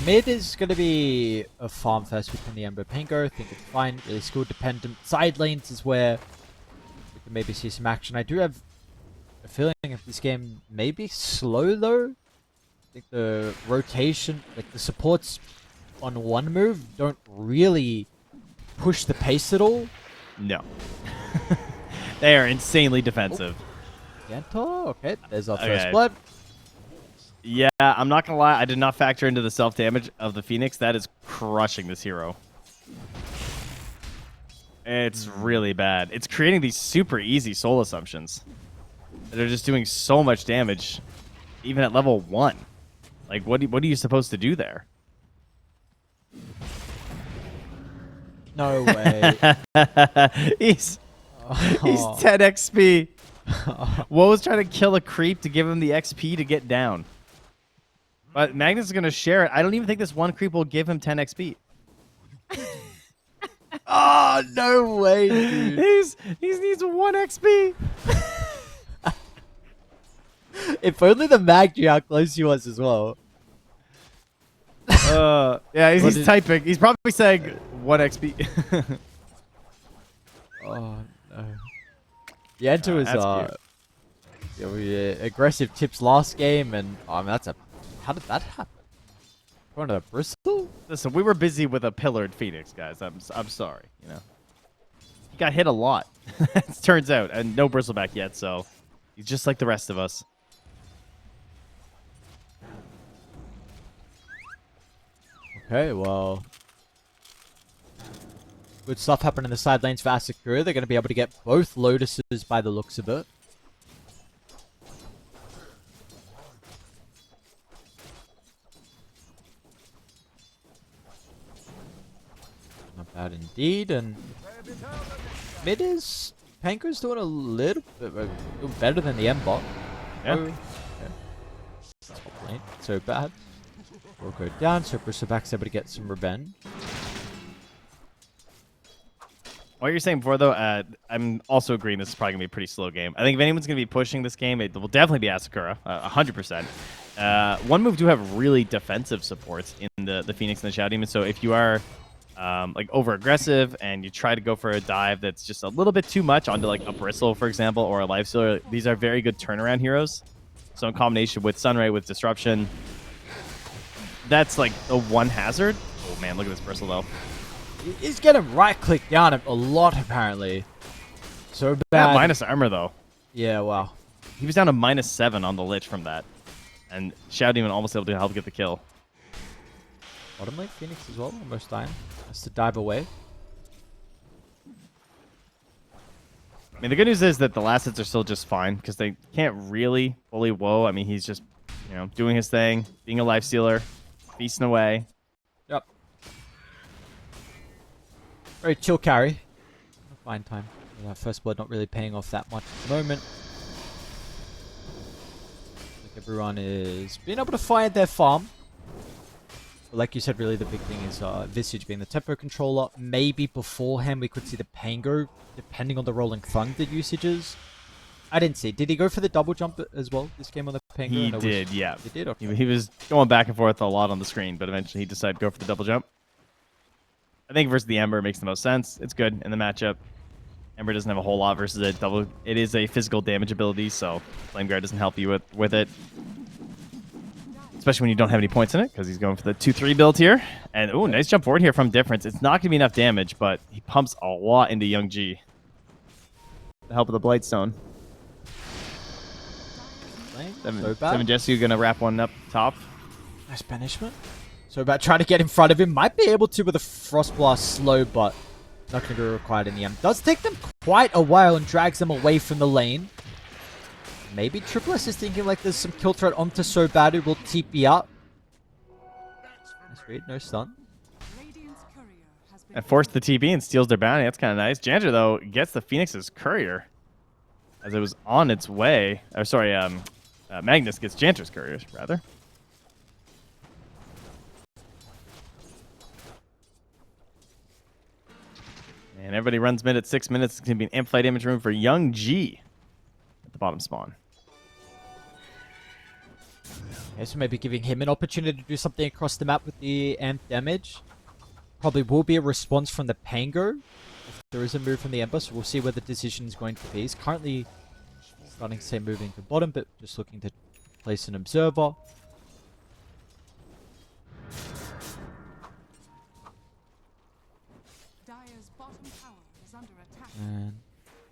Mid is going to be a farm fest between the Ember Pingo. I think it's fine. Really skill dependent. Side lanes is where we can maybe see some action. I do have a feeling that this game may be slow though. I think the rotation, like the supports on one move, don't really push the pace at all. No. They are insanely defensive. Yanto? Okay, there's our Okay. first blood. Yeah, I'm not gonna lie, I did not factor into the self-damage of the Phoenix. That is crushing this hero. It's really bad. It's creating these super easy soul assumptions. They're just doing so much damage, even at level 1. Like, what are you supposed to do there? No way. he's Oh. 10 XP. Woe was trying to kill a creep to give him the XP to get down. But Magnus is going to share it. I don't even think this one creep will give him 10 XP. Oh, no way, dude. He needs 1 XP. If only the mag knew how close he was as well. Yeah, he's typing. He's probably saying 1 XP. Oh, no. The enter was aggressive tips last game, and I mean, how did that happen? Going to the Bristol? Listen, we were busy with a pillared Phoenix, guys. I'm sorry, you know. He got hit a lot, it turns out, and no bristleback yet, so he's just like the rest of us. Okay, well, good stuff happening in the side lanes for ASAKURA. They're going to be able to get both Lotuses by the looks of it. Not bad indeed, and mid is Panko's doing a little bit doing better than the M bot. Yeah. Oh, okay. Top lane, so bad. We'll go down, so Bristleback's able to get some revenge. What you're saying before, though, I'm also agreeing this is probably going to be a pretty slow game. I think if anyone's going to be pushing this game, it will definitely be ASAKURA, 100%. One move do have really defensive supports in the Phoenix and the Shadow Demon, so if you are like over-aggressive and you try to go for a dive that's just a little bit too much onto like a Bristle, for example, or a Lifestealer, these are very good turnaround heroes. So in combination with Sunray, with Disruption, that's like the one hazard. Oh, man, look at this Bristle, though. He's getting right-clicked down a lot, apparently. So bad. Yeah, minus armor, though. Yeah, wow. He was down to -7 on the Lich from that. And Shadow Demon almost able to help get the kill. Bottom lane Phoenix as well, almost dying. Has to dive away. I mean, the good news is that the last hits are still just fine, because they can't really fully woe. I mean, he's just, you know, doing his thing, being a lifestealer, feasting away. Yep. Very chill carry. Fine time. First blood not really paying off that much at the moment. Like everyone is being able to find their farm. But like you said, really the big thing is Visage being the tempo controller. Maybe beforehand we could see the Pango, depending on the Rolling Thunder usages. I didn't see. Did he go for the double jump as well this game on the Pango? He did, yeah. He did? Okay. He was going back and forth a lot on the screen, but eventually he decided to go for the double jump. I think versus the Ember makes the most sense. It's good in the matchup. Ember doesn't have a whole lot versus a double. It is a physical damage ability, so Flame Guard doesn't help you with it. Especially when you don't have any points in it, because he's going for the 2-3 build here. And, ooh, nice jump forward here from Difference. It's not going to be enough damage, but he pumps a lot into Young G. The help of the Blightstone. Seven Jesse going to wrap one up top. Nice banishment. So about trying to get in front of him. Might be able to with a Frost Blast slow, but not going to be required in the end. Does take them quite a while and drags them away from the lane. Maybe Triple S is thinking like there's some kill threat onto So Bad who will TP up. Nice read, no stun. And forced the TP and steals their bounty. That's kind of nice. Jandra, though, gets the Phoenix's courier as it was on its way. Or sorry, Magnus gets Jantra's courier, rather. And everybody runs mid at 6 minutes. It's going to be an amplified damage room for Young G at the bottom spawn. Okay, so maybe giving him an opportunity to do something across the map with the amp damage. Probably will be a response from the Pango if there is a move from the Ember, so we'll see where the decision is going to be. He's currently starting to say moving to bottom, but just looking to place an observer. And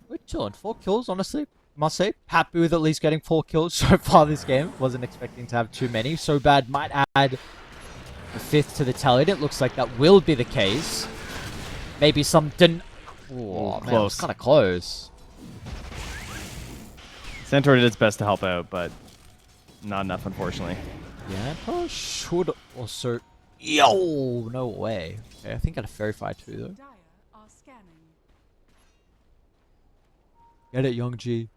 we're chilling. 4 kills, honestly. Must say, happy with at least getting 4 kills so far this game. Wasn't expecting to have too many. So Bad might add a 5th to the tally. It looks like that will be the case. Maybe some didn't. Oh, man, close. Kind of close. Centaur did its best to help out, but not enough, unfortunately. Yeah, probably should also. Yo, no way. Okay, I think I got a Fairy Fire too, though. Get it, Young G.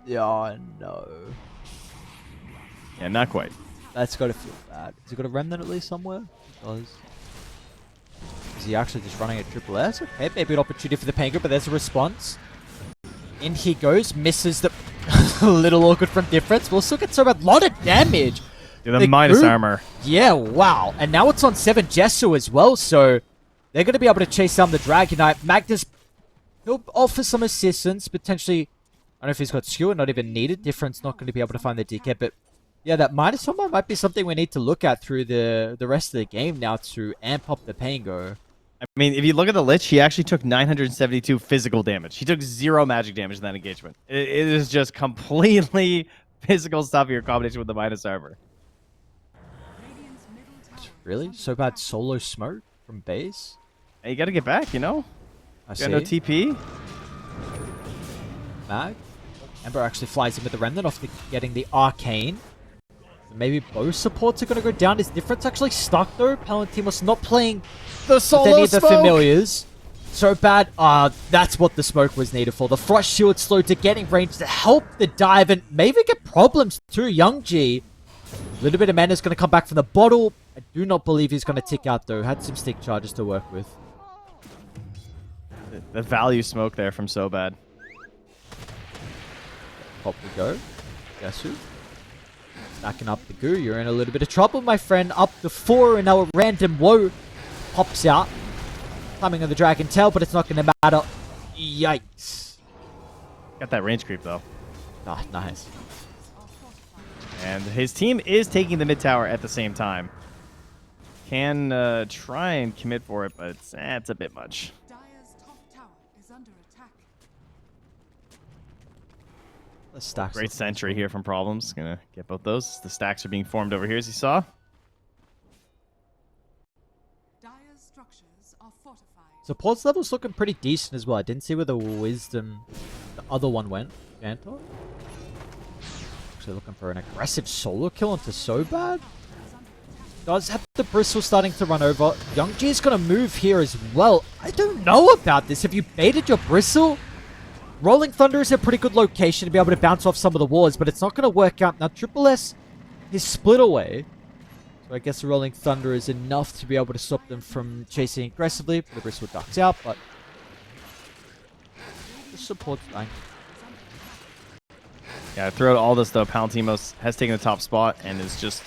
Yeah, no. Yeah, not quite. That's got to feel bad. Has he got a remnant at least somewhere? He does. Is he actually just running a triple S? Okay, maybe an opportunity for the Pango, but there's a response. In he goes, misses the little awkward from difference. We'll still get so a lot of damage. Yeah, the minus group, armor. Yeah, wow. And now it's on 7 Jesu as well, so they're going to be able to chase down the Dragon Knight. Magnus, he'll offer some assistance, potentially. I don't know if he's got skewer, not even needed. Difference, not going to be able to find the DK, but yeah, that minus armor might be something we need to look at through the rest of the game now to amp up the Pango. I mean, if you look at the Lich, he actually took 972 physical damage. He took 0 magic damage in that engagement. It is just completely physical stuff here, combination with the minus armor. Really? So bad solo smoke from base? Hey, you got to get back, you know? I You see. got no TP. Mag. Ember actually flies in with the Remnant off getting the Arcane. Maybe both supports are going to go down. His difference actually stuck though. Palantimos not playing The with solo any of the smoke! familiars. So bad. That's what the smoke was needed for. The Frost Shield slow to getting range to help the dive and maybe get problems too. Young G. A little bit of mana is going to come back from the bottle. I do not believe he's going to tick out though. Had some stick charges to work with. The value smoke there from So Bad. Pop we go. Guess who? Stacking up the goo. You're in a little bit of trouble, my friend. Up to 4 and now a random woe pops out. Climbing on the dragon tail, but it's not going to matter. Yikes. Got that range creep, though. Ah, nice. And his team is taking the mid tower at the same time. Can try and commit for it, but it's a bit much. Dire's top tower is under attack. The stacks. Great sentry here from Problems. Gonna get both those. The stacks are being formed over here, as you saw. Dire's structures are fortified. Supports level's looking pretty decent as well. I didn't see where the wisdom, the other one went. Phantom. Actually looking for an aggressive solo kill onto So Bad. Does have the bristle starting to run over. Young G is going to move here as well. I don't know about this. Have you baited your bristle? Rolling Thunder is a pretty good location to be able to bounce off some of the walls, but it's not going to work out. Now, Triple S is split away. So I guess the Rolling Thunder is enough to be able to stop them from chasing aggressively. The bristle ducks out, but the support's fine. Yeah, throughout all this, though, Palantimos has taken the top spot and is just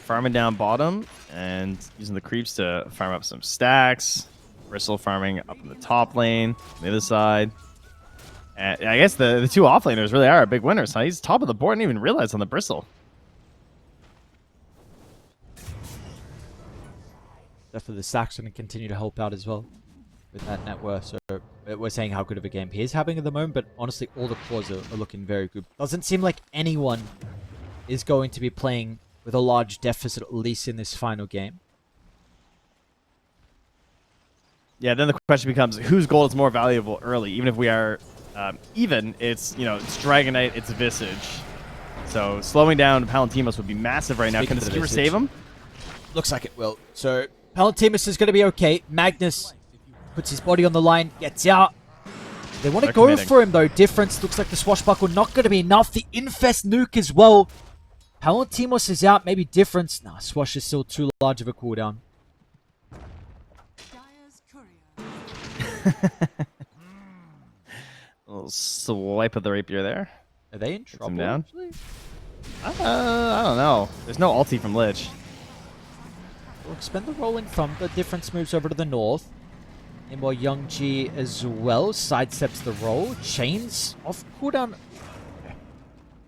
farming down bottom and using the creeps to farm up some stacks. Bristle farming up in the top lane, on the other side. And I guess the two offlaners really are big winners, huh? He's top of the board, didn't even realize on the Bristle. Definitely the stacks going to continue to help out as well with that net worth. So we're saying how good of a game he is having at the moment, but honestly, all the claws are looking very good. Doesn't seem like anyone is going to be playing with a large deficit, at least in this final game. Yeah, then the question becomes, whose gold is more valuable early? Even if we are even, it's Dragon Knight, it's Visage. So slowing down Palantimos would be massive right now. Speaking Can the of the skewer Visage. save him? Looks like it will. So Palantimos is going to be okay. Magnus puts his body on the line, gets out. They want to They're go committing. for him though. Difference looks like the swashbuckle not going to be enough. The Infest nuke as well. Palantimos is out. Maybe Difference. Nah, Swash is still too large of a cooldown. Dire's courier. A little swipe of the rapier there. Are they in him trouble? down. Actually? I don't know. There's no ulti from Lich. We'll expend the Rolling Thunder. Difference moves over to the north. And while Young G as well sidesteps the roll. Chains off cooldown. Okay.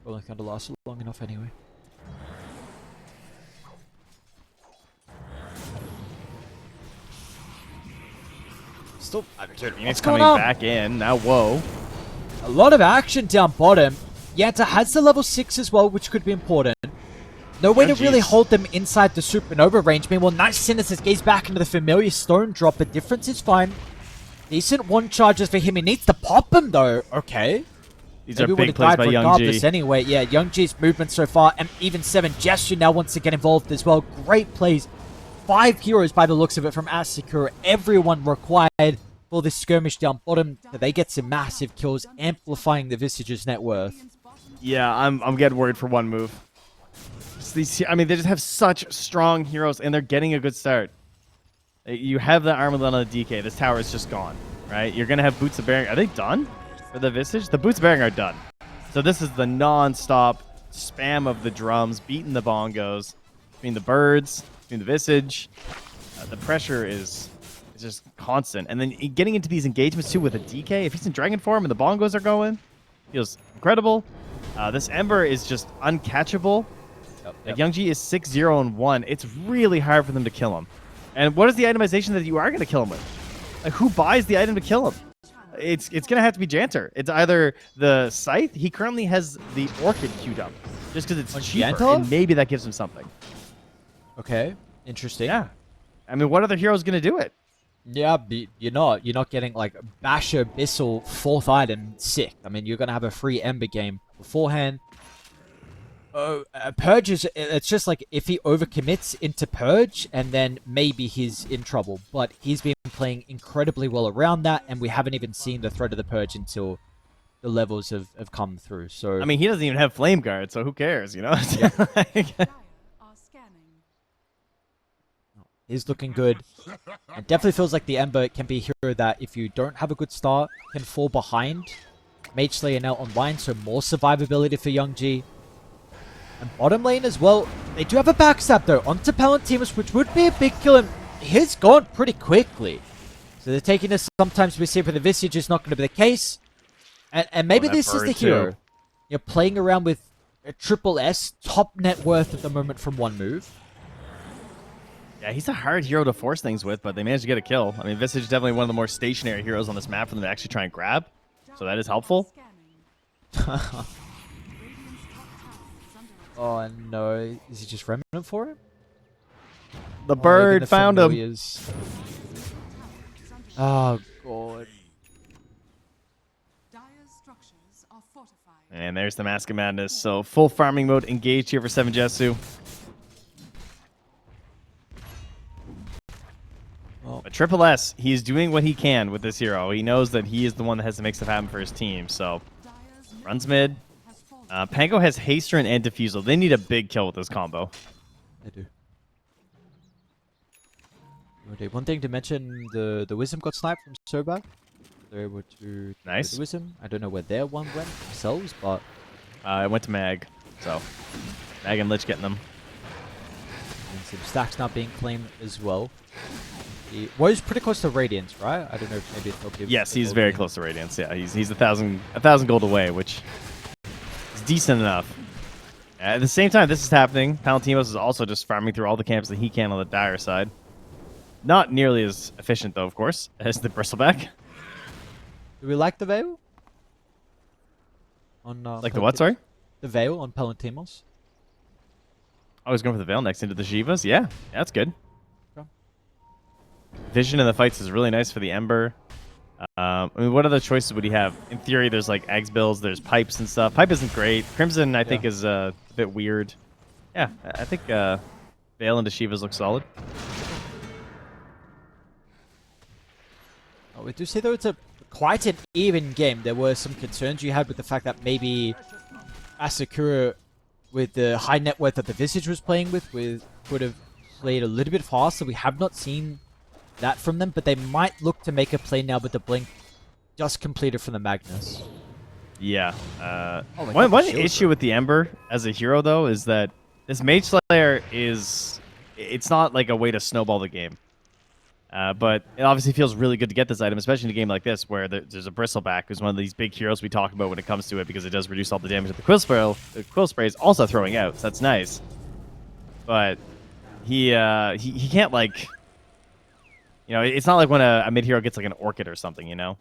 Rolling Thunder lasts long enough anyway. Still, It's what's coming going on? back in. Now, whoa. A lot of action down bottom. Yanta has the level 6 as well, which could be important. No way Oh, to really jeez. hold them inside the supernova range. Meanwhile, nice Sinister's gaze back into the familiar stone drop, but Difference is fine. Decent one charges for him. He needs to pop him though. Okay. These Maybe are would big have plays died by Young regardless G. anyway. Yeah, Young G's movement so far, and even 7 Gesture now wants to get involved as well. Great plays. 5 heroes by the looks of it from ASAKURA. Everyone required for this skirmish down bottom. They get some massive kills, amplifying the Visage's net worth. Radiant's bottom Yeah, I'm getting worried for one move. I mean, they just have such strong heroes, and they're getting a good start. You have the Armadillo on the DK. This tower is just gone, right? You're going to have Boots of Bearing. Are they done for the Visage? The Boots of Bearing are done. So this is the non-stop spam of the drums, beating the bongos, between the birds, between the Visage. The pressure is just constant. And then getting into these engagements, too, with a DK. If he's in Dragon form and the bongos are going, feels incredible. This Ember is just uncatchable. Yep. Youngji is 6-0-1. It's really hard for them to kill him. And what is the itemization that you are going to kill him with? Like, who buys the item to kill him? It's going to have to be Janter. It's either the Scythe. He currently has the Orchid queued up just because it's cheaper, Janter? and maybe that gives him something. Okay, interesting. Yeah. I mean, what other hero is going to do it? Yeah, but you're not getting like Basher, Bissell, 4th item, sick. I mean, you're going to have a free Ember game beforehand. Purge is, it's just like if he overcommits into Purge, and then maybe he's in trouble. But he's been playing incredibly well around that, and we haven't even seen the threat of the Purge until the levels have come through. So I mean, he doesn't even have Flame Guard, so who cares, you know? Yeah. Dire are scanning. he's looking good. It definitely feels like the Ember can be a hero that if you don't have a good start, can fall behind. Mage Slayer now online, so more survivability for Young G. And bottom lane as well, they do have a backstab though onto Palutimus, which would be a big kill, and he's gone pretty quickly. So they're taking this. Sometimes we see for the Visage is not going to be the case. And maybe this is the hero. You're playing around with a triple S, top net worth at the moment from one move. Yeah, he's a hard hero to force things with, but they managed to get a kill. I mean, Visage is definitely one of the more stationary heroes on this map for them to actually try and grab. So that is helpful. Oh no, is he just remnant for him? The bird found him. Oh god. Dire's structures are fortified. And there's the Mask of Madness. So full farming mode engaged here for 7 Jessu. Well, But Triple S, he's doing what he can with this hero. He knows that he is the one that has to make stuff happen for his team. So Dire's runs mid. has fallen. Pango has Hasterin and Diffusal. They need a big kill with this combo. they do. Okay, one thing to mention, the Wisdom got sniped from Sobak. They're able to Nice. the Wisdom. I don't know where their one went themselves, but It went to Mag. So Mag and Lich getting them. and some stacks not being claimed as well. He was pretty close to Radiance, right? I don't know if maybe it'll give Yes, the he's gold very game. close to Radiance. Yeah, he's 1,000 gold away, which is decent enough. At the same time, this is happening. Palantimos is also just farming through all the camps that he can on the Dire side. Not nearly as efficient, though, of course, as the Bristleback. Do we like the Veil? On Like the what, sorry? The Veil on Palantimos. I was going for the Veil next into the Shivas. Yeah, that's good. Okay. Vision in the fights is really nice for the Ember. I mean, what other choices would he have? In theory, there's like Eggs builds, there's Pipes and stuff. Pipe isn't great. Crimson, I think, is a bit weird. Yeah, I think Veil into Shivas look solid. Oh, we do see though it's a quite an even game. There were some concerns you had with the fact that maybe ASAKURA, with the high net worth that the Visage was playing with could have played a little bit faster. We have not seen that from them, but they might look to make a play now with the Blink just completed from the Magnus. Yeah. Oh my One God, shield issue with the Ember as a hero, though, is that this Mage Slayer it's not like a way to snowball the game. But it obviously feels really good to get this item, especially in a game like this where there's a Bristleback, who's one of these big heroes we talk about when it comes to it, because it does reduce all the damage that the Quill Spray is also throwing out, so that's nice. But he can't, like... You know, it's not like when a mid-hero gets like an Orchid or something, you know?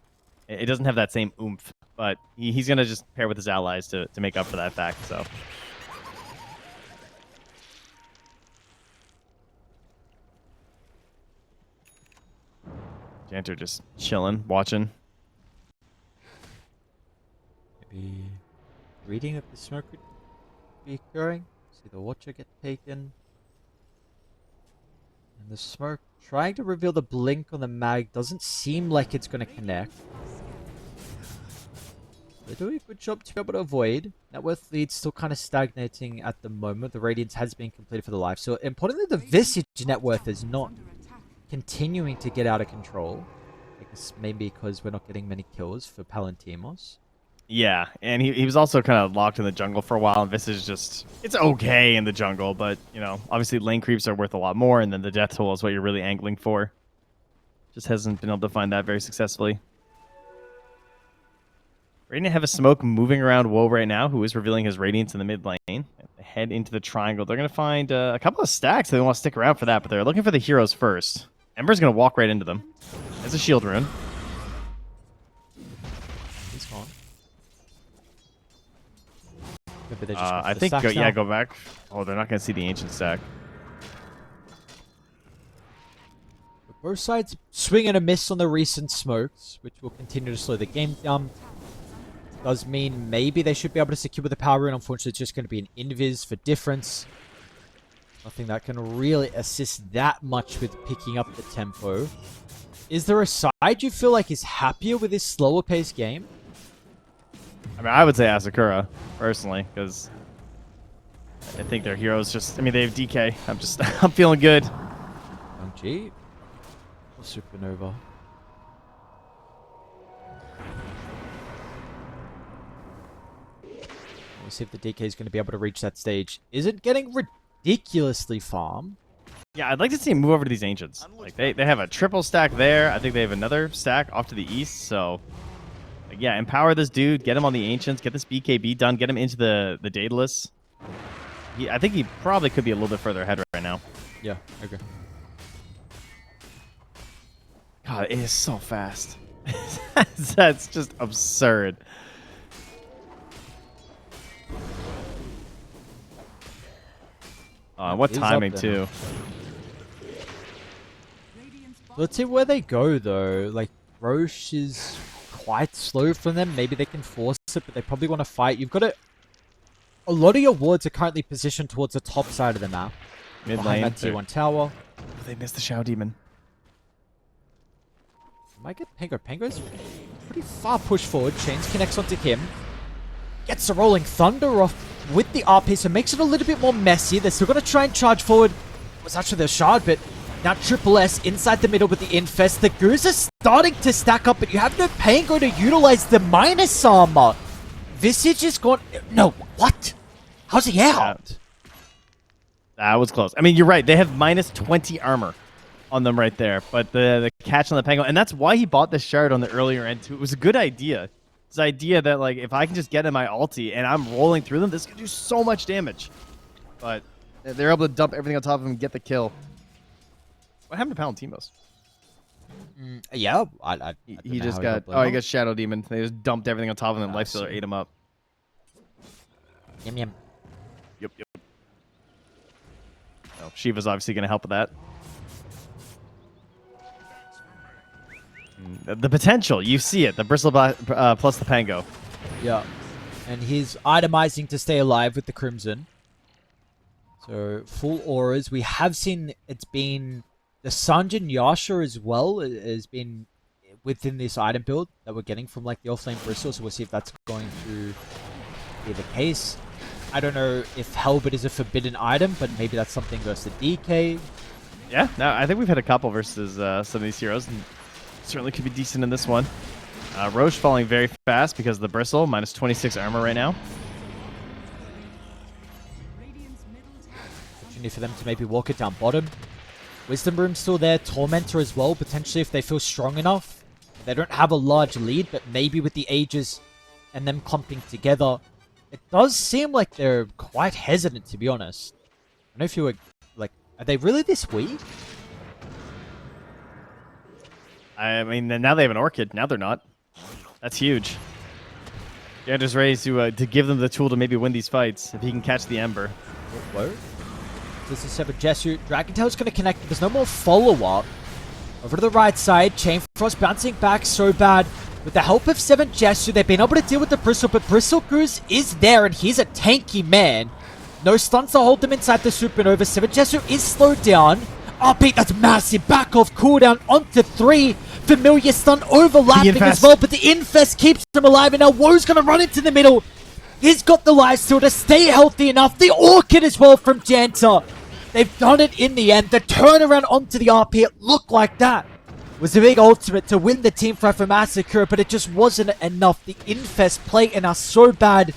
It doesn't have that same oomph, but he's going to just pair with his allies to make up for that fact, so... Janter just chilling, watching. Maybe reading of the smoke would be occurring. See the Watcher get taken. And the smoke trying to reveal the blink on the mag doesn't seem like it's going to connect. They're doing a good job to be able to avoid. Net worth lead still kind of stagnating at the moment. The Radiance has been completed for the life. So importantly, the Visage net worth is not continuing to get out of control. I guess maybe because we're not getting many kills for Palantimos. Yeah, and he was also kind of locked in the jungle for a while, and Visage just, it's okay in the jungle, but, you know, obviously lane creeps are worth a lot more, and then the death toll is what you're really angling for. Just hasn't been able to find that very successfully. Radiant have a smoke moving around Woe right now, who is revealing his Radiance in the mid lane. They head into the triangle. They're going to find a couple of stacks. They want to stick around for that, but they're looking for the heroes first. Ember's going to walk right into them. There's a shield rune. He's gone. Maybe they just I think, go back. Oh, they're not going to see the ancient stack. Both sides swing and a miss on the recent smokes, which will continue to slow the game down. Does mean maybe they should be able to secure the power rune. Unfortunately, it's just going to be an invis for difference. Nothing that can really assist that much with picking up the tempo. Is there a side you feel like is happier with this slower paced game? I mean, I would say Asakura, personally, because I think their heroes just, I mean, they have DK. I'm feeling good. G. Or Supernova. We'll see if the DK is going to be able to reach that stage. Is it getting ridiculously farm? Yeah, I'd like to see him move over to these ancients. Like they have a triple stack there. I think they have another stack off to the east. So, like, yeah, empower this dude. Get him on the ancients. Get this BKB done. Get him into the Daedalus. I think he probably could be a little bit further ahead right now. Yeah, okay. God, it is so fast. That's just absurd. What timing, too. Let's see where they go, though. Like, Roche is quite slow from them. Maybe they can force it, but they probably want to fight. You've got to... A lot of your wards are currently positioned towards the top side of the map. Mid lane. That tier 1 tower. Oh, they missed the Shadow Demon. Might get Pango. Pango's pretty far pushed forward. Chains connects onto him. Gets the Rolling Thunder off with the RP, so makes it a little bit more messy. They're still going to try and charge forward. It was actually the shard, but now Triple S inside the middle with the Infest. The Goose are starting to stack up, but you have no Pango to utilize the minus armor. Visage is gone. No, what? How's he out? That was close. I mean, you're right. They have minus 20 armor on them right there, but the catch on the Pango, and that's why he bought the shard on the earlier end too. It was a good idea. This idea that, like, if I can just get in my ulti and I'm rolling through them, this can do so much damage. But they're able to dump everything on top of him and get the kill. what happened to Palantimos? Yeah, He just got... Oh, he got Shadow Demon. They just dumped everything on top of him and Lifestealer ate him up. Yum yum. Yep. Oh, Shiva's obviously going to help with that. The potential, you see it. The Bristle plus the Pango. Yeah. And he's itemizing to stay alive with the Crimson. So, full auras. We have seen it's been... The Sanjin Yasha as well has been within this item build that we're getting from, like, the offlane Bristle. So we'll see if that's going to be the case. I don't know if Helbert is a forbidden item, but maybe that's something versus the DK. Yeah, no, I think we've had a couple versus some of these heroes. And certainly could be decent in this one. Roche falling very fast because of the Bristle, minus 26 armor right now. Opportunity for them to maybe walk it down bottom. Wisdom Room's still there. Tormentor as well, potentially if they feel strong enough. They don't have a large lead, but maybe with the Aegis and them clumping together, it does seem like they're quite hesitant, to be honest. I don't know if you were, like, are they really this weak? I mean, now they have an Orchid. Now they're not. That's huge. Gander's ready to give them the tool to maybe win these fights if he can catch the Ember. Whoa. This is Seven Jesu. Dragon Tail's going to connect. There's no more follow-up. Over to the right side. Chain Frost bouncing back so bad. With the help of Seven Jesu, they've been able to deal with the Bristle, but Bristle Goose is there, and he's a tanky man. No stuns to hold them inside the Supernova. Seven Jesu is slowed down. RP, that's massive. Back off, cooldown onto 3. Familiar stun overlapping Infest. as well, but the Infest keeps him alive, and now Woe's going to run into the middle. He's got the lifesteal to stay healthy enough. The Orchid as well from Janta. They've done it in the end. The turnaround onto the RP, it looked like that was a big ultimate to win the team fight from ASAKURA, but it just wasn't enough. The Infest play-in are so bad.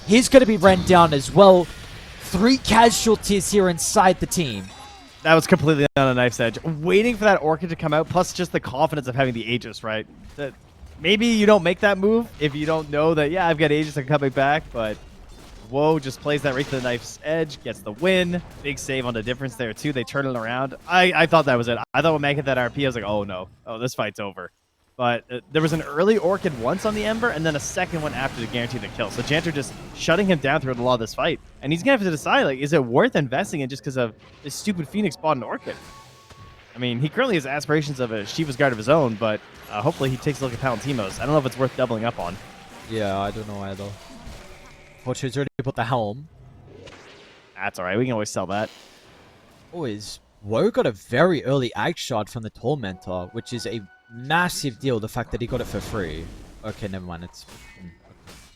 He's going to be ran down as well. 3 casualties here inside the team. That was completely on a knife's edge. Waiting for that Orchid to come out, plus just the confidence of having the Aegis, right? That maybe you don't make that move if you don't know that, yeah, I've got Aegis, I'm coming back, but Woe just plays that right to the knife's edge, gets the win. Big save on the difference there, too. They turn it around. I thought that was it. I thought when Mag hit that RP, I was like, oh, no. Oh, this fight's over. But there was an early Orchid once on the Ember, and then a second one after to guarantee the kill. So Janter just shutting him down throughout a lot of this fight. And he's going to have to decide, like, is it worth investing in just because of this stupid Phoenix bought an Orchid? I mean, he currently has aspirations of a Shiva's Guard of his own, but hopefully he takes a look at Palantimos. I don't know if it's worth doubling up on. Yeah, I don't know either. Fortune's already put the helm. That's all right. We can always sell that. Always. Woe got a very early Ag shot from the Tormentor, which is a massive deal, the fact that he got it for free. Okay, never mind. It's...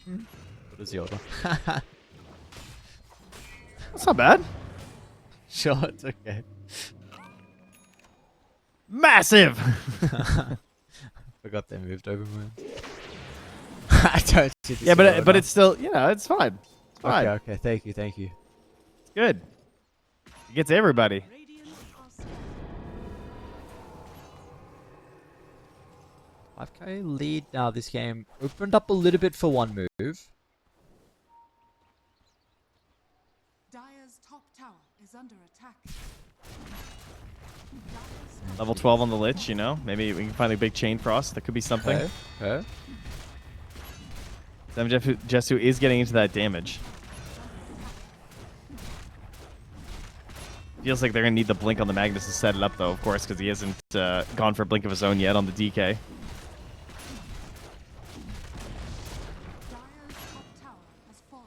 What is the order? That's not bad. Sure, it's okay. Massive! Forgot they moved over more. I don't see this Yeah, but order. it's still, you know, it's fine. It's fine. Okay, thank you. It's good. It gets everybody. Radiant are scanning. 5k lead now. This game opened up a little bit for one move. Dire's top tower is under attack. Level 12 on the Lich, you know? Maybe we can find a big chain frost. That could be something. Okay. Jesu is getting into that damage. Feels like they're going to need the blink on the Magnus to set it up, though, of course, because he hasn't gone for a blink of his own yet on the DK. Dire's top tower has fallen.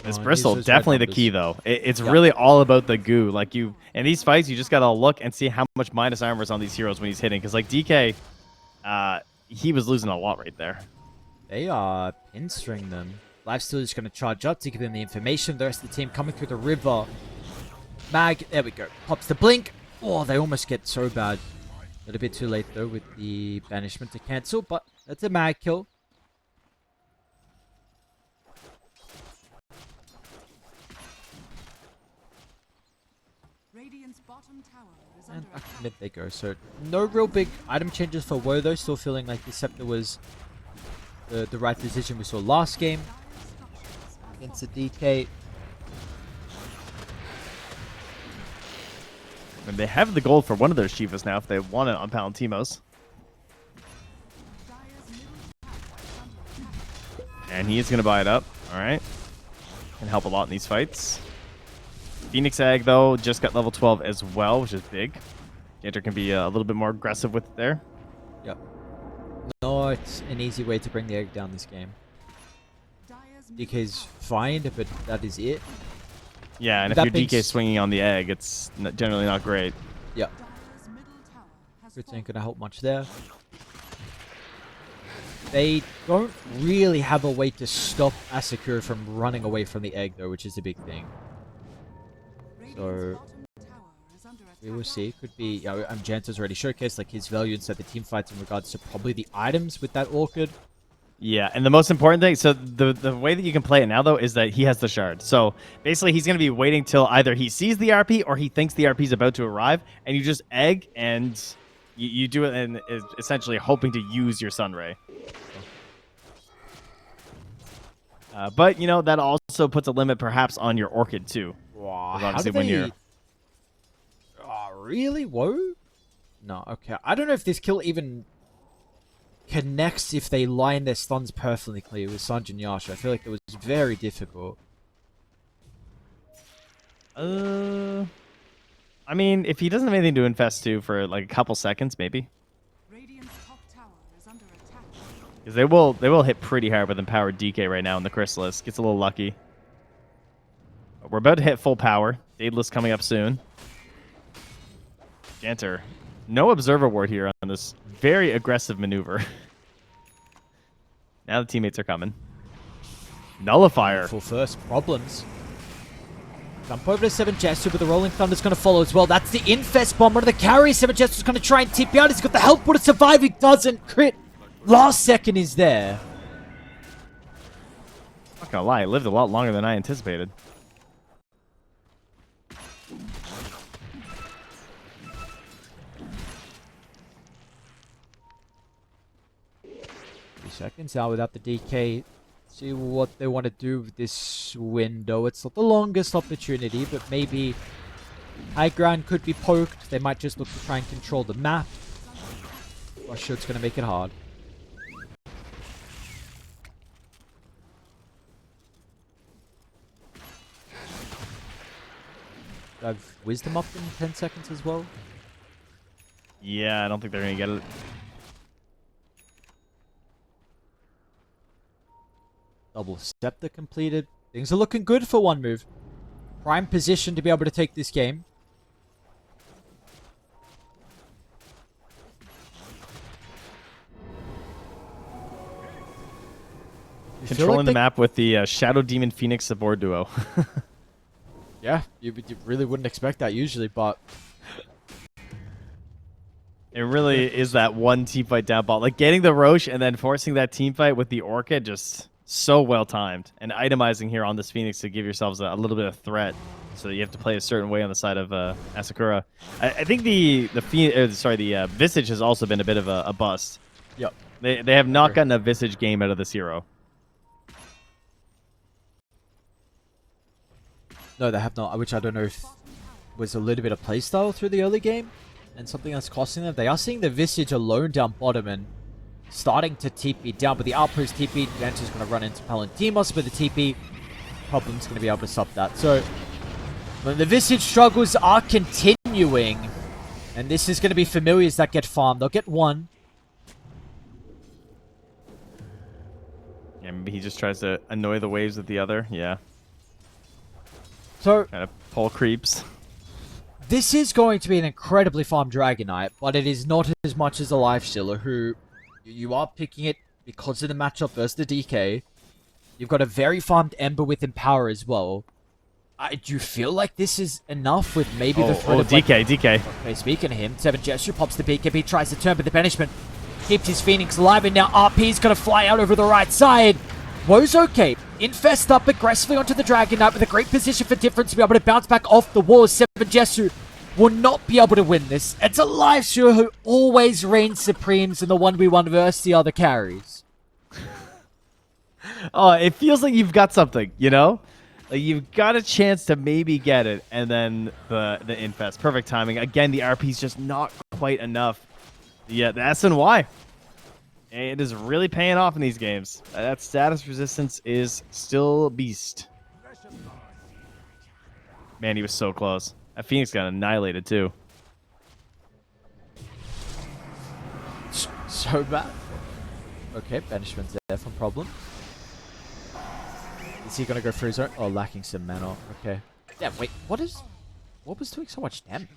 This Oh, Bristle, these are definitely red the key, though. It's Yeah. really all about the goo. Like, in these fights, you just got to look and see how much minus armor is on these heroes when he's hitting. Because, like, DK, he was losing a lot right there. They are pinstring them. Lifesteal is going to charge up to give them the information. The rest of the team coming through the river. Mag, there we go. Pops the blink. Oh, they almost get so bad. A little bit too late, though, with the banishment to cancel. But that's a Mag kill. Radiant's bottom tower is And under back to attack. mid they go. So no real big item changes for Woe, though. Still feeling like the Scepter was the right decision we saw last game Dire's structures are against the DK. And they have the gold for one of their Shivas now if they want it on Palantimos. Dire's middle tower is under attack. And he is going to buy it up. All right. Can help a lot in these fights. Phoenix Egg, though, just got level 12 as well, which is big. Janter can be a little bit more aggressive with it there. Yep. Not an easy way to bring the egg down this game. Dire's middle DK's tower fine, but that is it. Yeah, and if That your being DK swinging on the egg, it's generally not great. Yep. Dire's middle tower has Crits fallen. ain't gonna help much there. They don't really have a way to stop ASAKURA from running away from the egg, though, which is a big thing. Radiant's So, bottom tower is under attack. we will see. Could be, you know, Janta's already showcased like his value inside the team fights in regards to probably the items with that Orchid. Yeah, and the most important thing, so the way that you can play it now, though, is that he has the shard. So basically, he's going to be waiting till either he sees the RP or he thinks the RP is about to arrive, and you just egg, and you do it and is essentially hoping to use your Sunray. But, you know, that also puts a limit perhaps on your Orchid, too. Wow, Because how obviously do when they... you're... Oh, really? Whoa? No, okay. I don't know if this kill even connects if they line their stuns perfectly with Sanj and Yasha. I feel like it was very difficult. I mean, if he doesn't have anything to infest to for like a couple seconds, maybe. Radiant's top tower is under attack. Because they will hit pretty hard with Empowered DK right now in the Chrysalis. Gets a little lucky. But we're about to hit full power. Daedalus coming up soon. Janter. No observer ward here on this very aggressive maneuver. Now the teammates are coming. Nullifier. Full first. Problems. Jump over to 7 Jesu, but the Rolling Thunder's going to follow as well. That's the Infest Bomb. One of the carries. 7 Jesu's going to try and tip out. He's got the health to survive. He doesn't. Crit. Last second is there. Not gonna lie, it lived a lot longer than I anticipated. Seconds now without the DK. See what they want to do with this window. It's not the longest opportunity, but maybe high ground could be poked. They might just look to try and control the map. Rushshot's going to make it hard. Do I have Wisdom up in 10 seconds as well? Yeah, I don't think they're gonna get it. Double Scepter completed. Things are looking good for one move. Prime position to be able to take this game. Controlling the map with the Shadow Demon Phoenix support duo. Yeah, you really wouldn't expect that usually, but... It really is that one team fight down ball. Like getting the Roche and then forcing that team fight with the Orchid, just so well timed. And itemizing here on this Phoenix to give yourselves a little bit of threat. So you have to play a certain way on the side of ASAKURA. I think the Visage has also been a bit of a bust. Yep. They have not gotten a Visage game out of this hero. No, they have not, which I don't know if was a little bit of playstyle through the early game and something that's costing them. They are seeing the Visage alone down bottom and starting to TP down, but the outpost TP, Janter's going to run into Palantimos, but the TP Problem's going to be able to stop that. So, when the Visage struggles are continuing, and this is going to be familiars that get farmed. They'll get one. Yeah, maybe he just tries to annoy the waves with the other. Yeah. So, kind of pull creeps. This is going to be an incredibly farmed Dragonite, but it is not as much as a Lifestealer, who you are picking it because of the matchup versus the DK. You've got a very farmed Ember with Empower as well. Do you feel like this is enough with maybe the threat of DK. Okay, speaking of him, 7 Gesture pops the BKB, tries to turn, but the banishment keeps his Phoenix alive, and now RP's going to fly out over the right side. Woe's okay. Infest up aggressively onto the Dragon Knight with a great position for difference to be able to bounce back off the walls. 7 Gesture will not be able to win this. It's a Lifestealer who always reigns supremes in the 1v1 versus the other carries. Oh, it feels like you've got something, you know? Like you've got a chance to maybe get it, and then the Infest. Perfect timing. Again, the RP's just not quite enough. Yeah, the SNY. It is really paying off in these games. That status resistance is still beast. Man, he was so close. That Phoenix got annihilated too. So bad. Okay, banishment's there from Problem. Is he gonna go through his own? Oh, lacking some mana. Okay. Yeah, wait, what was doing so much damage?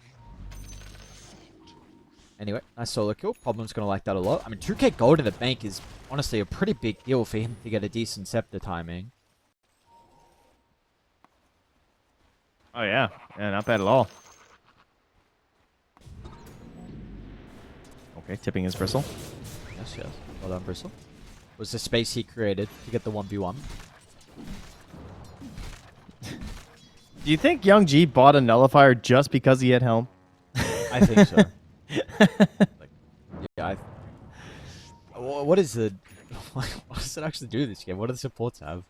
Anyway, nice solo kill. Problem's gonna like that a lot. I mean, 2k gold in the bank is honestly a pretty big deal for him to get a decent scepter timing. Oh yeah, not bad at all. Okay, tipping his Bristle. Yes, yes. Well done, Bristle. Was the space he created to get the 1v1. Do you think Young G bought a Nullifier just because he had Helm? I think so. Yeah, what is the... What does it actually do this game? What do the supports have?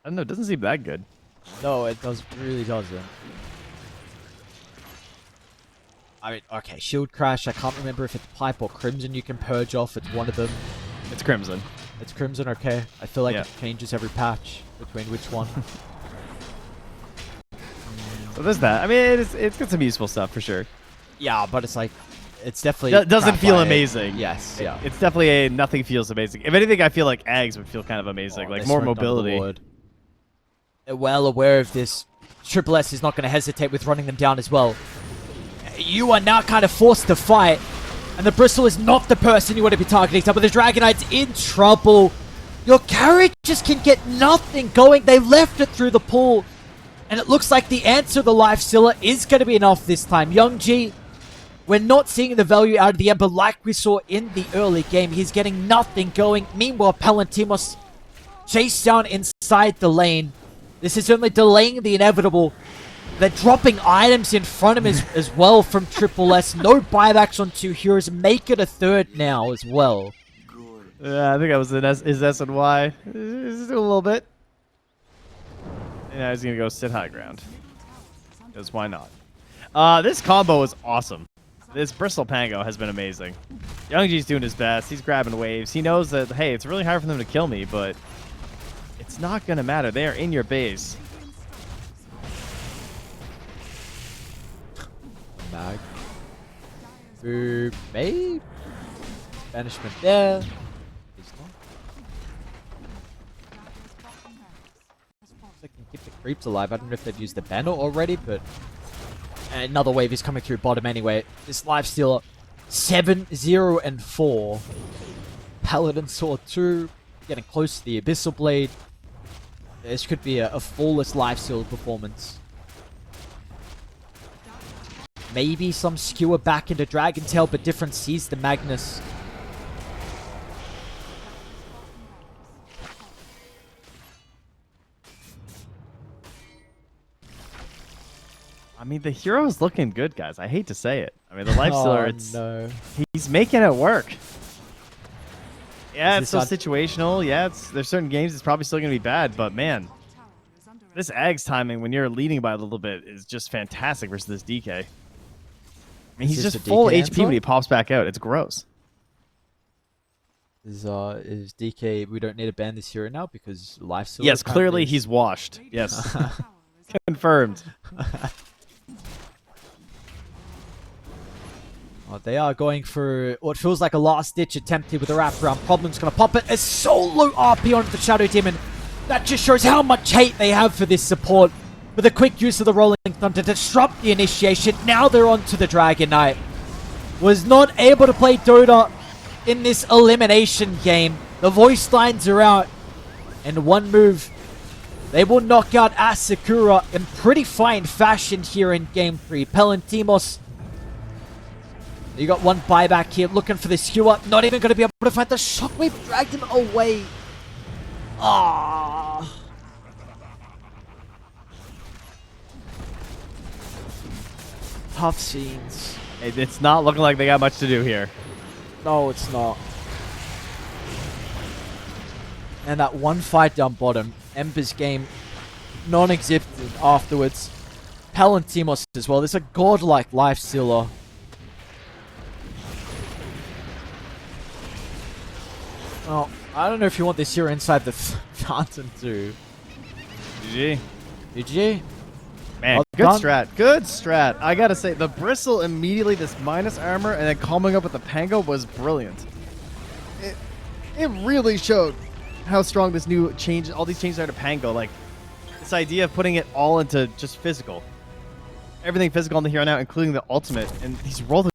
I don't know, it doesn't seem that good. No, it really doesn't. I mean, okay, Shield Crash, I can't remember if it's Pipe or Crimson you can purge off. It's one of them. It's Crimson. It's Crimson, okay. I feel like it changes every patch between which one. So there's that. I mean, it's got some useful stuff for sure. Yeah, but it's like, it's definitely... doesn't feel amazing. Yes, yeah. It's definitely a nothing feels amazing. If anything, I feel like Ags would feel kind of amazing. Like more mobility. They're well aware of this. Triple S is not going to hesitate with running them down as well. you are now kind of forced to fight. And the Bristle is not the person you want to be targeting. But the Dragonite's in trouble. Your carry just can get nothing going. They left it through the pool. And it looks like the answer, the Life Stealer, is going to be enough this time. Young G, we're not seeing the value out of the Ember like we saw in the early game. He's getting nothing going. Meanwhile, Palantimos chased down inside the lane. This is only delaying the inevitable. They're dropping items in front of him as well from Triple S. No buybacks on 2 heroes. Make it a third now as well. Yeah, I think I was in his S and Y. Just a little bit. And I was going to go sit high ground. Because why not? This combo is awesome. This Bristle Pango has been amazing. Young G's doing his best. He's grabbing waves. He knows that, hey, it's really hard for them to kill me, but it's not going to matter. They are in your base. Mag. Boop. Maybe. Banishment there. They can keep the creeps alive. I don't know if they've used the banner already, but another wave is coming through bottom anyway. This lifestealer 7-0-4. Paladin Sword 2 getting close to the Abyssal Blade. This could be a flawless lifestealer performance. Maybe some skewer back into Dragon Tail, but different sees the Magnus. I mean, the hero is looking good, guys. I hate to say it. I mean, the Lifestealer, no. He's making it work. Yeah, Is it's so this situational. Yeah, there's certain games it's probably still going to be bad, but man, this Ags timing when you're leading by a little bit is just fantastic versus this DK. I mean, he's just full HP when he pops back out. It's gross. Is DK, we don't need to ban this hero now because Lifestealer... Yes, clearly he's washed. Yes. Confirmed. Oh, they are going for what feels like a last-ditch attempt here with a wraparound. Problem's going to pop it. A solo RP onto the Shadow Demon. That just shows how much hate they have for this support. With a quick use of the Rolling Thunder to disrupt the initiation. Now they're on to the Dragon Knight. Was not able to play Dota in this elimination game. The voice lines are out. And one move, they will knock out ASAKURA in pretty fine fashion here in Game 3. Palantimos, you got one buyback here, looking for the skewer. Not even going to be able to find the shockwave. Dragged him away. Ah. Tough scenes. It's not looking like they got much to do here. No, it's not. And that one fight down bottom, Ember's game, non-existent afterwards. Palantimos as well. There's a godlike Lifestealer. Oh, I don't know if you want this hero inside the fountain too. GG. GG. Man, Well good done. strat. Good strat. I gotta say, the Bristle immediately, this minus armor, and then coming up with the Pango was brilliant. It really showed how strong this new change, all these changes are to Pango. Like, This idea of putting it all into just physical. Everything physical on the hero now, including the ultimate. And he's rolled